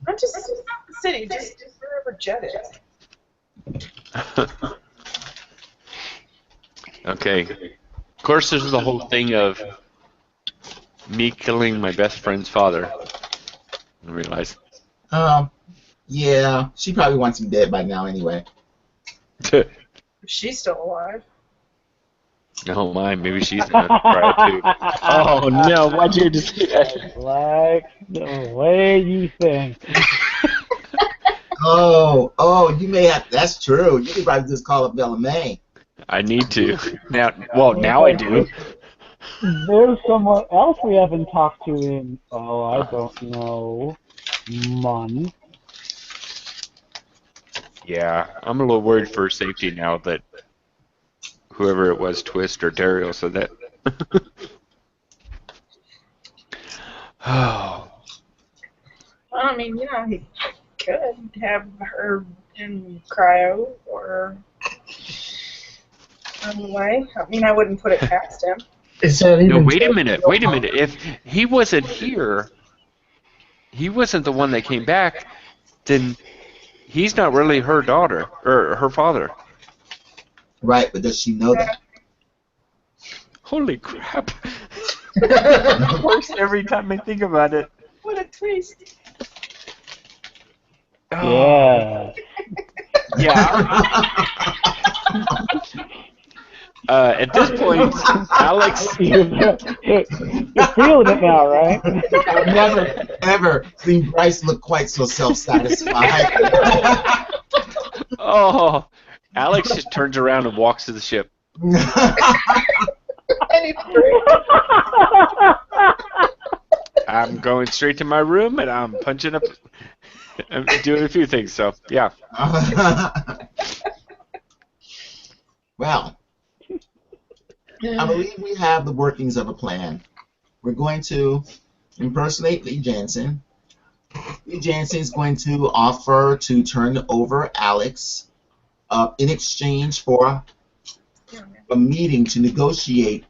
E: Not just the city, just wherever Jet is.
D: Okay. Of course, there's the whole thing of me killing my best friend's father. I realize.
C: Yeah, she probably wants him dead by now anyway.
E: If she's still alive.
D: Oh my, maybe she's gonna cry too. Oh no, why'd you just say that?
A: Like the way you think.
C: Oh, you may have. That's true. You could probably just call up Bella May.
D: I need to. Now I do.
A: There's someone else we haven't talked to in, I don't know, months.
D: Yeah, I'm a little worried for safety now that whoever it was, Twist or Daryl, said that. Oh.
E: Well, I mean, he could have her in cryo or on the way. I mean, I wouldn't put it past him.
B: Is that even?
D: No, wait a minute. If he wasn't here, he wasn't the one that came back, then he's not really her daughter or her father.
C: Right, but does she know that?
D: Holy crap. Worse every time I think about it.
E: What a twist.
A: Yeah.
D: Yeah. At this point, Alex.
A: You're feeling it now, right?
C: I've never, ever seen Bryce look quite so self-satisfied.
D: Oh, Alex just turns around and walks to the ship. I'm going straight to my room and I'm punching up. I'm doing a few things, so yeah.
C: Well, I believe we have the workings of a plan. We're going to impersonate Lee Jansen. Lee Jansen is going to offer to turn over Alex in exchange for a meeting to negotiate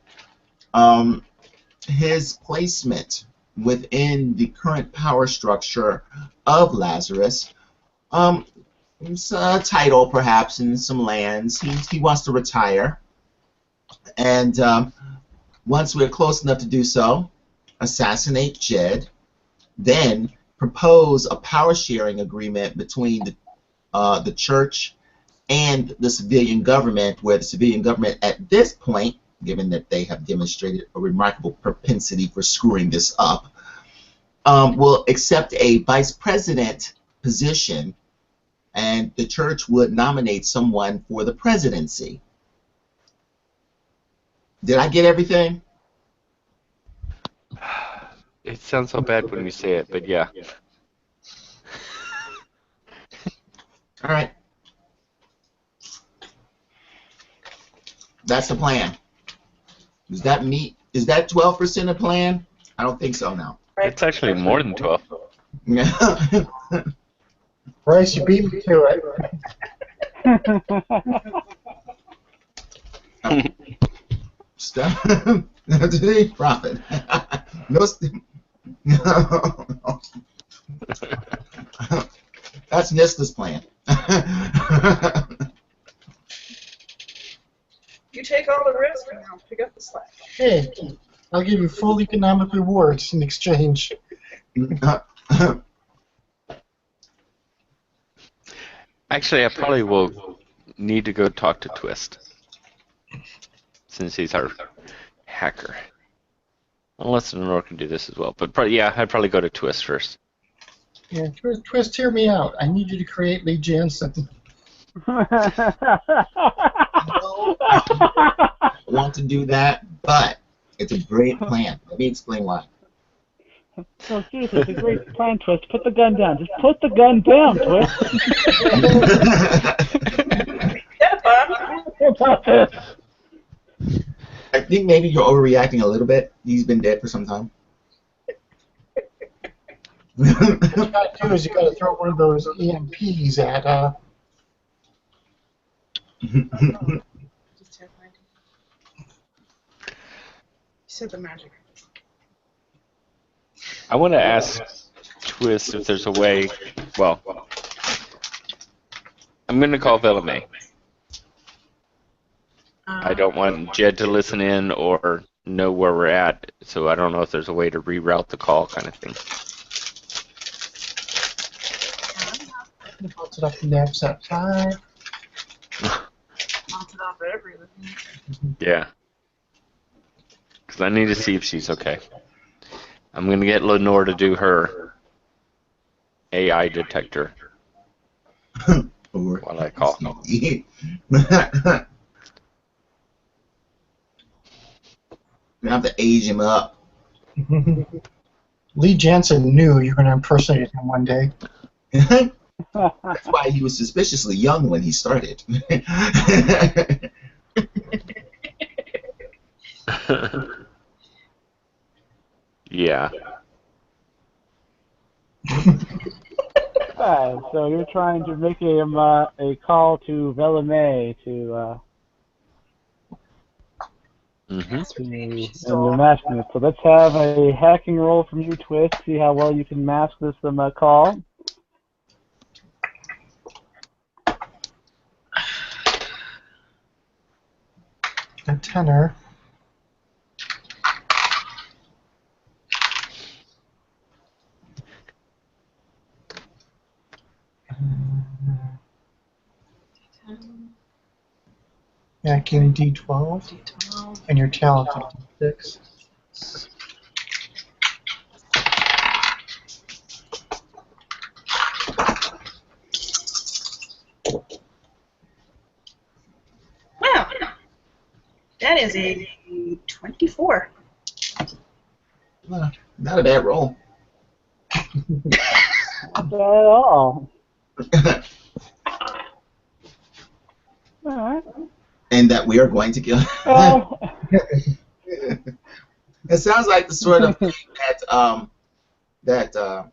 C: his placement within the current power structure of Lazarus. It's a title, perhaps, and some lands. He wants to retire. And once we're close enough to do so, assassinate Jed, then propose a power-sharing agreement between the church and the civilian government, where the civilian government at this point, given that they have demonstrated a remarkable propensity for screwing this up, will accept a vice president position, and the church would nominate someone for the presidency. Did I get everything?
D: It sounds so bad when you say it, but yeah.
C: All right. That's the plan. Does that meet? Is that 12% a plan? I don't think so now.
D: It's actually more than 12.
B: Bryce, you beat me to it.
C: Stuff. Today, profit. No. That's Niska's plan.
E: You take all the risk and I'll pick up the slack.
B: Hey, I'll give you full economic rewards in exchange.
D: Actually, I probably will need to go talk to Twist, since he's our hacker. Unless Lenore can do this as well. But yeah, I'd probably go to Twist first.
B: Yeah, Twist, hear me out. I need you to create Lee Jansen.
C: I want to do that, but it's a great plan. Let me explain why.
A: No, seriously, it's a great plan, Twist. Put the gun down. Just put the gun down, Twist.
C: I think maybe you're overreacting a little bit. He's been dead for some time.
B: What you gotta do is you gotta throw one of those EMPs at
E: Just have my idea. You said the magic.
D: I want to ask Twist if there's a way. Well, I'm going to call Bella May. I don't want Jed to listen in or know where we're at, so I don't know if there's a way to reroute the call kind of thing.
B: Bounce it up next at 5.
E: Bounce it off everything.
D: Yeah. Because I need to see if she's okay. I'm going to get Lenore to do her AI detector while I call.
C: We have to age him up.
B: Lee Jansen knew you were going to impersonate him one day.
C: That's why he was suspiciously young when he started.
D: Yeah.
A: Alright, so you're trying to make a call to Velamay to and you're masking it. So let's have a hacking roll from you, Twist. See how well you can mask this call.
B: A tenor. Hacking D12. And your talent D6.
E: Wow. That is a 24.
C: Not a bad roll.
A: Not bad at all. Alright.
C: And that we are going to kill.
A: Well,
C: It sounds like the sort of thing that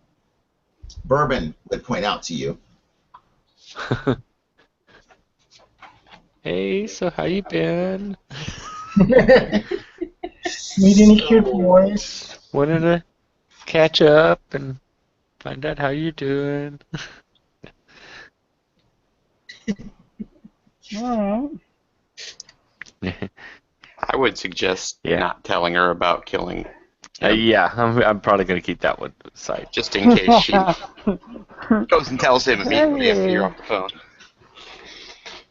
C: Bourbon would point out to you.
D: Hey, so how you been?
B: Meet any cute boys?
D: Wanted to catch up and find out how you're doing.
A: alright.
F: I would suggest
D: Yeah.
F: not telling her about killing
D: Yeah, I'm probably going to keep that one aside.
F: just in case she goes and tells him immediately if you're off the phone.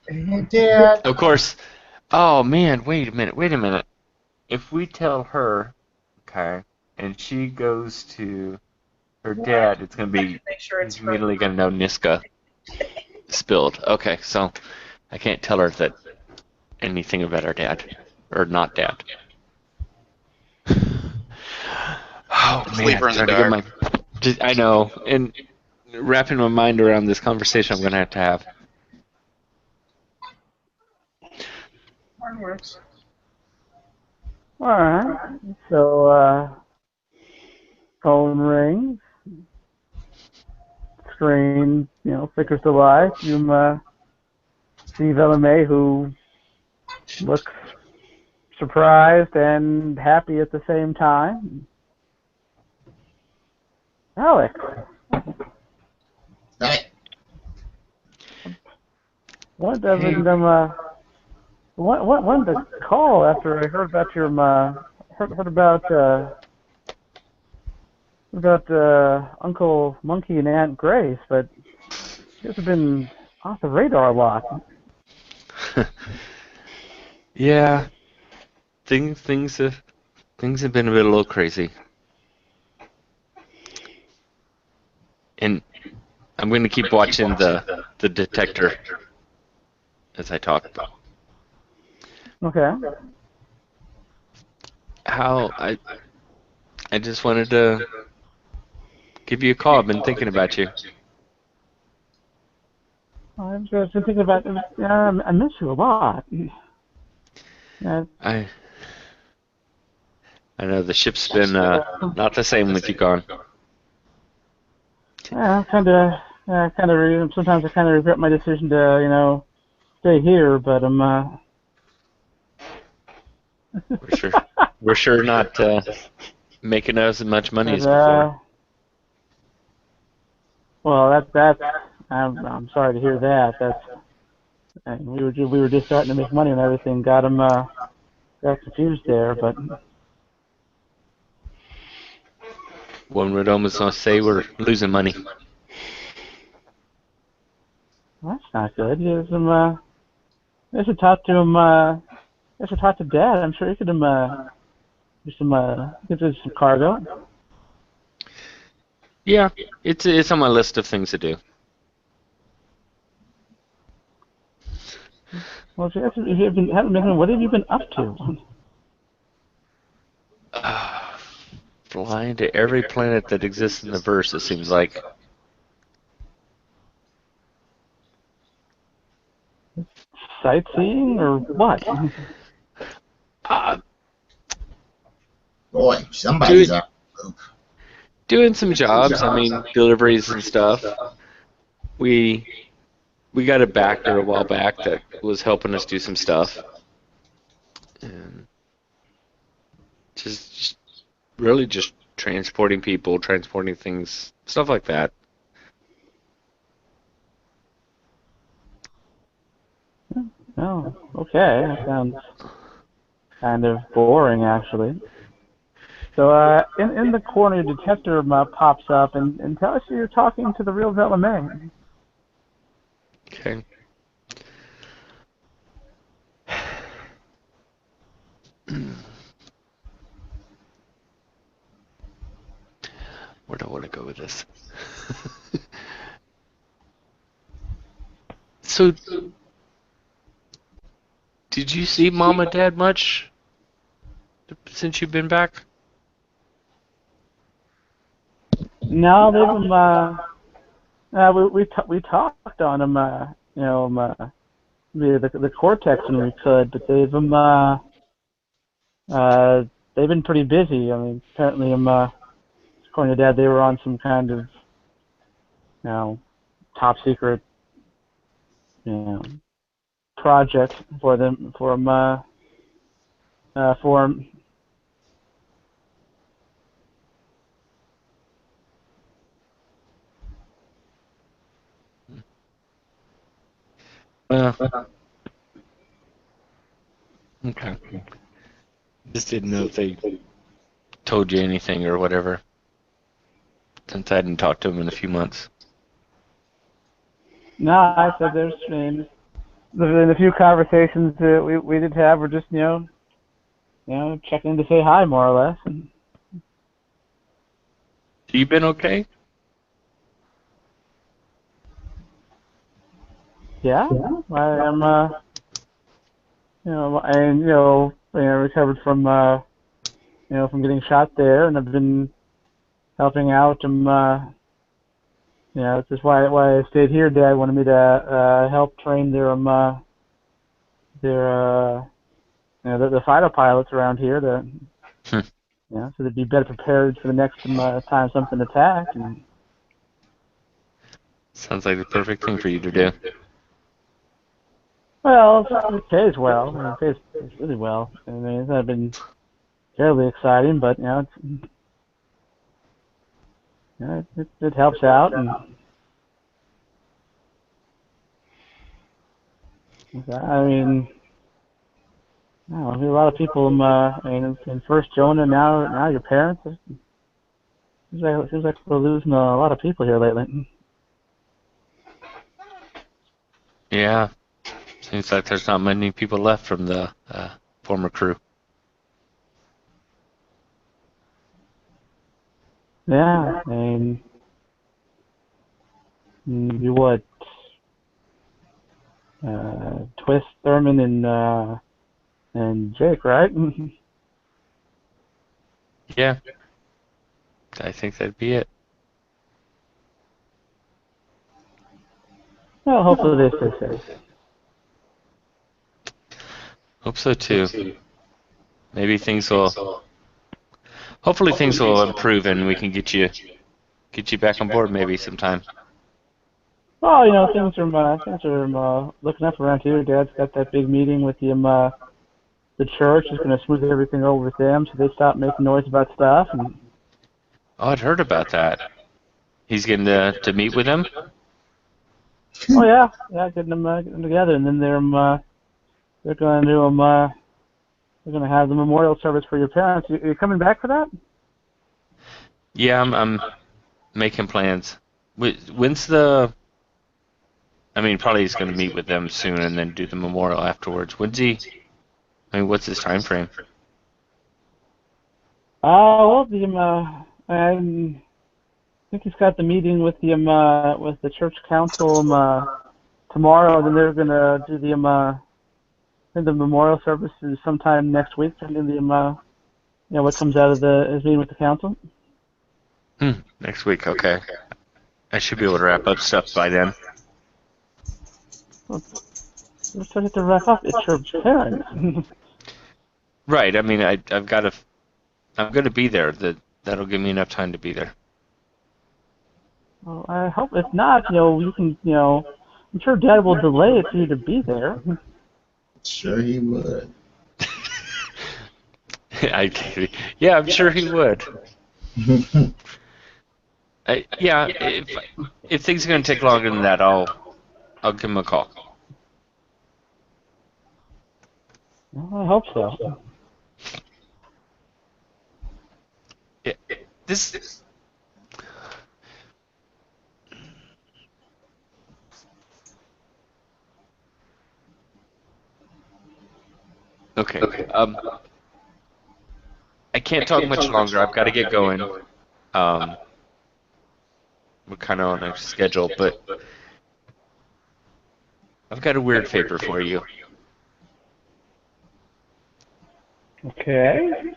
B: Hey, Dad.
D: Of course. Oh, man, wait a minute. If we tell her, okay, and she goes to her dad, it's going to be
E: Make sure it's
D: he's immediately going to know Niska spilled. Okay, so I can't tell her that anything about her dad, or not dad. Oh,
F: Just
D: man,
F: leave her in the
D: trying to get I know, and wrapping my mind around this conversation I'm going to have.
E: Hornworks.
A: Alright. So, phone rings. Screen, flickers to life. You see Velamay, who looks surprised and happy at the same time. Alex,
C: Right.
A: wanted to call after I heard about your heard about Uncle Monkey and Aunt Grace, but you guys have been off the radar a lot.
D: Yeah, things have been a little crazy, and I'm going to keep watching the detector as I talk about
A: Okay.
D: how I just wanted to give you a call. I've been thinking about you.
A: I've just been thinking about. I miss you a lot. Yeah,
D: I know the ship's been not the same with you gone.
A: yeah, sometimes I kind of regret my decision to, stay here, but I'm.
D: We're sure not making as much money as
A: but,
D: before.
A: well, that's. I'm sorry to hear that. And we were just starting to make money and everything. Got confused there, but
D: One would almost say we're losing money.
A: well, that's not good. You should talk to him. You should talk to Dad. I'm sure he could do some cargo.
D: Yeah, it's on my list of things to do.
A: Well, if you haven't been, what have you been up to?
D: Flying to every planet that exists in the verse, it seems like.
A: Sightseeing or what?
C: Boy, somebody's up.
D: Doing some jobs. I mean, deliveries and stuff. We got a backer a while back that was helping us do some stuff. And just really just transporting people, transporting things, stuff like that.
A: Oh, okay. That sounds kind of boring, actually. So, in the corner, your detector pops up and tells you you're talking to the real Velamay.
D: Okay. Where do I want to go with this? So, did you see Mom and Dad much since you've been back?
A: No, we talked on them, the Cortex when we could, but they've been pretty busy. I mean, apparently, according to Dad, they were on some kind of, top secret, project for them, for him.
D: Okay. Just didn't know if they told you anything or whatever, since I hadn't talked to them in a few months.
A: No, I said there's in a few conversations that we did have, we're just checking to say hi more or less. And
D: You been okay?
A: yeah, I'm recovered from from getting shot there, and I've been helping out. This is why I stayed here. Dad wanted me to help train the fighter pilots around here so they'd be better prepared for the next time something attacks. And
D: Sounds like the perfect thing for you to do.
A: well, it pays well. I mean, it pays really well. I mean, it's not been terribly exciting, but it helps out. And I mean, a lot of people. In first Jonah, now your parents. It seems like we're losing a lot of people here lately.
D: Yeah. Seems like there's not many people left from the former crew.
A: Yeah, and you what? Twist, Thurman, and Jake, right?
D: Yeah. I think that'd be it.
A: Well, hopefully they stay safe.
D: Hope so too. Maybe things will. Hopefully things will improve and we can get you back on board maybe sometime.
A: Well, things are looking up around here. Dad's got that big meeting with the church. Is going to smooth everything over with them, so they stop making noise about stuff. And
D: Oh, I'd heard about that. He's getting to meet with them?
A: Oh yeah, getting them together, and then they're going to do they're going to have the memorial service for your parents. You coming back for that?
D: Yeah, I'm making plans. When's the? I mean, probably he's going to meet with them soon and then do the memorial afterwards. When's he? I mean, what's his time frame?
A: Well, I think he's got the meeting with the church council tomorrow, and then they're going to do the memorial service sometime next week, and then what comes out of his meeting with the council.
D: Next week, okay. I should be able to wrap up stuff by then.
A: You're starting to wrap up. It's your parents.
D: Right. I mean, I'm going to be there. That'll give me enough time to be there.
A: Well, I hope if not, you can, I'm sure Dad will delay it for you to be there.
C: Sure he would.
D: Yeah, I'm sure he would. Yeah, if things are going to take longer than that, I'll give him a call.
A: Well, I hope so.
D: Yeah, this. Okay. I can't talk much longer. I've got to get going. We're kind of on a schedule, but I've got a weird favor for you.
A: Okay.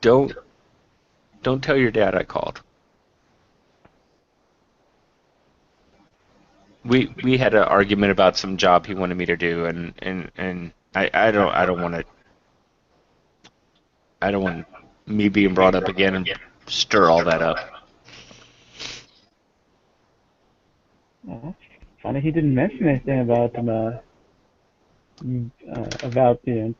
D: Don't tell your dad I called. We had an argument about some job he wanted me to do, and I don't want me being brought up again and stir all that up.
A: Well, funny he didn't mention anything about being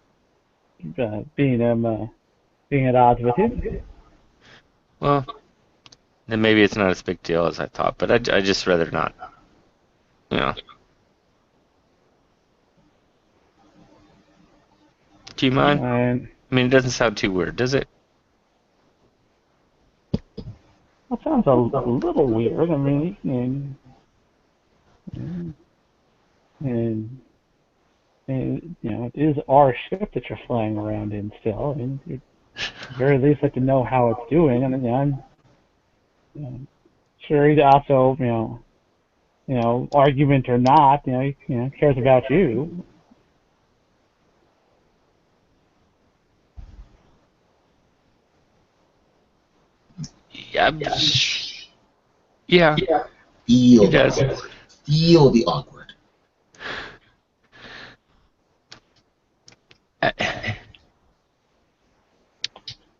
A: at odds with you.
D: Well, then maybe it's not as big deal as I thought, but I just rather not. Do you mind? I mean, it doesn't sound too weird, does it?
A: That sounds a little weird. I mean, it is our ship that you're flying around in still. I mean, you'd at the very least like to know how it's doing, and I'm sure he'd also, argument or not, he cares about you.
D: Yeah.
C: Feel
D: He does.
C: awkward. Feel the awkward.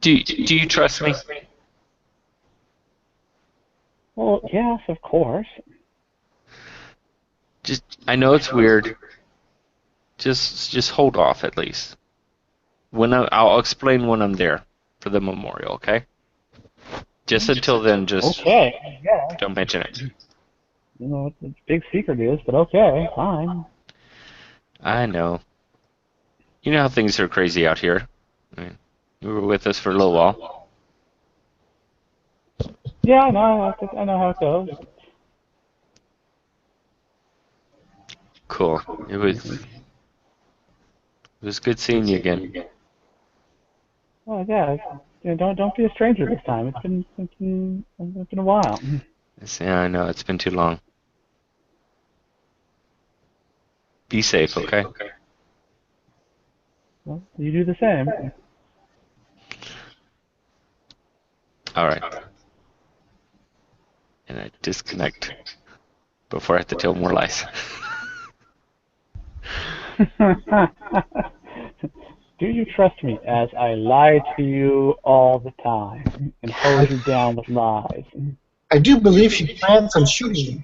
D: Do you trust me?
A: Well, yes, of course.
D: I know it's weird. Just hold off at least. I'll explain when I'm there for the memorial, okay? Just until then, just
A: okay. Yeah.
D: Don't mention it.
A: What the big secret is, but okay, fine.
D: I know. You know how things are crazy out here. I mean, you were with us for a little while.
A: Yeah, I know how it goes.
D: Cool. It was good seeing you again.
A: Oh yeah. Don't be a stranger this time. It's been a while.
D: Yeah, I know. It's been too long. Be safe, okay?
A: Well, you do the same.
D: All right. And I disconnect before I have to tell more lies.
A: Do you trust me as I lie to you all the time and hold you down with lies?
B: I do believe she plans on shooting you.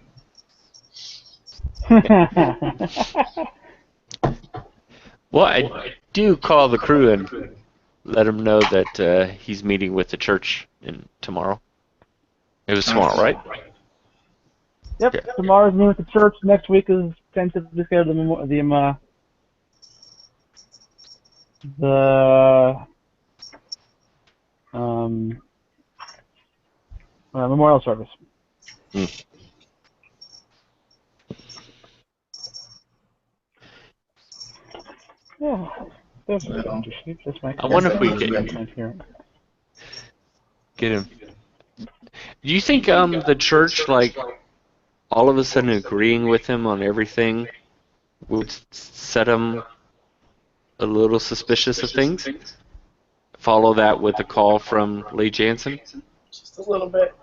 D: Well, I do call the crew and let them know that he's meeting with the church tomorrow. It was tomorrow, right?
A: Yep.
D: Yeah.
A: Tomorrow's meeting with the church. Next week is tentatively scheduled the memorial service.
F: Mm.
A: Yeah. There's a
B: Well,
A: Dr. Sheep. That's my
D: I wonder if we
B: Yes,
D: get
A: here.
D: him. Do you think the church, like, all of a sudden agreeing with him on everything would set him a little suspicious of things? Follow that with a call from Lee Jansen?
B: just a little bit.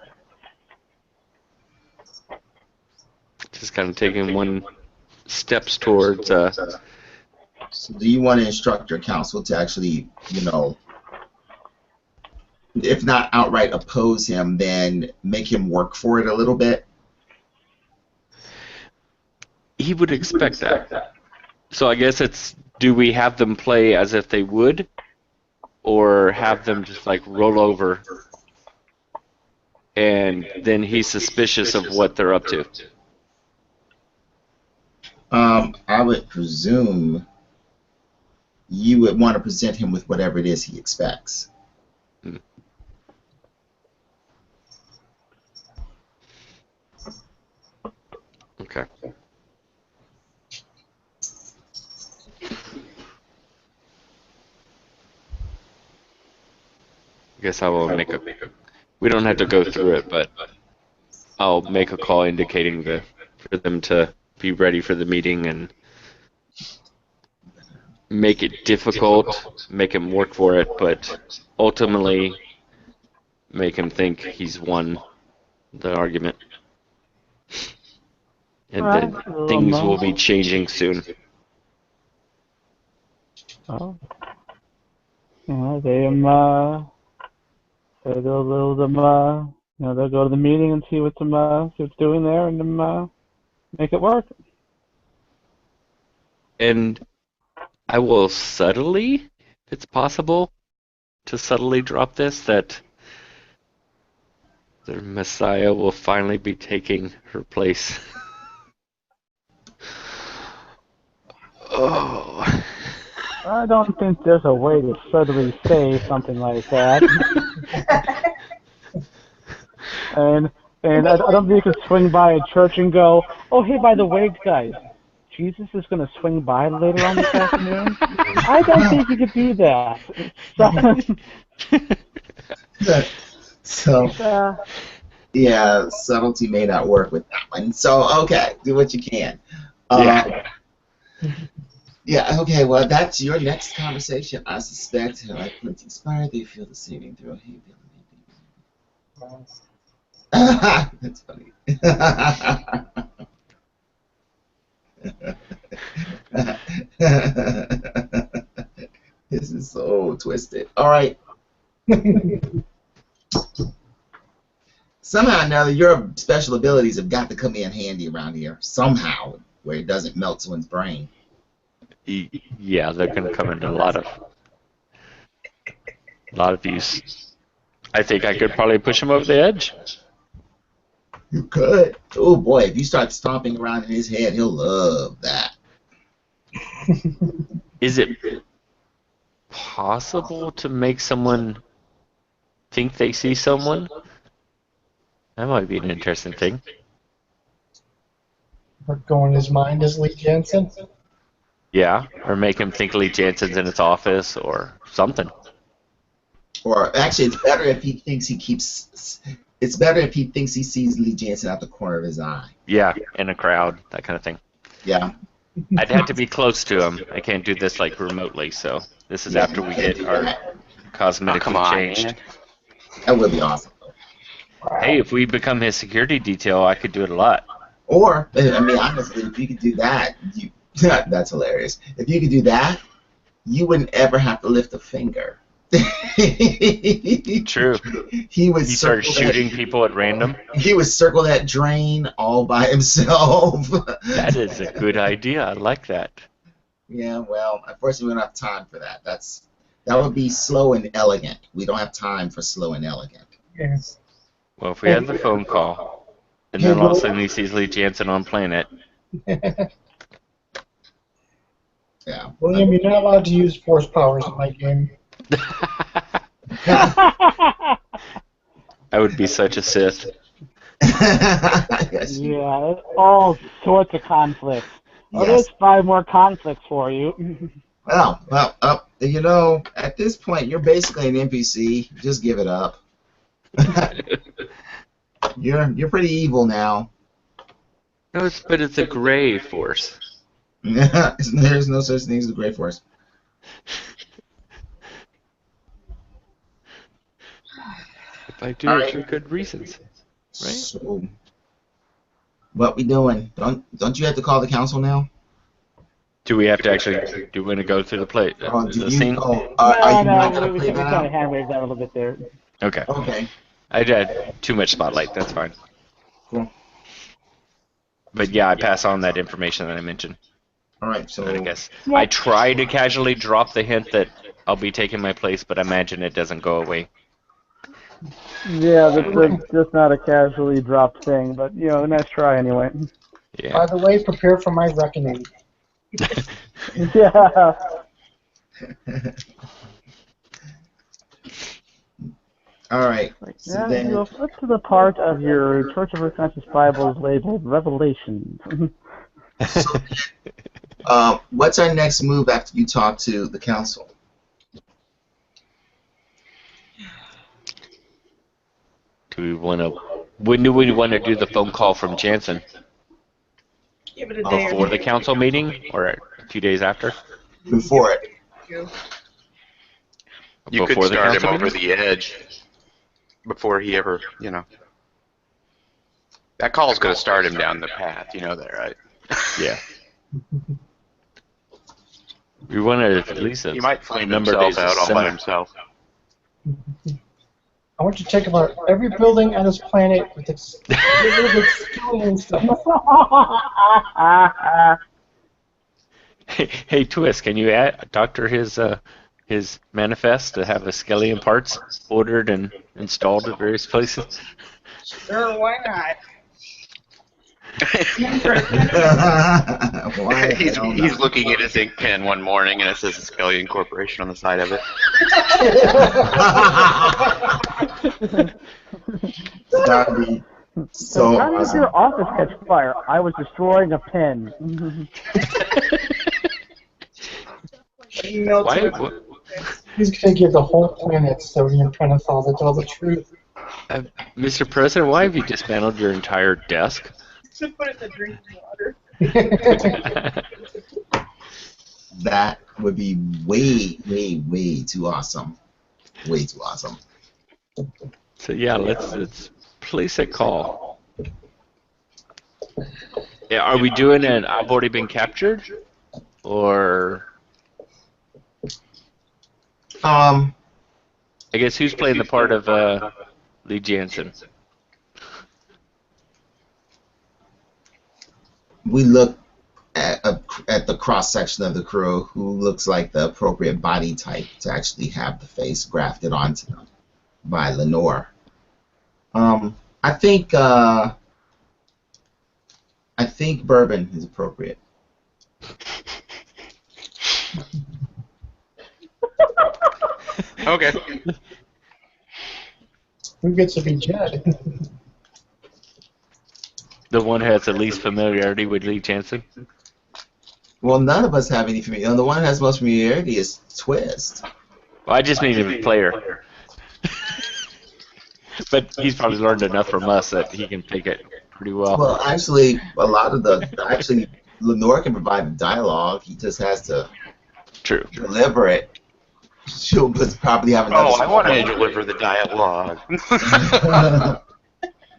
D: Just kind of taking one steps towards
C: So do you want to instruct your counsel to actually, if not outright oppose him, then make him work for it a little bit?
D: he would expect that. So I guess it's, do we have them play as if they would, or have them just like roll over and then he's suspicious of what they're up to?
C: I would presume you would want to present him with whatever it is he expects.
D: Okay. I guess I will make a. We don't have to go through it, but I'll make a call indicating for them to be ready for the meeting and make it difficult, make him work for it, but ultimately make him think he's won the argument. And then things will be changing soon.
A: Oh. Yeah, they'll go to the meeting and see what's doing there and make it work.
D: And I will subtly, if it's possible, to subtly drop this, that the Messiah will finally be taking her place. Oh.
A: I don't think there's a way to subtly say something like that. and I don't think you could swing by a church and go, oh, hey, by the way, guys, Jesus is going to swing by later on this afternoon. I don't think you could do that.
C: So, yeah, subtlety may not work with that one. So, okay, do what you can.
D: Yeah.
C: Yeah, okay, well, that's your next conversation, I suspect. Like, let's inspire, they feel the saving through. That's funny. This is so twisted. All right. Somehow or another, your special abilities have got to come in handy around here. Somehow, where it doesn't melt someone's brain.
D: Yeah, they're going to come into a lot of use. I think I could probably push him over the edge.
C: You could. Oh boy, if you start stomping around in his head, he'll love that.
D: Is it possible to make someone think they see someone? That might be an interesting thing.
B: Or go in his mind as Lee Jensen.
D: Yeah, or make him think Lee Jansen's in his office or something.
C: Or actually, it's better if he thinks It's better if he thinks he sees Lee Jansen out the corner of his eye.
D: Yeah, in a crowd, that kind of thing.
C: Yeah.
D: I'd have to be close to him. I can't do this like remotely, so this is after we get our cosmetically changed.
F: Man.
C: That would be awesome.
D: Hey, if we become his security detail, I could do it a lot.
C: Or, I mean, honestly, if you could do that, that's hilarious. If you could do that, you wouldn't ever have to lift a finger.
D: True.
C: He would
D: start shooting people at random.
C: He would circle that drain all by himself.
D: That is a good idea. I like that.
C: Yeah, well, unfortunately, we don't have time for that. That would be slow and elegant. We don't have time for slow and elegant.
B: Yes.
D: Well, if we had the phone call, And then all of a sudden he sees Lee Jansen on planet.
B: Yeah, William, you're not allowed to use force powers in my game.
D: I would be such a Sith.
C: Yes, you
A: Yeah, all sorts of conflicts. Oh,
C: Yes.
A: there's 5 more conflicts for you.
C: Well, you know, at this point, you're basically an NPC. Just give it up. You're pretty evil now.
D: No, but it's a gray force.
C: There's no such thing as a gray force.
D: If I do it for good reasons, right?
C: So, what we doing? Don't you have to call the council now?
D: Do we have to actually? Do we want to go through the play?
C: Do
D: The
C: you?
D: scene?
C: Are you not
A: no,
C: gonna
A: we
C: play
A: kind
C: that
A: of
C: out?
A: hand waved that a little bit there.
D: Okay.
C: Okay.
D: I had too much spotlight. That's fine.
C: Cool.
D: But yeah, I pass on that information that I mentioned.
C: All right. So
D: I guess I try to casually drop the hint that I'll be taking my place, but I imagine it doesn't go away.
A: Yeah, that's just not a casually dropped thing, but, you know, a nice try anyway.
D: Yeah.
B: By the way, prepare for my reckoning.
A: Yeah.
C: All right. So
A: Yeah,
C: then,
A: you'll flip to the part of your Church of Unconscious Bibles labeled Revelations.
C: what's our next move after you talk to the council?
D: Do we want to? When do we want to do the phone call from Jansen?
E: Give it a day or
D: Before
E: two.
D: the council meeting, or a few days after?
C: Before it.
F: You
D: Before
F: could
D: the
F: start him
D: council
F: over
D: meeting?
F: the edge before he ever, you know. That call's going to start him down the path, you know that, right?
D: Yeah. We want to at least
F: He might flame
D: number of
F: himself
D: days
F: out all by
D: similar.
F: himself.
B: I want you to take about every building on this planet with its little bit skilling stuff.
D: Hey, Twist, can you doctor his manifest to have the Skellion parts ordered and installed at various places?
E: Sure, why not?
C: Why?
F: He's looking at his ink pen one morning and it says Skellion Corporation on the side of it.
C: That would be so
A: How did
C: awesome.
A: your office catch fire? I was destroying a pen.
E: Email
D: Why?
E: to
D: What,
B: He's going to give the whole planet sodium pentothal to tell the truth.
D: Mr. President, why have you dismantled your entire desk?
E: to put it in the drinking water.
C: That would be way, way, way too awesome. Way too awesome.
D: So yeah, let's place a call. Yeah, are we doing an I've already been captured, or
C: Um,
D: I guess who's playing the part of Lee Jansen?
C: we look at the cross section of the crew who looks like the appropriate body type to actually have the face grafted onto them by Lenore. I think bourbon is appropriate.
F: Okay.
B: Who gets to be Jed?
D: The one who has the least familiarity with Lee Jansen?
C: Well, none of us have any familiarity. The one who has most familiarity is Twist.
D: Well, I just mean him as player. But he's probably learned enough from us that he can take it pretty well.
C: Well, actually, a lot of Lenore can provide the dialogue. He just has to
D: True.
C: deliver it. She'll probably have another.
F: Oh, I want to deliver the dialogue.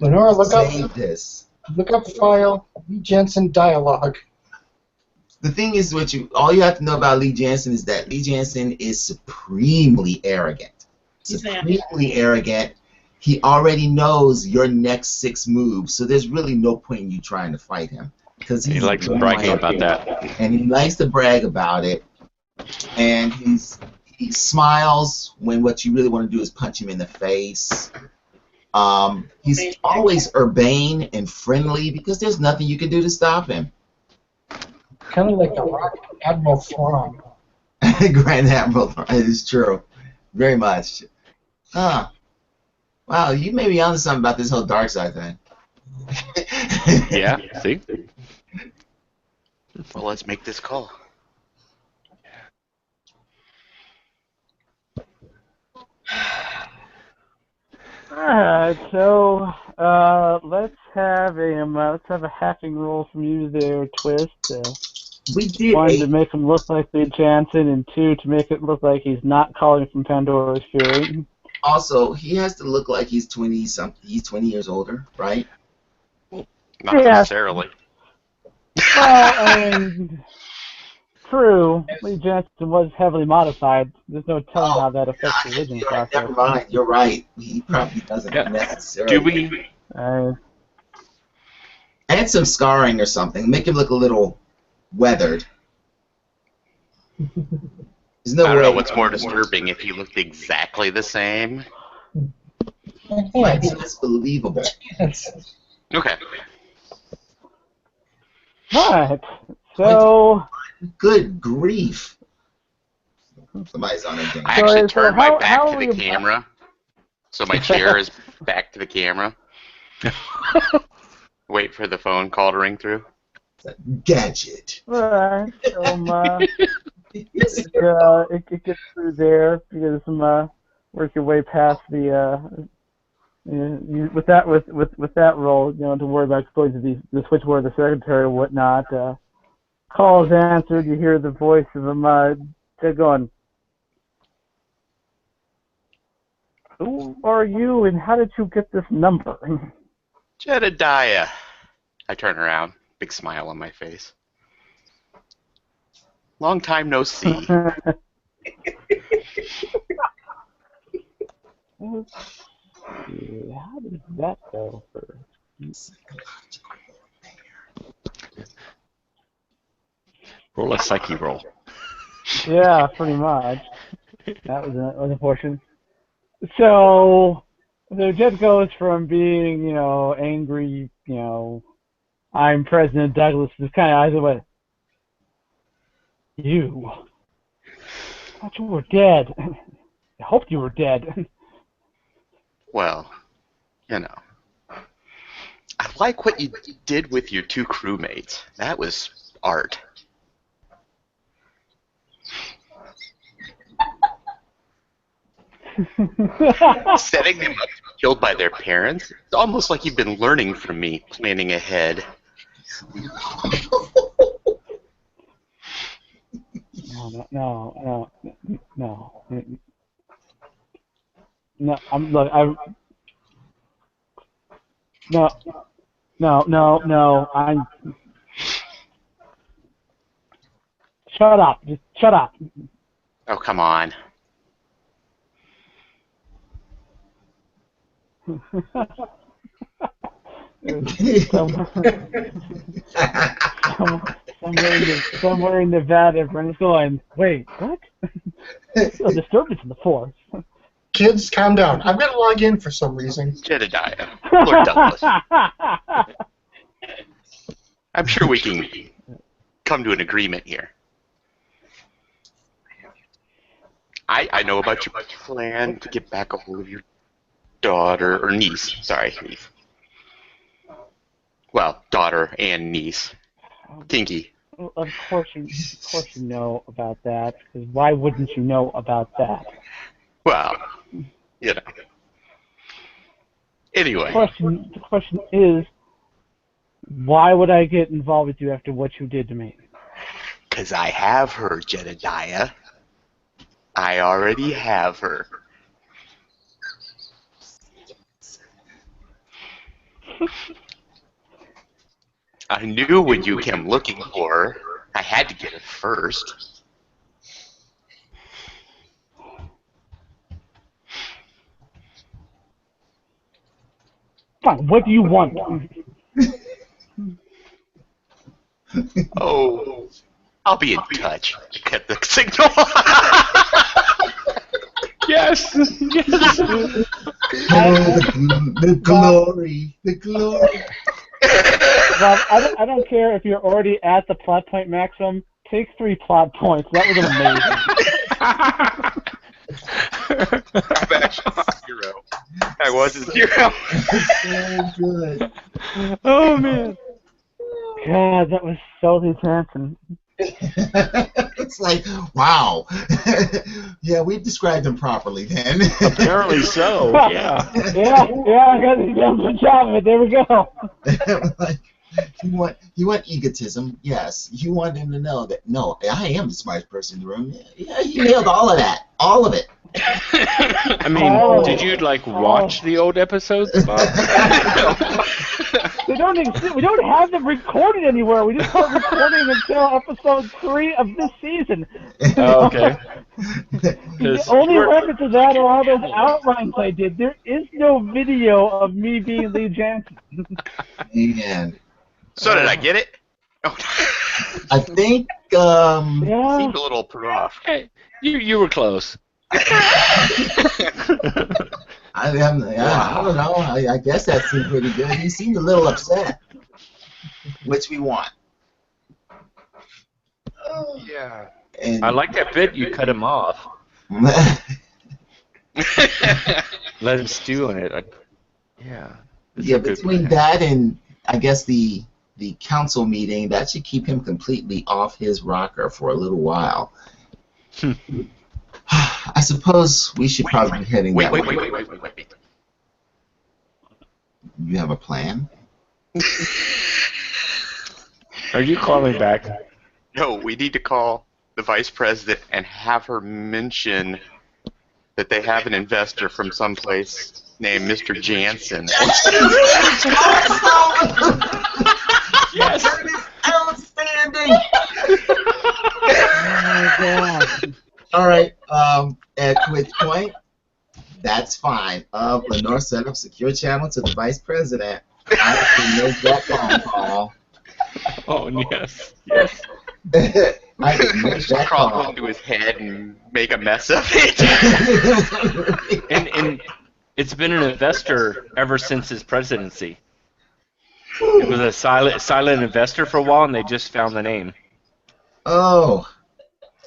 B: Lenore, look
C: Save this.
B: up file Lee Jensen dialogue.
C: The thing is, all you have to know about Lee Jansen is that Lee Jansen is supremely arrogant. Supremely arrogant. He already knows your next 6 moves, so there's really no point in you trying to fight him. Because
D: He likes bragging about that.
C: And he likes to brag about it. And he smiles when what you really want to do is punch him in the face. He's always urbane and friendly because there's nothing you can do to stop him.
B: Kind of like the Rock Admiral Thrawn.
C: Grand Admiral, it is true. Very much. Huh. Wow, you may be onto something about this whole dark side thing.
D: Yeah, see?
F: Well, let's make this call.
A: Alright, so let's have a hacking roll from you there, Twist.
C: We did
A: One, to make him look like Lee Jansen, and two, to make it look like he's not calling from Pandora's Fury.
C: Also, he has to look like he's 20 something. He's 20 years older, right?
F: Not
A: Yeah.
F: necessarily.
A: Well, I mean, true. Lee Jansen was heavily modified. There's no telling how that affects the religion process.
C: Never mind. You're right. He probably doesn't
D: Yeah.
C: necessarily.
D: Do we?
C: Add some scarring or something. Make him look a little weathered. There's no
F: I don't
C: way.
F: know what's more disturbing, if he looked exactly the same.
C: Might be less believable.
B: Yes.
F: Okay.
A: Alright, so...
C: Good grief. Somebody's on a date.
F: I actually
A: So
F: turned my
A: how
F: back to
A: are
F: the
A: we-
F: camera, so my chair is back to the camera. Wait for the phone call to ring through.
C: Gadget.
A: Alright, so it gets through there because work your way past the with that role, to worry about going to the switchboard of the secretary or whatnot. Call is answered. You hear the voice of him going, "Who are you, and how did you get this number?"
F: Jedediah. I turn around, big smile on my face. Long time no see.
A: How does that go for?
D: Roll a psyche roll.
A: Yeah, pretty much. That was unfortunate. So Jed goes from being, angry, I'm President Douglas, just kind of eyes away. You. I thought you were dead. I hoped you were dead.
F: Well, I like what you did with your two crewmates. That was art. Setting them up to be killed by their parents? It's almost like you've been learning from me, planning ahead.
A: No. I'm. Shut up. Just shut up.
F: Oh, come on.
A: Somewhere in Nevada, everyone's going, wait, what? There's a disturbance in the force.
B: Kids, calm down. I'm going to log in for some reason.
F: Jedediah. Lord Douglas. I'm sure we can come to an agreement here. I know about your plan to get back a hold of your daughter, or niece. Sorry, niece. Well, daughter and niece. Kinky.
A: Of course you know about that, because why wouldn't you know about that?
F: Well, Anyway.
A: The question is, why would I get involved with you after what you did to me?
F: Because I have her, Jedediah. I already have her. I knew when you came looking for her, I had to get her first.
A: Fine, what do you want?
F: Oh, I'll be in touch. Cut the signal.
D: Yes. Yes.
C: The glory. The glory.
A: Bob, I don't care if you're already at the plot point maximum. Take 3 plot points. That was amazing.
F: I'm actually 0. I was a 0.
C: So good.
D: Oh man.
A: God, that was so entrancing.
C: It's like, wow. Yeah, we described him properly then.
D: Apparently so. Yeah.
A: Yeah, I got a good job of it. There we go.
C: Like, you want egotism, yes. You want him to know that, no, I am the smartest person in the room. Yeah, he nailed all of that. All of it.
D: I mean, did you watch the old episodes, Bob?
A: They don't exist. We don't have them recorded anywhere. We just start recording until episode 3 of this season.
D: Oh, okay.
A: The only reference to that are all those outlines I did. There is no video of me being Lee Jansen.
C: Man.
F: So did I get it? Oh.
C: I think,
A: Yeah.
F: Seemed a little put off.
D: Hey, you were close.
C: I don't know. I guess that seemed pretty good. He seemed a little upset, which we want.
F: Yeah.
C: And
D: I like that bit. You cut him off. Let him stew in it. Yeah.
C: Yeah, between that and I guess the council meeting, that should keep him completely off his rocker for a little while. I suppose we should probably be heading that way.
F: Wait.
C: You have a plan?
D: Are you calling back?
F: No, we need to call the vice president and have her mention that they have an investor from someplace named Mr. Jansen.
C: Yes! That is outstanding! Oh my God. All right, at which point, that's fine. Lenore set up secure channel to the vice president. I can make that phone call.
D: Oh, yes. Yes.
C: I can make
F: Just
C: that
F: crawl
C: call.
F: into his head and make a mess of it.
D: And it's been an investor ever since his presidency. It was a silent investor for a while, and they just found the name.
C: Oh.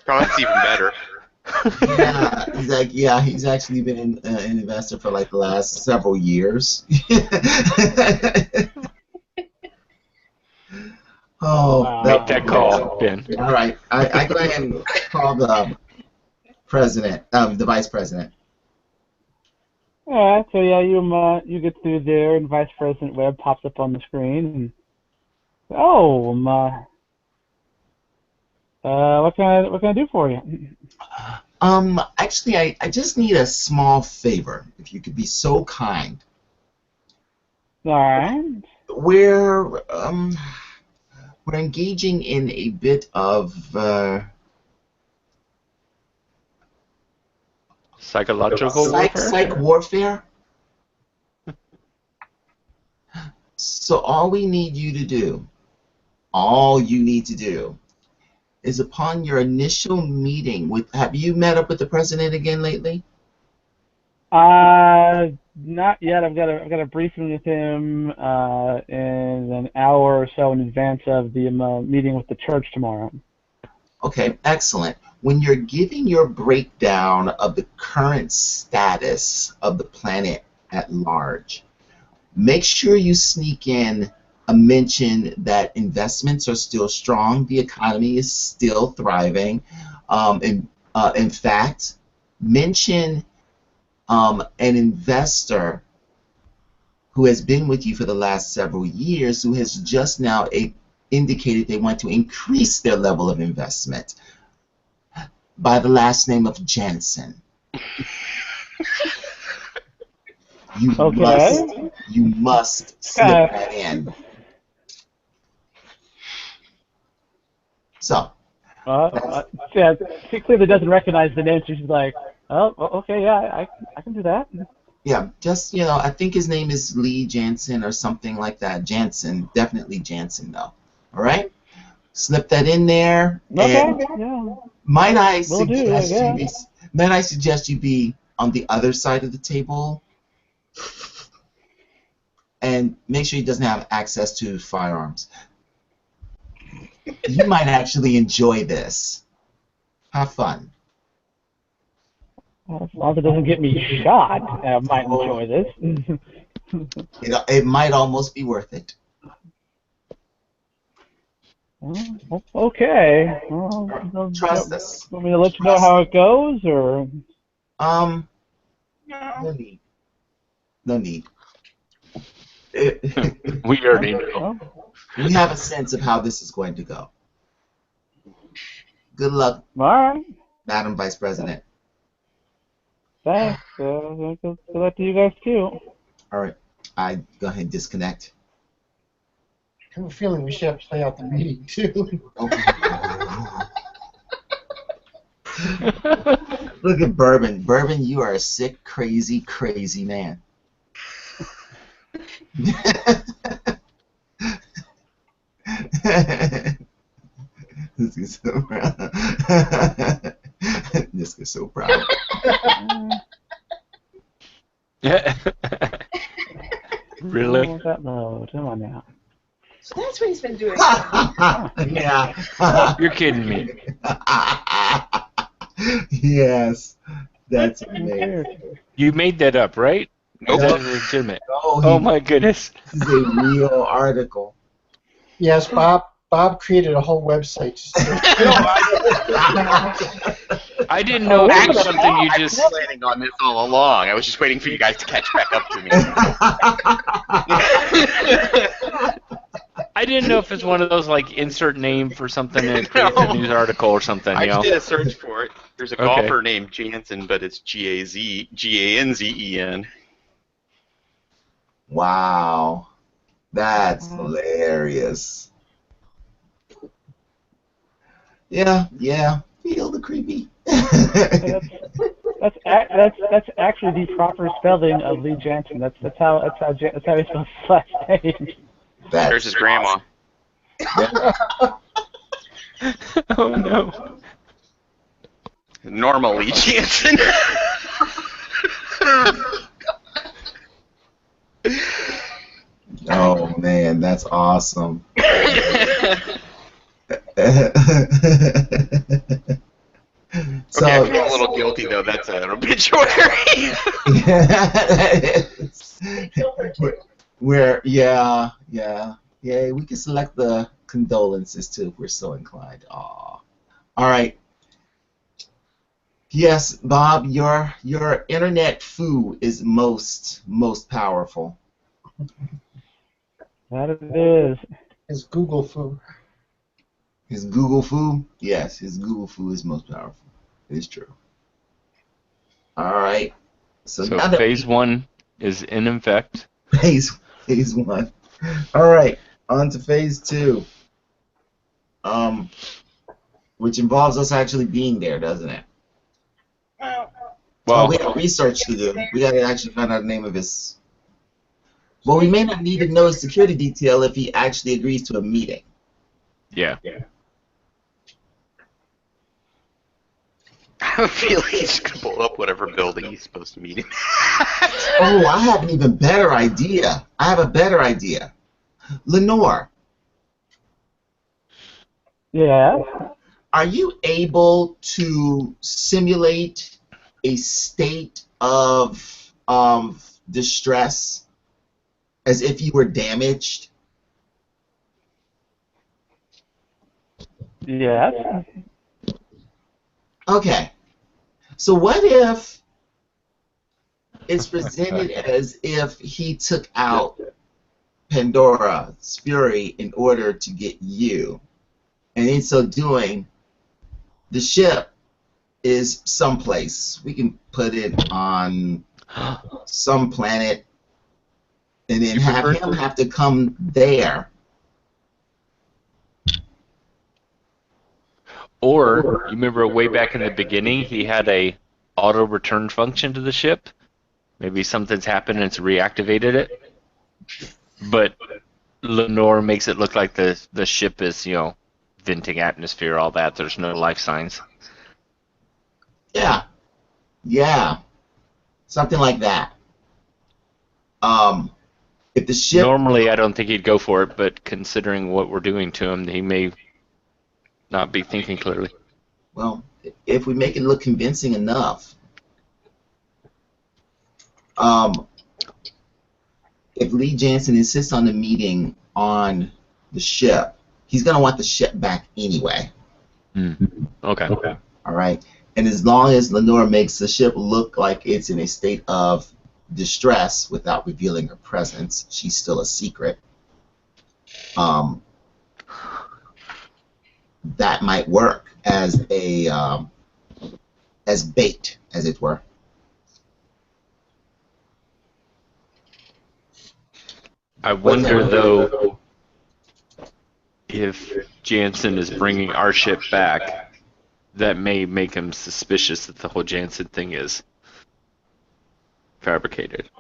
F: That's even better.
C: Yeah, he's actually been an investor for like the last several years. Oh,
A: Wow.
D: Make that call, Ben.
C: All right, I go ahead and call the president, the vice president.
A: All right, so yeah, you get through there, and Vice President Webb pops up on the screen, and what can I do for you?
C: Actually, I just need a small favor, if you could be so kind.
A: All right.
C: We're engaging in a bit of
D: Psychological warfare?
C: psych warfare. So all you need to do, is upon your initial meeting with, have you met up with the president again lately?
A: Not yet. I've got a briefing with him in an hour or so in advance of the meeting with the church tomorrow.
C: Okay, excellent. When you're giving your breakdown of the current status of the planet at large, make sure you sneak in a mention that investments are still strong, the economy is still thriving. In fact, mention an investor who has been with you for the last several years, who has just now indicated they want to increase their level of investment by the last name of Jansen. You must slip that in. So.
A: Yeah, she clearly doesn't recognize the name, so she's like, oh, okay, yeah, I can do that.
C: Yeah, just, I think his name is Lee Jansen or something like that. Jansen, definitely Jansen, though. All right? Slip that in there.
A: Okay,
C: and
A: yeah.
C: Might I
A: Will do,
C: suggest
A: yeah.
C: you be on the other side of the table. And make sure he doesn't have access to firearms. You might actually enjoy this. Have fun.
A: Well, as long as it doesn't get me shot, I might enjoy this.
C: It might almost be worth it.
A: Well, okay. Well,
C: Trust us.
A: want me to let you know how it goes, or?
C: No need. No need.
D: We already know.
C: We have a sense of how this is going to go. Good luck,
A: All right.
C: Madam Vice President.
A: Thanks. Good luck to you guys too.
C: All right, I go ahead and disconnect.
B: I have a feeling we should have to play out the meeting, too.
C: Okay. Look at Bourbon. Bourbon, you are a sick, crazy, crazy man. This is so proud. This is so proud.
D: Really?
A: Hold that load. Come on now.
G: So that's what he's been doing.
C: Yeah.
D: You're kidding me.
C: Yes. That's amazing.
D: You made that up, right?
F: Nope.
D: That is legitimate.
C: Oh,
D: Oh my goodness.
C: This is a real article.
B: Yes, Bob created a whole website.
D: I didn't know it was something you
F: I
D: just.
F: was planning on this all along. I was just waiting for you guys to catch back up to me.
D: I didn't know if it's one of those like insert name for something and it creates a news article or something.
F: I
D: You know.
F: just did a search for it. There's a
D: Okay.
F: golfer named Jansen, but it's Ganzen.
C: Wow. That's hilarious. Yeah. Feel the creepy.
A: That's actually the proper spelling of Lee Jansen. That's how he spells his last name.
F: There's his grandma.
D: Oh no.
F: Normally Jansen.
C: Oh man, that's awesome. So,
F: Okay, I feel a little guilty though. That's an obituary.
C: yeah. We can select the condolences too if we're so inclined. Aw. All right. Yes, Bob, your internet foo is most powerful.
A: That it is.
B: His Google foo.
C: His Google foo? Yes, his Google foo is most powerful. It is true. All right. So
D: So
C: now that
D: phase one is in effect.
C: phase one. All right, on to phase two. Which involves us actually being there, doesn't it?
D: Well,
C: We have research to do. We got to actually find out the name of his. Well, we may not need to know his security detail if he actually agrees to a meeting.
D: yeah.
F: I have a feeling he's gonna blow up whatever building he's supposed to meet in.
C: Oh, I have an even better idea. I have a better idea. Lenore,
A: Yeah.
C: are you able to simulate a state of distress as if you were damaged?
A: Yes.
C: Okay. So what if it's presented as if he took out Pandora's fury in order to get you, and in so doing, the ship is someplace. We can put it on some planet, and then have him have to come there.
D: Or you remember way back in the beginning, he had a auto return function to the ship. Maybe something's happened and it's reactivated it. But Lenore makes it look like the ship is, venting atmosphere, all that. There's no life signs.
C: Yeah. Something like that. If the ship...
D: Normally, I don't think he'd go for it, but considering what we're doing to him, he may not be thinking clearly.
C: Well, if we make it look convincing enough, if Lee Jansen insists on the meeting on the ship, he's going to want the ship back anyway.
D: Okay.
C: All right? And as long as Lenore makes the ship look like it's in a state of distress without revealing her presence, she's still a secret. That might work as a as bait, as it were.
D: I wonder, though, if Jansen is bringing our ship back, that may make him suspicious that the whole Jansen thing is fabricated.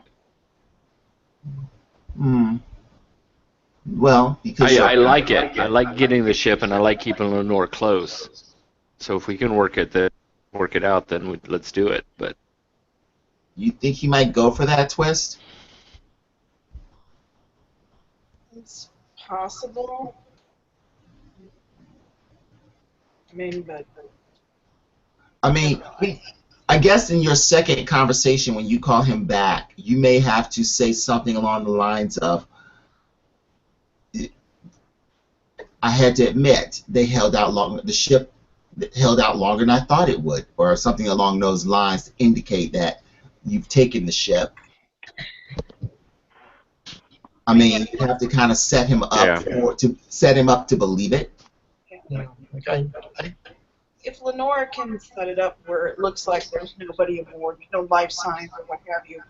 C: Well, because
D: I like it. I like getting the ship, and I like keeping Lenore close. So if we can work it out, then let's do it. But
C: you think he might go for that twist?
E: It's possible. I mean, but
C: I guess in your second conversation when you call him back, you may have to say something along the lines of, I had to admit, they held out long. The ship held out longer than I thought it would, or something along those lines to indicate that you've taken the ship. I mean, you have to kind of set him up to believe it.
B: Yeah,
E: if Lenore can set it up where it looks like there's nobody aboard, no life signs or what have you,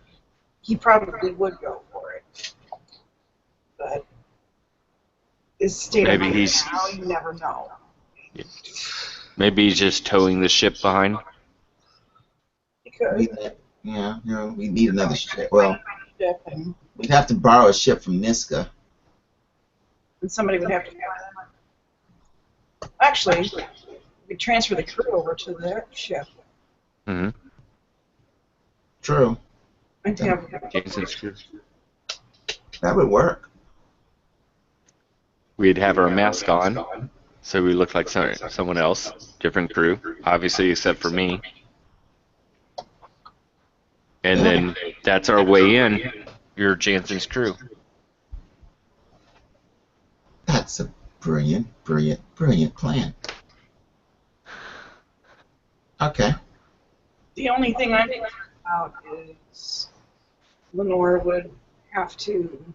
E: he probably would go for it. But his state of mind now, you never know.
D: maybe he's just towing the ship behind.
E: Because
C: we need another ship. Well, we'd have to borrow a ship from Niska.
E: and somebody would have to. Actually, we transfer the crew over to their ship.
C: True.
E: And have
D: Jansen's crew.
C: That would work.
D: We'd have our mask on, so we look like someone else, different crew, obviously except for me. And then that's our way in. You're Jansen's crew.
C: That's a brilliant plan. Okay.
E: the only thing I'm thinking about is Lenore would have to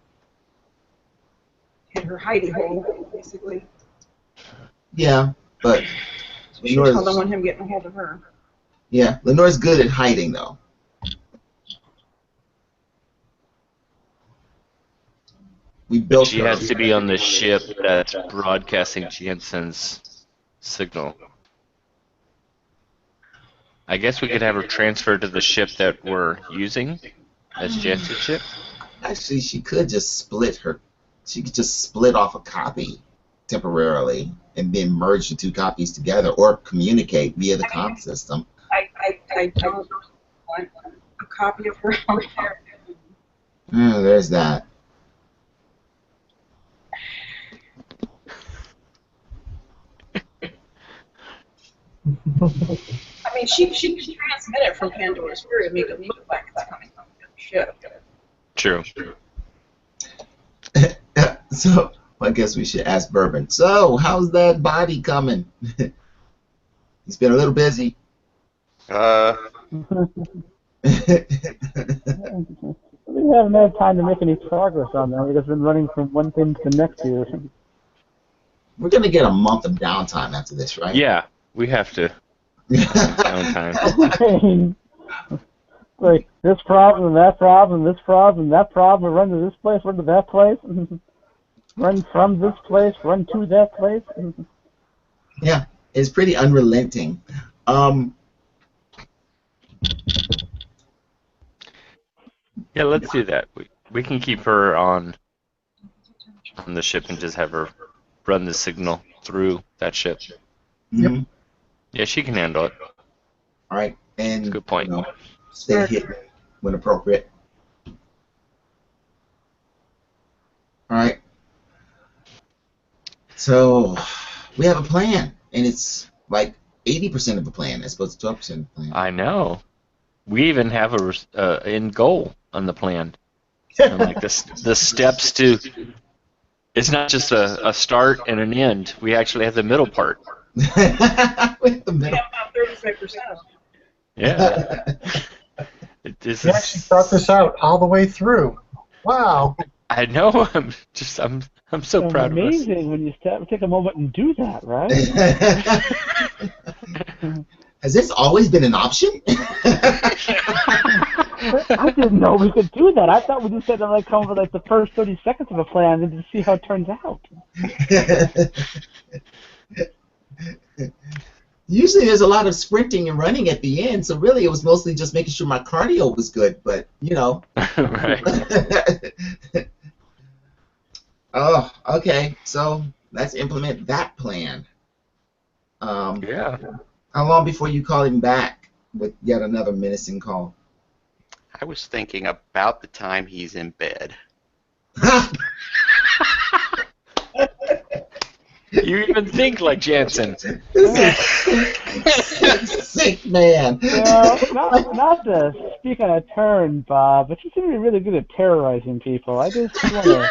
E: hit her hidey hole, basically.
C: Yeah, but
E: So she would tell them him getting a hold of her.
C: yeah, Lenore's good at hiding, though. We built
D: She
C: her.
D: has to be on the ship that's broadcasting Jensen's signal. I guess we could have her transferred to the ship that we're using as Jensen's ship.
C: Actually, she could just split her. She could just split off a copy temporarily and then merge the two copies together, or communicate via the comm system.
E: I don't want a copy of her out there.
C: There's that.
E: I mean, she can transmit it from Pandora's spirit and make it look like it's coming from the ship.
D: True.
C: So, I guess we should ask Bourbon. So, how's that body coming? He's been a little busy.
A: We haven't had time to make any progress on that. We've just been running from one thing to the next here.
C: We're going to get a month of downtime after this, right?
D: Yeah, we have to. Downtime.
A: Like this problem, that problem, this problem, that problem. Run to this place, run to that place. Run from this place, run to that place.
C: Yeah, it's pretty unrelenting.
D: Yeah, let's do that. We can keep her on the ship and just have her run the signal through that ship.
C: Yep.
D: Yeah, she can handle it.
C: All right, and
D: Good point.
C: Stay hidden. when appropriate. All right. So we have a plan, and it's like 80% of a plan as opposed to 12% of the plan.
D: I know. We even have a end goal on the plan. And like the steps to. It's not just a start and an end. We actually have the middle part.
C: With the middle.
E: Yeah, about 35%.
D: Yeah. This
B: You actually thought this out all the way through. Wow.
D: I know. I'm so
A: It's
D: proud of us.
A: amazing when you take a moment and do that, right?
C: Has this always been an option?
A: I didn't know we could do that. I thought we just had to like come up with like the first 30 seconds of a plan and just see how it turns out.
C: Usually there's a lot of sprinting and running at the end, so really it was mostly just making sure my cardio was good, but, you know.
D: Right.
C: Oh, okay, so let's implement that plan.
D: Yeah.
C: How long before you call him back with yet another menacing call?
F: I was thinking about the time he's in bed.
D: You even think like Jansen.
C: Sick man.
A: Not to speak on a turn, Bob, but you seem to be really good at terrorizing people. I just want to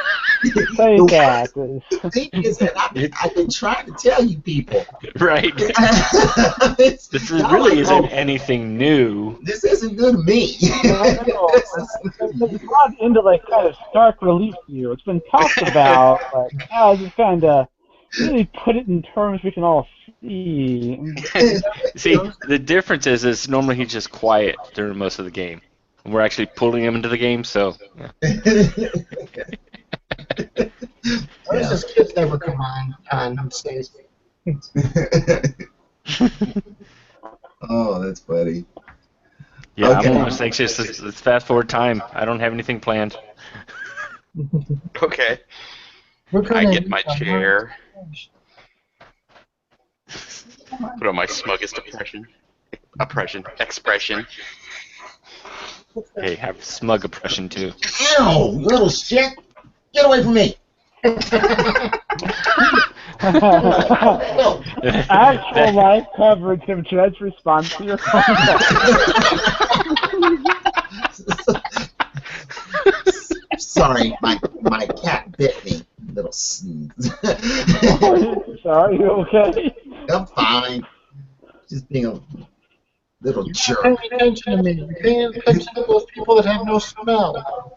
A: say that.
C: The thing is that I've been trying to tell you people.
D: Right.
C: This
D: really isn't anything new.
C: This isn't new to me.
A: It's brought into like kind of stark relief to you. It's been talked about, but now I just kind of really put it in terms we can all see.
D: See, the difference is normally he's just quiet during most of the game. And we're actually pulling him into the game, so. Yeah.
B: Where's this kids never come on stage?
C: Oh, that's funny.
D: Yeah,
C: Okay.
D: I'm almost anxious. Let's fast forward time. I don't have anything planned.
F: Okay.
B: We're
F: I
B: gonna
F: get my chair. Put on my smuggest expression.
D: Hey, have smug oppression too.
C: Ow, little shit! Get away from me!
A: Actual live coverage of Jed's response to your phone call.
C: Sorry, my cat bit me. Little
A: Sorry, you okay?
C: I'm fine. Just being a little jerk.
B: Pay attention to me. You're paying attention to those people that have no smell.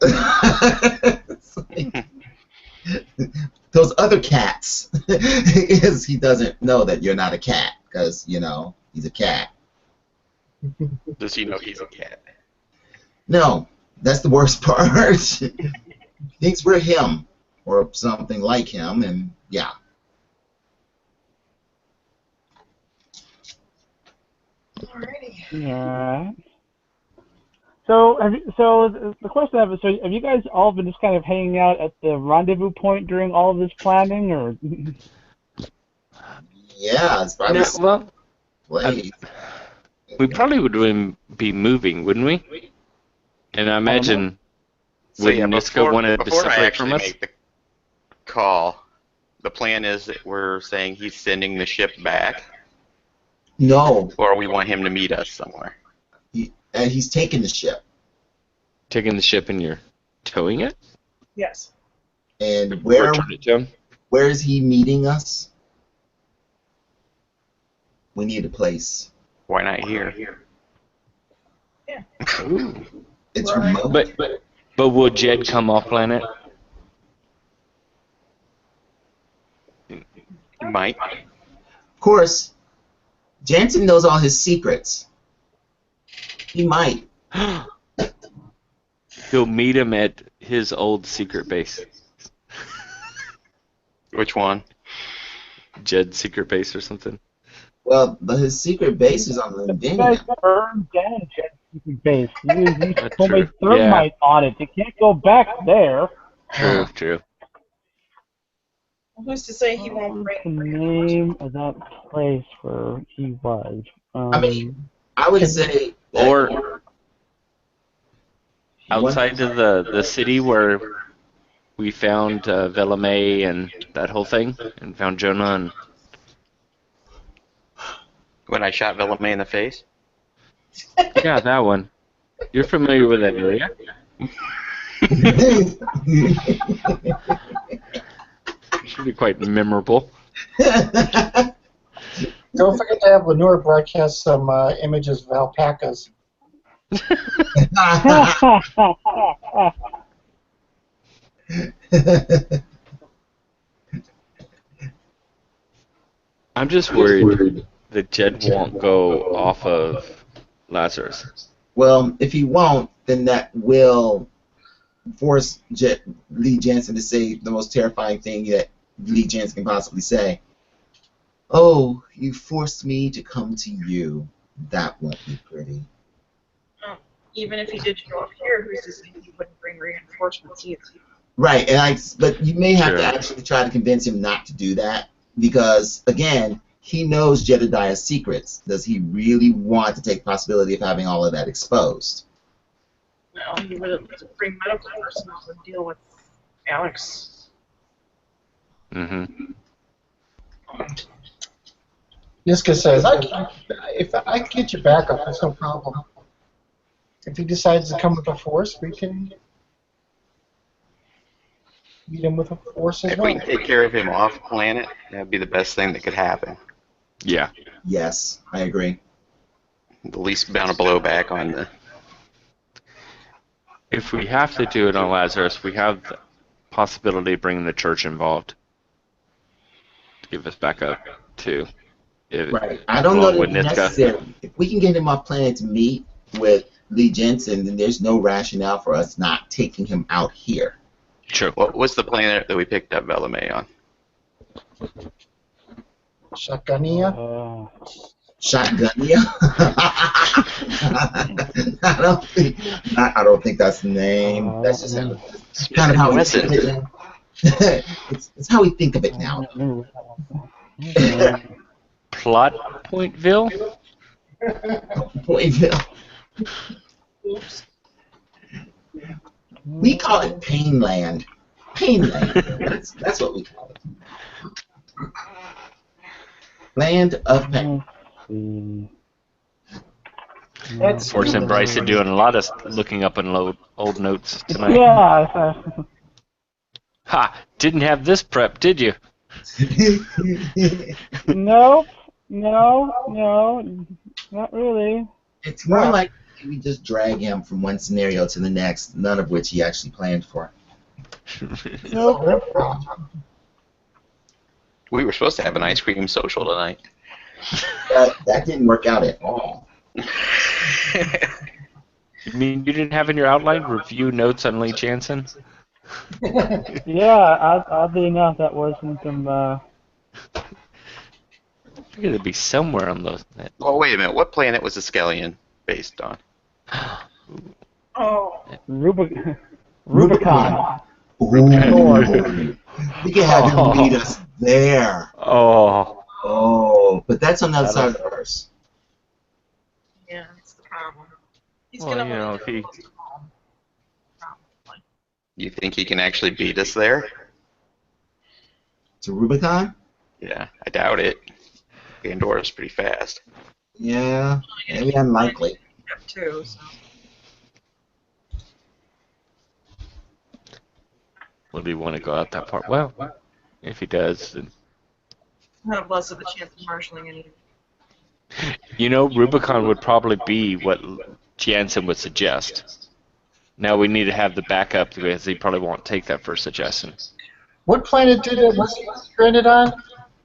C: Those other cats. Is he doesn't know that you're not a cat because you know he's a cat.
F: Does he know he's a cat?
C: No, that's the worst part. He thinks we're him or something like him, and yeah.
E: Alrighty.
A: Yeah. So the question I have is, so have you guys all been just kind of hanging out at the rendezvous point during all of this planning, or?
C: Yeah, it's probably place.
D: We probably would be moving, wouldn't we? And I imagine
F: So yeah,
D: Niska wanted to
F: before I
D: separate
F: actually
D: from us.
F: make the call, the plan is that we're saying he's sending the ship back,
C: No,
F: or we want him to meet us somewhere.
C: he's taking the ship.
D: Taking the ship and you're towing it?
E: Yes.
C: And where
D: Return it to him?
C: where is he meeting us? We need a place.
F: Why not here?
E: Yeah.
D: Ooh.
C: It's
E: Right.
C: remote.
D: But will Jed come off planet?
F: He might.
C: Of course, Jansen knows all his secrets. He might.
D: He'll meet him at his old secret base.
F: Which one?
D: Jed's secret base or something.
C: Well, but his secret base is on
A: You guys
C: Lavinia.
A: burned down Jed's secret base. You
D: That's
A: told me
D: true.
A: thermite on it. You can't go back there.
D: True.
E: Who's to say he
A: What
E: won't
A: was the
E: bring
A: name of that place where he was?
C: I mean, I would say that
D: Or outside of the city where we found Velamay and that whole thing, and found Jonah and
F: When I shot Villamay in the face?
D: yeah, that one. You're familiar with that area? Should be quite memorable.
B: Don't forget to have Lenore broadcast some images of alpacas.
D: I'm just worried that Jed won't go off of Lazarus.
C: Well, if he won't, then that will force Lee Jensen to say the most terrifying thing that Lee Jensen can possibly say. Oh, you forced me to come to you. That won't be pretty.
E: Even if he did show up here, who's to say he wouldn't bring reinforcements either?
C: Right, but you may have
D: Sure.
C: to actually try to convince him not to do that because, again, he knows Jedediah's secrets. Does he really want to take the possibility of having all of that exposed?
E: Well, he would at least bring medical personnel to deal with Alex.
D: Mm-hmm.
B: Niska says, if I can get you back up, that's no problem. If he decides to come with a force, we can meet him with a force as
F: If
B: well.
F: we can take care of him off planet, that'd be the best thing that could happen.
D: Yeah.
C: Yes, I agree.
F: The least amount of blowback on the.
D: If we have to do it on Lazarus, we have the possibility of bringing the church involved to give us backup too.
C: Right. I don't know that
D: with
C: it's
D: Niska.
C: necessary. If we can get him off planet to meet with Lee Jensen, then there's no rationale for us not taking him out here.
D: True.
F: What was the planet that we picked up Velamay on?
B: Shotgunia?
C: Shotgunia? I don't think that's the name. That's just kind of how we think of it. It's how we think of it now.
D: Plot Pointville?
C: Pointville.
E: Oops.
C: We call it Painland. Painland. That's what we call it. Land of Pain.
D: Force and Bryce are doing a lot of looking up in old notes tonight.
A: Yeah.
D: Ha! Didn't have this prep, did you?
A: No, not really.
C: It's more like we just drag him from one scenario to the next, none of which he actually planned for.
A: Nope.
F: We were supposed to have an ice cream social tonight.
C: That didn't work out at all.
D: You mean you didn't have in your outline review notes on Lee Jansen?
A: Yeah, oddly enough, that wasn't
D: I figured it'd be somewhere on those.
F: Oh, wait a minute. What planet was the Skellion based on?
E: Oh,
A: Rubicon.
C: Ooh. We can have him meet us there.
D: Oh,
C: But that's on the other side of the verse.
E: yeah, that's the problem. He's
D: Well,
E: gonna
D: you know,
E: want
D: if
E: to
D: he-
E: get close to home. Probably.
F: You think he can actually beat us there?
C: To Rubicon?
F: Yeah, I doubt it. Pandora's pretty fast.
C: Yeah, maybe unlikely.
E: Yep, too, so.
D: would he want to go out that part? Well, if he does, then
E: Have less of a chance of marshalling anything.
D: you know, Rubicon would probably be what Jansen would suggest. Now we need to have the backup because he probably won't take that first suggestion.
B: What planet was he stranded on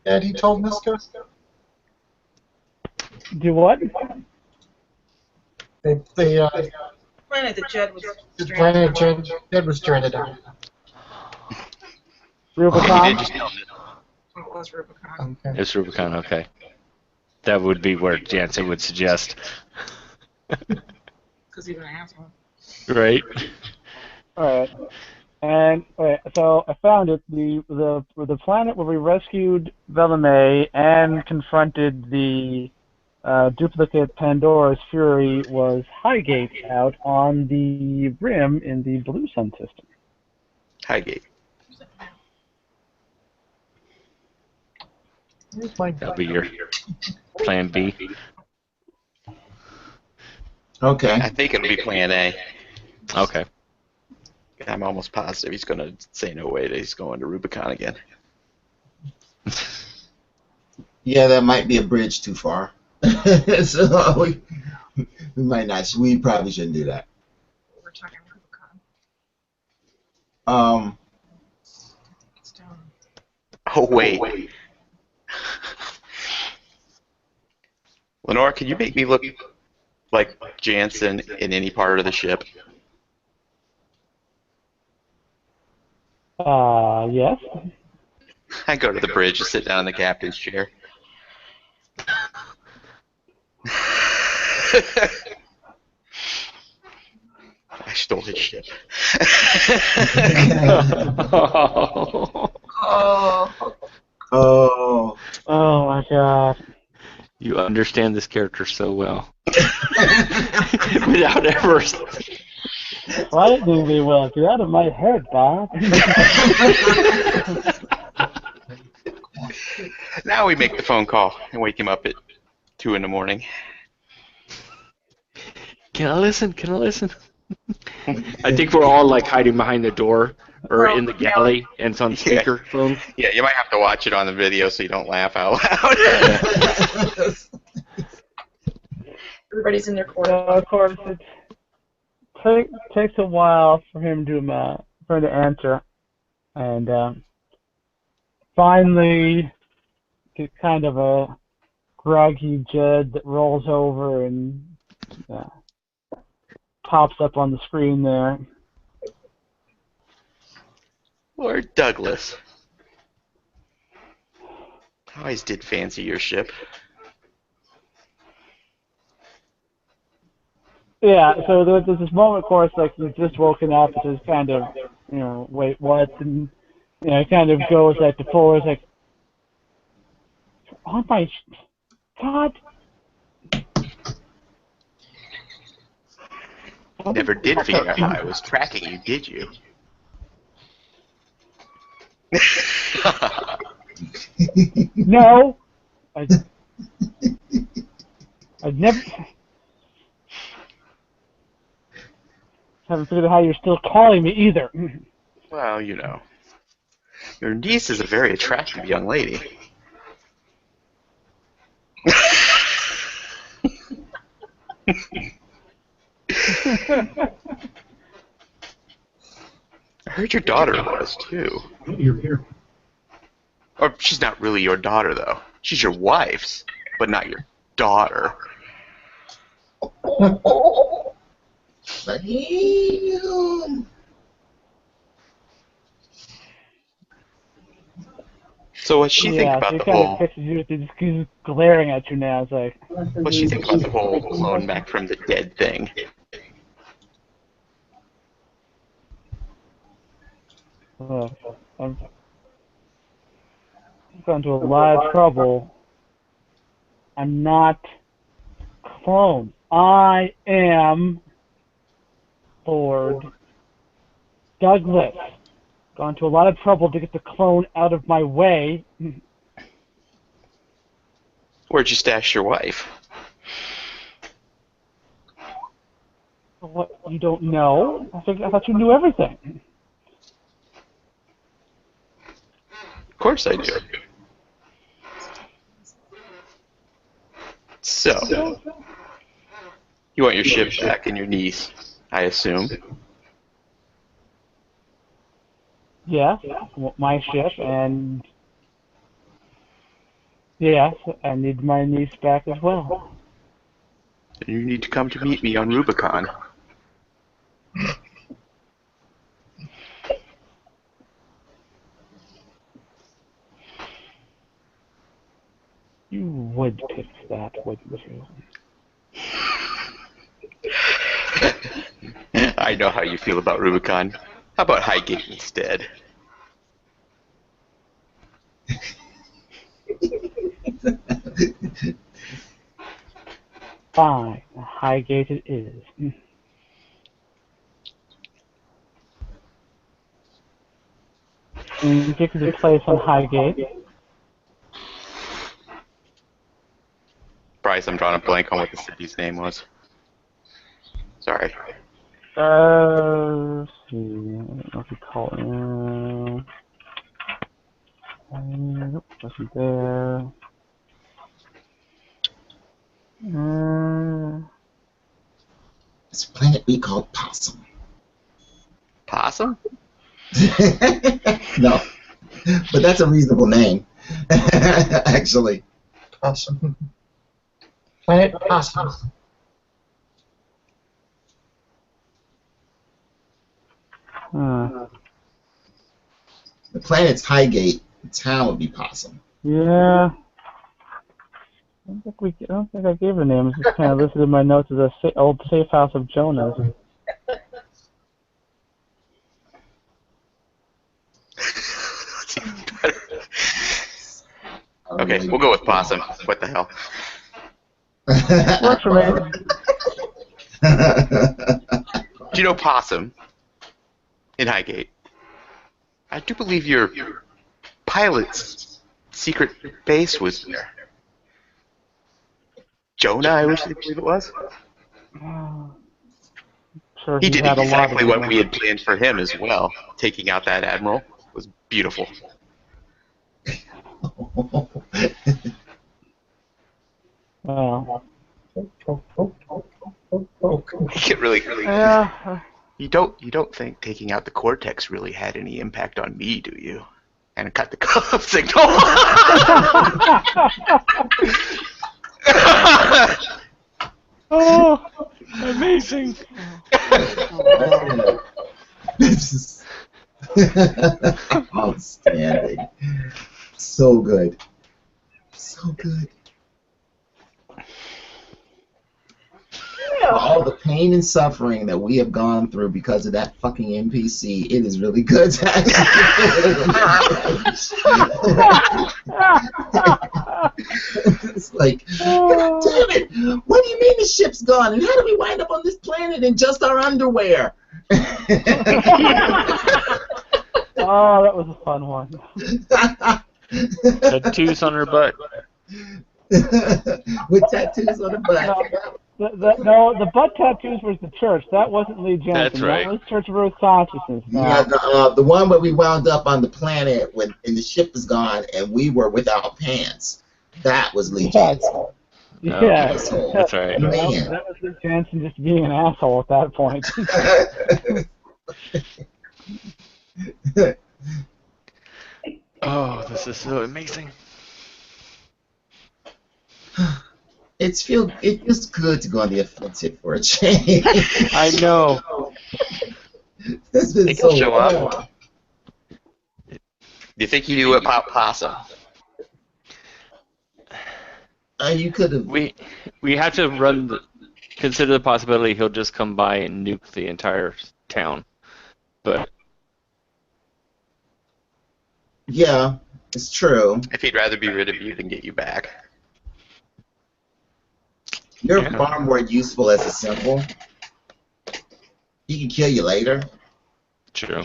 B: that he told Niska?
A: Do what?
B: The
E: Planet that Jed was
B: planet Jed was stranded on.
A: Rubicon?
E: It was Rubicon.
B: Okay.
D: It's Rubicon, okay. That would be where Jansen would suggest.
E: Because he's an asshole.
D: Right?
A: Alright. And so I found it. The planet where we rescued Velamay and confronted the duplicate Pandora's Fury was Highgate out on the rim in the Blue Sun system.
F: Highgate.
A: Here's my
D: That'll be your plan B.
C: Okay.
F: I think it'll be Plan A.
D: Okay.
F: I'm almost positive he's going to say no way that he's going to Rubicon again.
C: Yeah, that might be a bridge too far. So we might not. We probably shouldn't do that.
E: We're talking Rubicon. It's down.
F: Oh, wait. Lenore, can you make me look like Jansen in any part of the ship?
A: Yes.
F: I go to the bridge and sit down in the captain's chair. I stole his ship.
E: Oh.
C: Oh.
A: Oh my god.
D: You understand this character so well. Without ever.
A: Frighteningly well. Get out of my head, Bob.
F: Now we make the phone call and wake him up at 2 in the morning.
D: Can I listen? Can I listen? I think we're all like hiding behind the door or in the galley, and it's on speakerphone.
F: Yeah, you might have to watch it on the video so you don't laugh out loud.
G: Everybody's in their corner.
A: Of course, it takes a while for him to answer, and finally, get kind of a groggy Jed that rolls over and pops up on the screen there.
F: Lord Douglas. I always did fancy your ship.
A: Yeah, so there's this moment, of course, like he's just woken up, which is kind of, wait, what? And, it kind of goes like the floor is like, oh my God.
F: Never did figure out how I was tracking you, did you?
A: No. I never. Haven't figured out how you're still calling me either.
F: Well, your niece is a very attractive young lady. I heard your daughter was, too.
B: You're here.
F: Or she's not really your daughter, though. She's your wife's, but not your daughter. So what's she think about the whole...
A: He's glaring at you now. It's like...
F: What's she think about the whole clone back from the dead thing?
A: I've gone to a lot of trouble. I'm not clone. I am Lord Douglas. Gone to a lot of trouble to get the clone out of my way.
F: Where'd you stash your wife?
A: What, you don't know? I thought you knew everything.
F: Of course I do. So, you want your ship back and your niece, I assume.
A: Yes, my ship, and yes, I need my niece back as well.
F: And you need to come to meet me on Rubicon.
A: You would pick that, wouldn't you?
F: I know how you feel about Rubicon. How about Highgate instead?
A: Fine. Highgate it is. Indicative place on Highgate.
F: Bryce, I'm drawing a blank on what the city's name was. Sorry.
A: Let's see. I don't know if you call it. Nope, wasn't there.
C: It's a planet we call Possum.
F: Possum?
C: No, but that's a reasonable name, actually.
B: Possum. Planet Possum.
A: Uh,
C: The planet's Highgate. The town would be Possum.
A: yeah. I don't think I gave a name. It's just kind of listed in my notes as the old safe house of Jonas.
F: That's even better. Okay, we'll go with Possum. What the hell?
A: Works for me.
F: Do you know Possum in Highgate? I do believe your pilot's secret base was there. Jonah, I wish I believe it was.
A: Sure,
F: He did
A: had a lot
F: exactly
A: of
F: what we had planned for him as well. Taking out that admiral was beautiful.
A: Well,
F: It really.
A: yeah.
F: You don't think taking out the Cortex really had any impact on me, do you? And cut the call signal.
D: Oh, amazing.
C: This is outstanding. So good. So good. All the pain and suffering that we have gone through because of that fucking NPC, it is really good. It's like, God damn it! What do you mean the ship's gone? And how do we wind up on this planet in just our underwear?
A: Oh, that was a fun one.
D: Tattoos on her butt.
C: With tattoos on the butt.
A: No, the butt tattoos was the church. That wasn't Lee Jensen.
D: That's right.
A: That was Church of Earth Consciousness.
C: Yeah, the one where we wound up on the planet and the ship was gone and we were without pants. That was Lee Jensen.
A: Yeah.
D: That's right.
C: Man.
A: That was Lee Jensen just being an asshole at that point.
D: Oh, this is so amazing.
C: It feels good to go on the offensive for a change.
D: I know.
C: This been
F: Think
C: so
F: he'll show
C: fun.
F: up? Do you think he knew about Possum?
C: You could have.
D: We have to consider the possibility he'll just come by and nuke the entire town. But
C: Yeah, it's true.
F: If he'd rather be rid of you than get you back.
C: You're
D: Yeah.
C: far more useful as a symbol. He can kill you later.
D: true.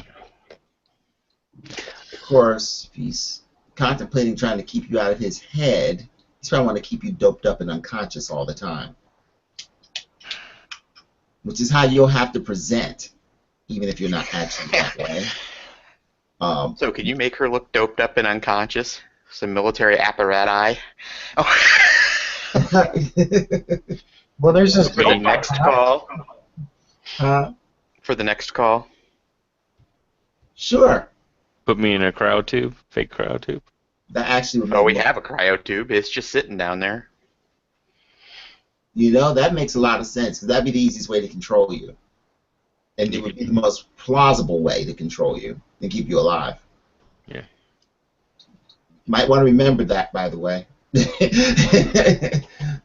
C: Of course, if he's contemplating trying to keep you out of his head, he's probably want to keep you doped up and unconscious all the time. Which is how you'll have to present, even if you're not actually that way.
F: So can you make her look doped up and unconscious? Some military apparatus? Oh.
B: Well, there's this
F: For the next call? For the next call?
C: Sure.
D: Put me in a cryo tube, fake cryo tube.
C: That actually would
F: Oh, we
C: make
F: have a cryo tube. It's just sitting down there.
C: You know, that makes a lot of sense, because that'd be the easiest way to control you. And it would be the most plausible way to control you and keep you alive.
D: Yeah.
C: Might want to remember that, by the way.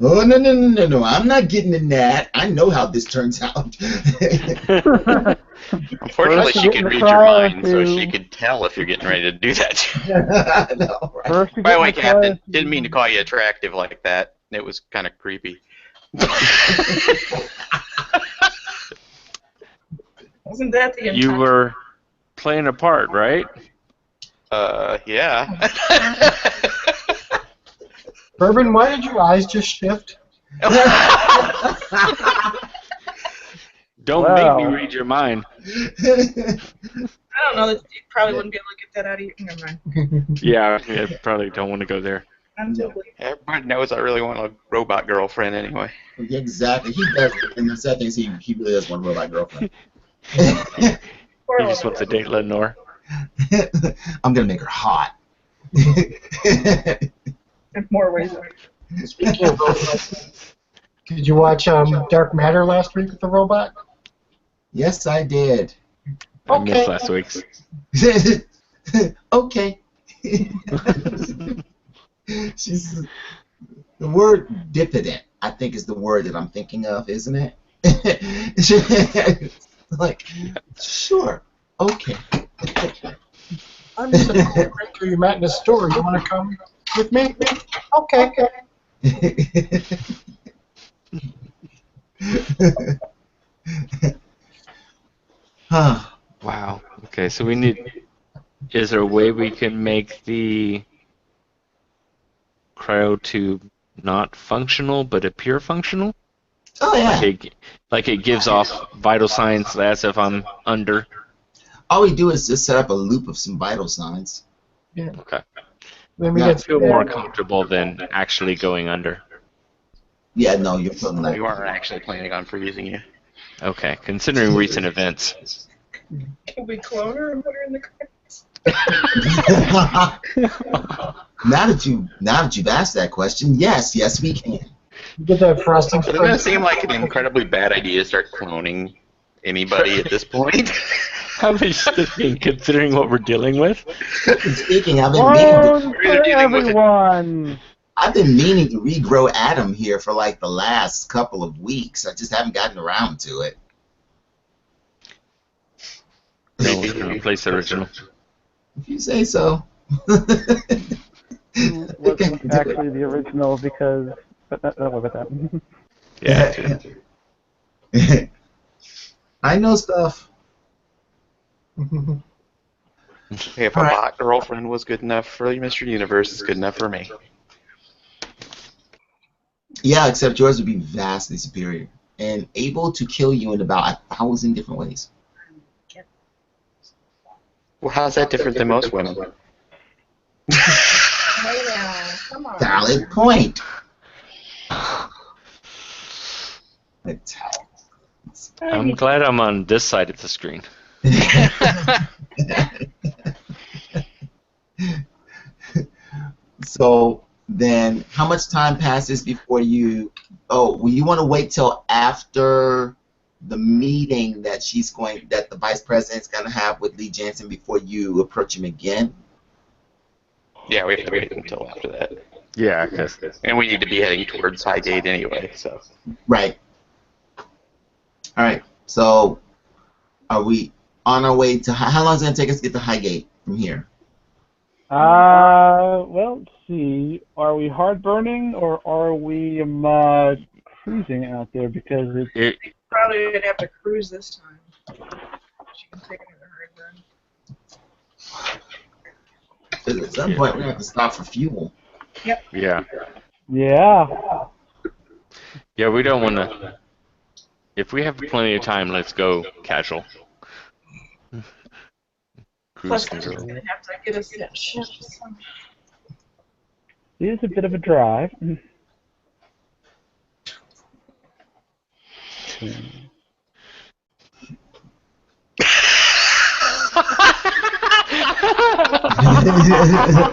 C: Oh, no. I'm not getting in that. I know how this turns out.
F: Unfortunately,
A: First
F: she
A: you get
F: can
A: in the
F: read your
A: cryo
F: mind, so she
A: tube.
F: could tell if you're getting ready to do that.
C: No, right?
A: First, you
F: By
A: get
F: the way,
A: in the
F: Captain,
A: cryo
F: didn't mean to
A: tube.
F: call you attractive like that. It was kind of creepy.
E: Wasn't that the intent?
D: You were playing a part, right?
F: Yeah.
B: Bourbon, why did your eyes just shift?
D: Don't
A: Wow.
D: make me read your mind.
E: I don't know. You probably wouldn't be able to get that out of you. Never mind.
D: Yeah, I probably don't want to go there.
E: I'm totally.
F: Everybody knows I really want a robot girlfriend anyway.
C: Yeah, exactly. He does. And the sad thing is, he really does want a robot girlfriend.
D: He just wants to date Lenore.
C: I'm gonna make her hot.
E: In more ways.
B: Speaking of robots, did you watch Dark Matter last week with the robot?
C: Yes, I did.
D: I missed last week's.
C: Okay. She's the word diffident, I think, is the word that I'm thinking of, isn't it? Like, sure, okay.
B: I'm just a character you met in a store. You want to come with me? Okay.
C: Huh.
D: Wow. Okay, so we need. Is there a way we can make the cryotube not functional but appear functional?
C: Oh yeah.
D: Like it gives off vital signs as if I'm under.
C: All we do is just set up a loop of some vital signs.
B: Yeah.
D: Okay.
B: Then we
C: Yeah.
B: get
D: I feel more comfortable than actually going under.
C: Yeah, no, you're feeling
F: We
C: like.
F: weren't actually planning on freezing you.
D: Okay, considering recent events.
E: Can we clone her and put her in the car?
C: Now that you've asked that question, yes, we can.
B: You get that frosting.
F: Doesn't it seem like an incredibly bad idea to start cloning anybody at this point?
D: How much considering what we're dealing with?
C: Speaking, I've been
A: Clone
F: We're either
A: for
F: dealing with it-
A: everyone.
C: meaning to regrow Adam here for like the last couple of weeks. I just haven't gotten around to it.
D: No, we're gonna replace the original.
C: If you say so.
A: Wasn't actually the original because. What about that?
D: Yeah.
C: I know stuff.
F: Hey, if a bot girlfriend was good enough for Mr. Universe, it's good enough for me.
C: Yeah, except yours would be vastly superior and able to kill you in about 1,000 different ways.
F: Well, how's that different than most women?
E: Hey now, come on.
C: Valid point.
D: I'm glad I'm on this side of the screen.
C: So then, how much time passes before you? Oh, well, you want to wait till after the meeting that the vice president's going to have with Lee Jansen before you approach him again?
F: Yeah, we have to wait until after that.
D: Yeah, because
F: And we need to be heading towards Highgate anyway, so.
C: Right. All right. So, are we on our way to? How long is it going to take us to get to Highgate from here?
A: Well, let's see. Are we hard burning or are we cruising out there? Because it's
E: Probably gonna have to cruise this time. She can take it in a hard burn.
C: At some point, we're going to have to stop for fuel.
D: yeah,
A: yeah.
D: we don't want to. If we have plenty of time, let's go casual.
E: Plus,
D: Cruise
E: she's
D: control.
E: gonna have to get us that ship.
A: It is a bit of a drive.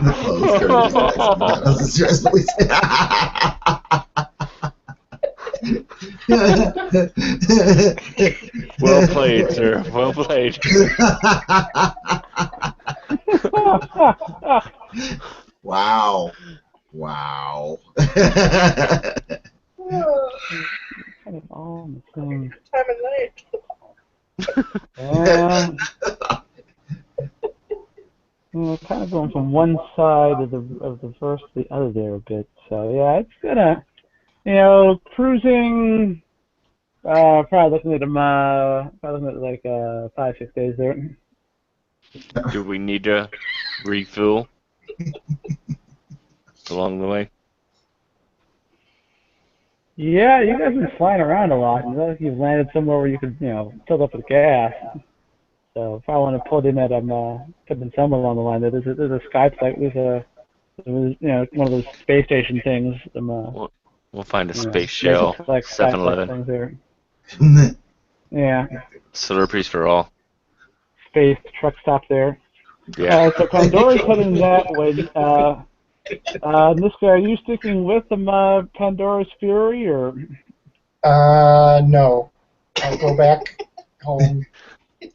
C: The clothes stressfully.
D: Well played, sir. Well played.
C: Wow. Wow.
A: Kind of all the same.
E: Time of night.
A: Kind of going from one side of the verse to the other there a bit. So yeah, it's Cruising. Probably looking at like 5-6 days there.
D: Do we need to refuel along the way?
A: Yeah, you guys have been flying around a lot, and like you've landed somewhere where you could, fill up with gas. So if I want to pull in at put in somewhere along the line, there's a Skype site with one of those space station things.
D: We'll find a space
A: Make
D: shell,
A: it like Skype
D: 7-Eleven.
A: things there. Yeah,
D: Slurpees for all.
A: space truck stop there.
D: Yeah.
A: So Pandora's heading that way. Niska, are you sticking with Pandora's Fury, or?
B: No. I'll go back home.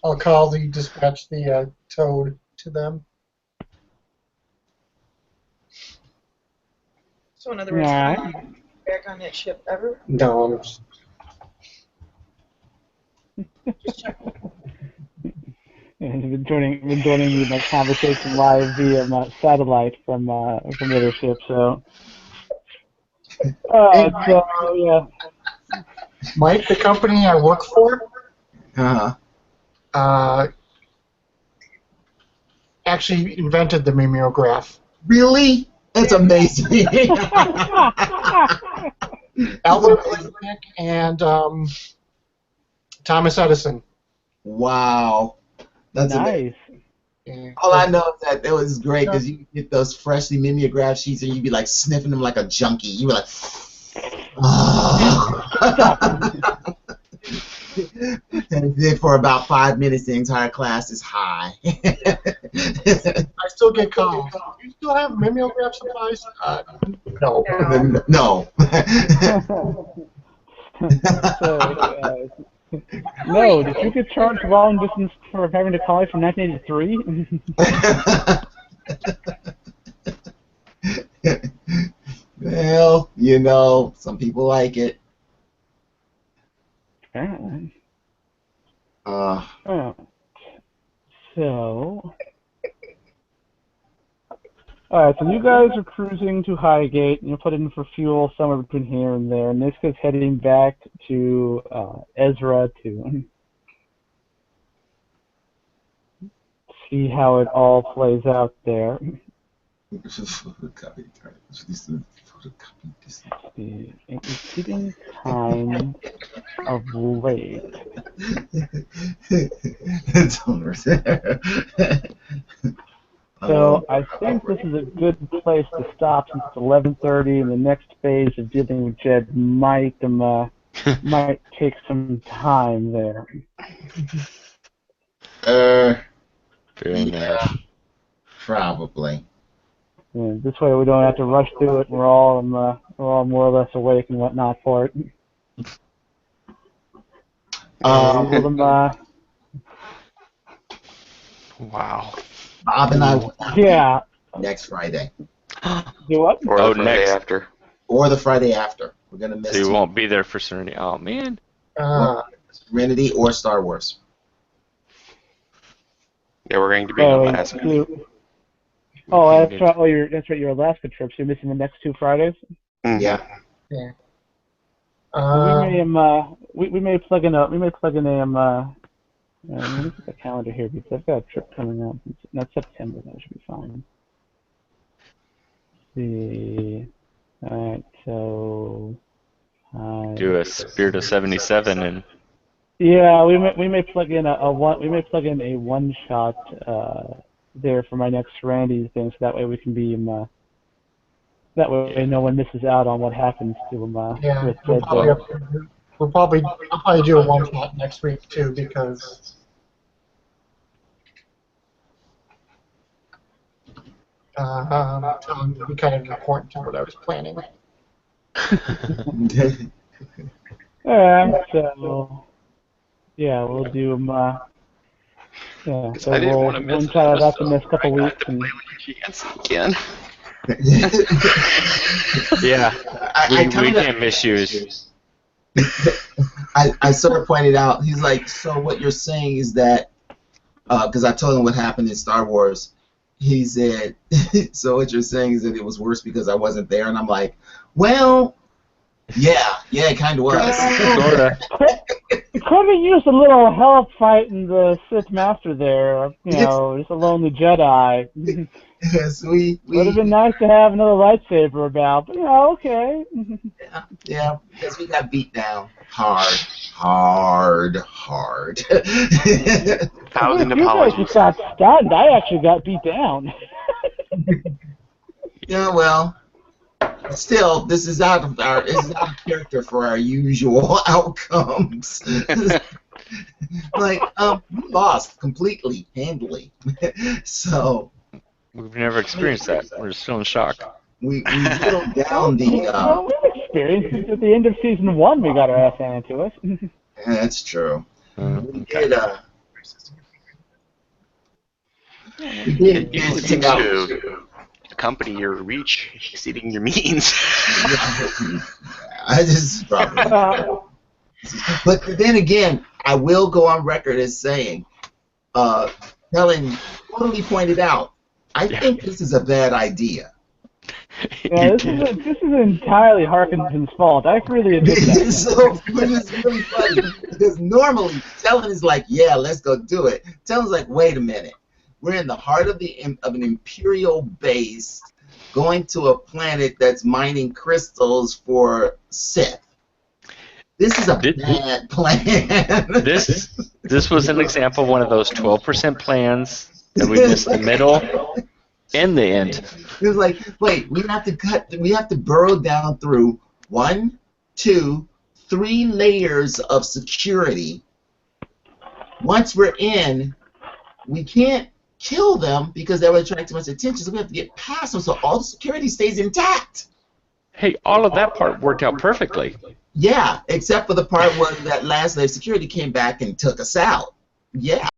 B: I'll call dispatch the Toad to them.
E: So in other words,
A: Alright.
E: I'm not back on that ship ever.
B: No, I'm
E: Just checking.
A: He's been joining the conversation live via satellite from the other ship. So, yeah.
B: Mike, the company I work for, actually invented the mimeograph.
C: Really? That's amazing.
B: Alvin Blaznick and Thomas Edison.
C: Wow. That's
A: Nice.
C: amazing. All I know is that it was great because you get those freshly mimeograph sheets and you'd be like sniffing them like a junkie. You were like, and then for about 5 minutes, the entire class is high.
B: I still get calls. You still have mimeograph supplies? No.
C: No.
A: No, did you get charged long distance for having to call you from 1983?
C: Well, some people like it.
A: Apparently. So, alright, so you guys are cruising to Highgate, and you're put in for fuel somewhere between here and there. Niska's heading back to Ezra to see how it all plays out there. The exceeding time of late. So I think this is a good place to stop since it's 11:30, and the next phase of dealing with Jed might take some time there.
D: Fair enough.
C: Probably.
A: Yeah, this way we don't have to rush through it. We're all more or less awake and whatnot for it.
D: Wow.
C: Bob and I will
A: Yeah.
C: next Friday.
A: Do what?
F: Or the Friday
D: next.
F: after.
C: Or the Friday after. We're going to miss
D: So you won't be there for Serenity. Oh, man.
C: Serenity or Star Wars.
F: Yeah, we're going to be in Alaska.
A: Oh, that's right. Oh, that's right. Your Alaska trip. So you're missing the next 2 Fridays.
F: Mm-hmm.
C: Yeah.
A: We may plug in a let me look at the calendar here because I've got a trip coming up. That's September. That should be fine. Let's see. All right. So.
D: Do a Spirit of 77 and.
A: Yeah, we may plug in a one shot there for my next Randy thing, so that way we can be that way no one misses out on what happens to him. With
B: I'll probably do a one shot next week too because it'll be kind of important to what I was planning.
A: So. Yeah, we'll do them. So
F: I didn't want to
A: we'll
F: miss
A: try that out the next couple weeks. And
F: again.
D: Yeah, we can't misuse.
C: I sort of pointed out, he's like, so what you're saying is that, because I told him what happened in Star Wars, he said, so what you're saying is that it was worse because I wasn't there, and I'm like, well, Yeah, it kind of was.
D: Sorta.
A: Could have used a little help fighting the Sith Master there. Just a lonely Jedi.
C: Yes, we
A: Would have been nice to have another lightsaber about, but okay.
C: yeah, because we got beat down hard.
F: Thousand
A: You guys
F: apologies.
A: just got stunned. I actually got beat down.
C: Yeah, well, still, this is out of character for our usual outcomes. We lost completely, handily. So
D: We've never experienced that. We're still in shock.
C: we whittled down the.
A: Well, we've experienced it at the end of season 1. We got our ass handed to us.
C: That's true.
D: Okay.
C: We did
F: You
C: manage
F: seem
C: out.
F: to accompany your reach exceeding your means.
C: I just probably. But then again, I will go on record as saying, Helen totally pointed out, I think this is a bad idea.
A: Yeah, this is entirely Harkins' fault. I freely admit that.
C: So, which is really funny, because normally Helen is like, yeah, let's go do it. Helen's like, wait a minute. We're in the heart of an imperial base going to a planet that's mining crystals for Sith. This is a bad plan.
D: This was an example of one of those 12% plans that we missed the middle and the end.
C: It was like, wait, we have to burrow down through 1, 2, 3 layers of security. Once we're in, we can't kill them because that would attract too much attention, so we have to get past them so all the security stays intact.
D: Hey, all of that part worked out perfectly.
C: Yeah, except for the part where that last layer of security came back and took us out. Yeah.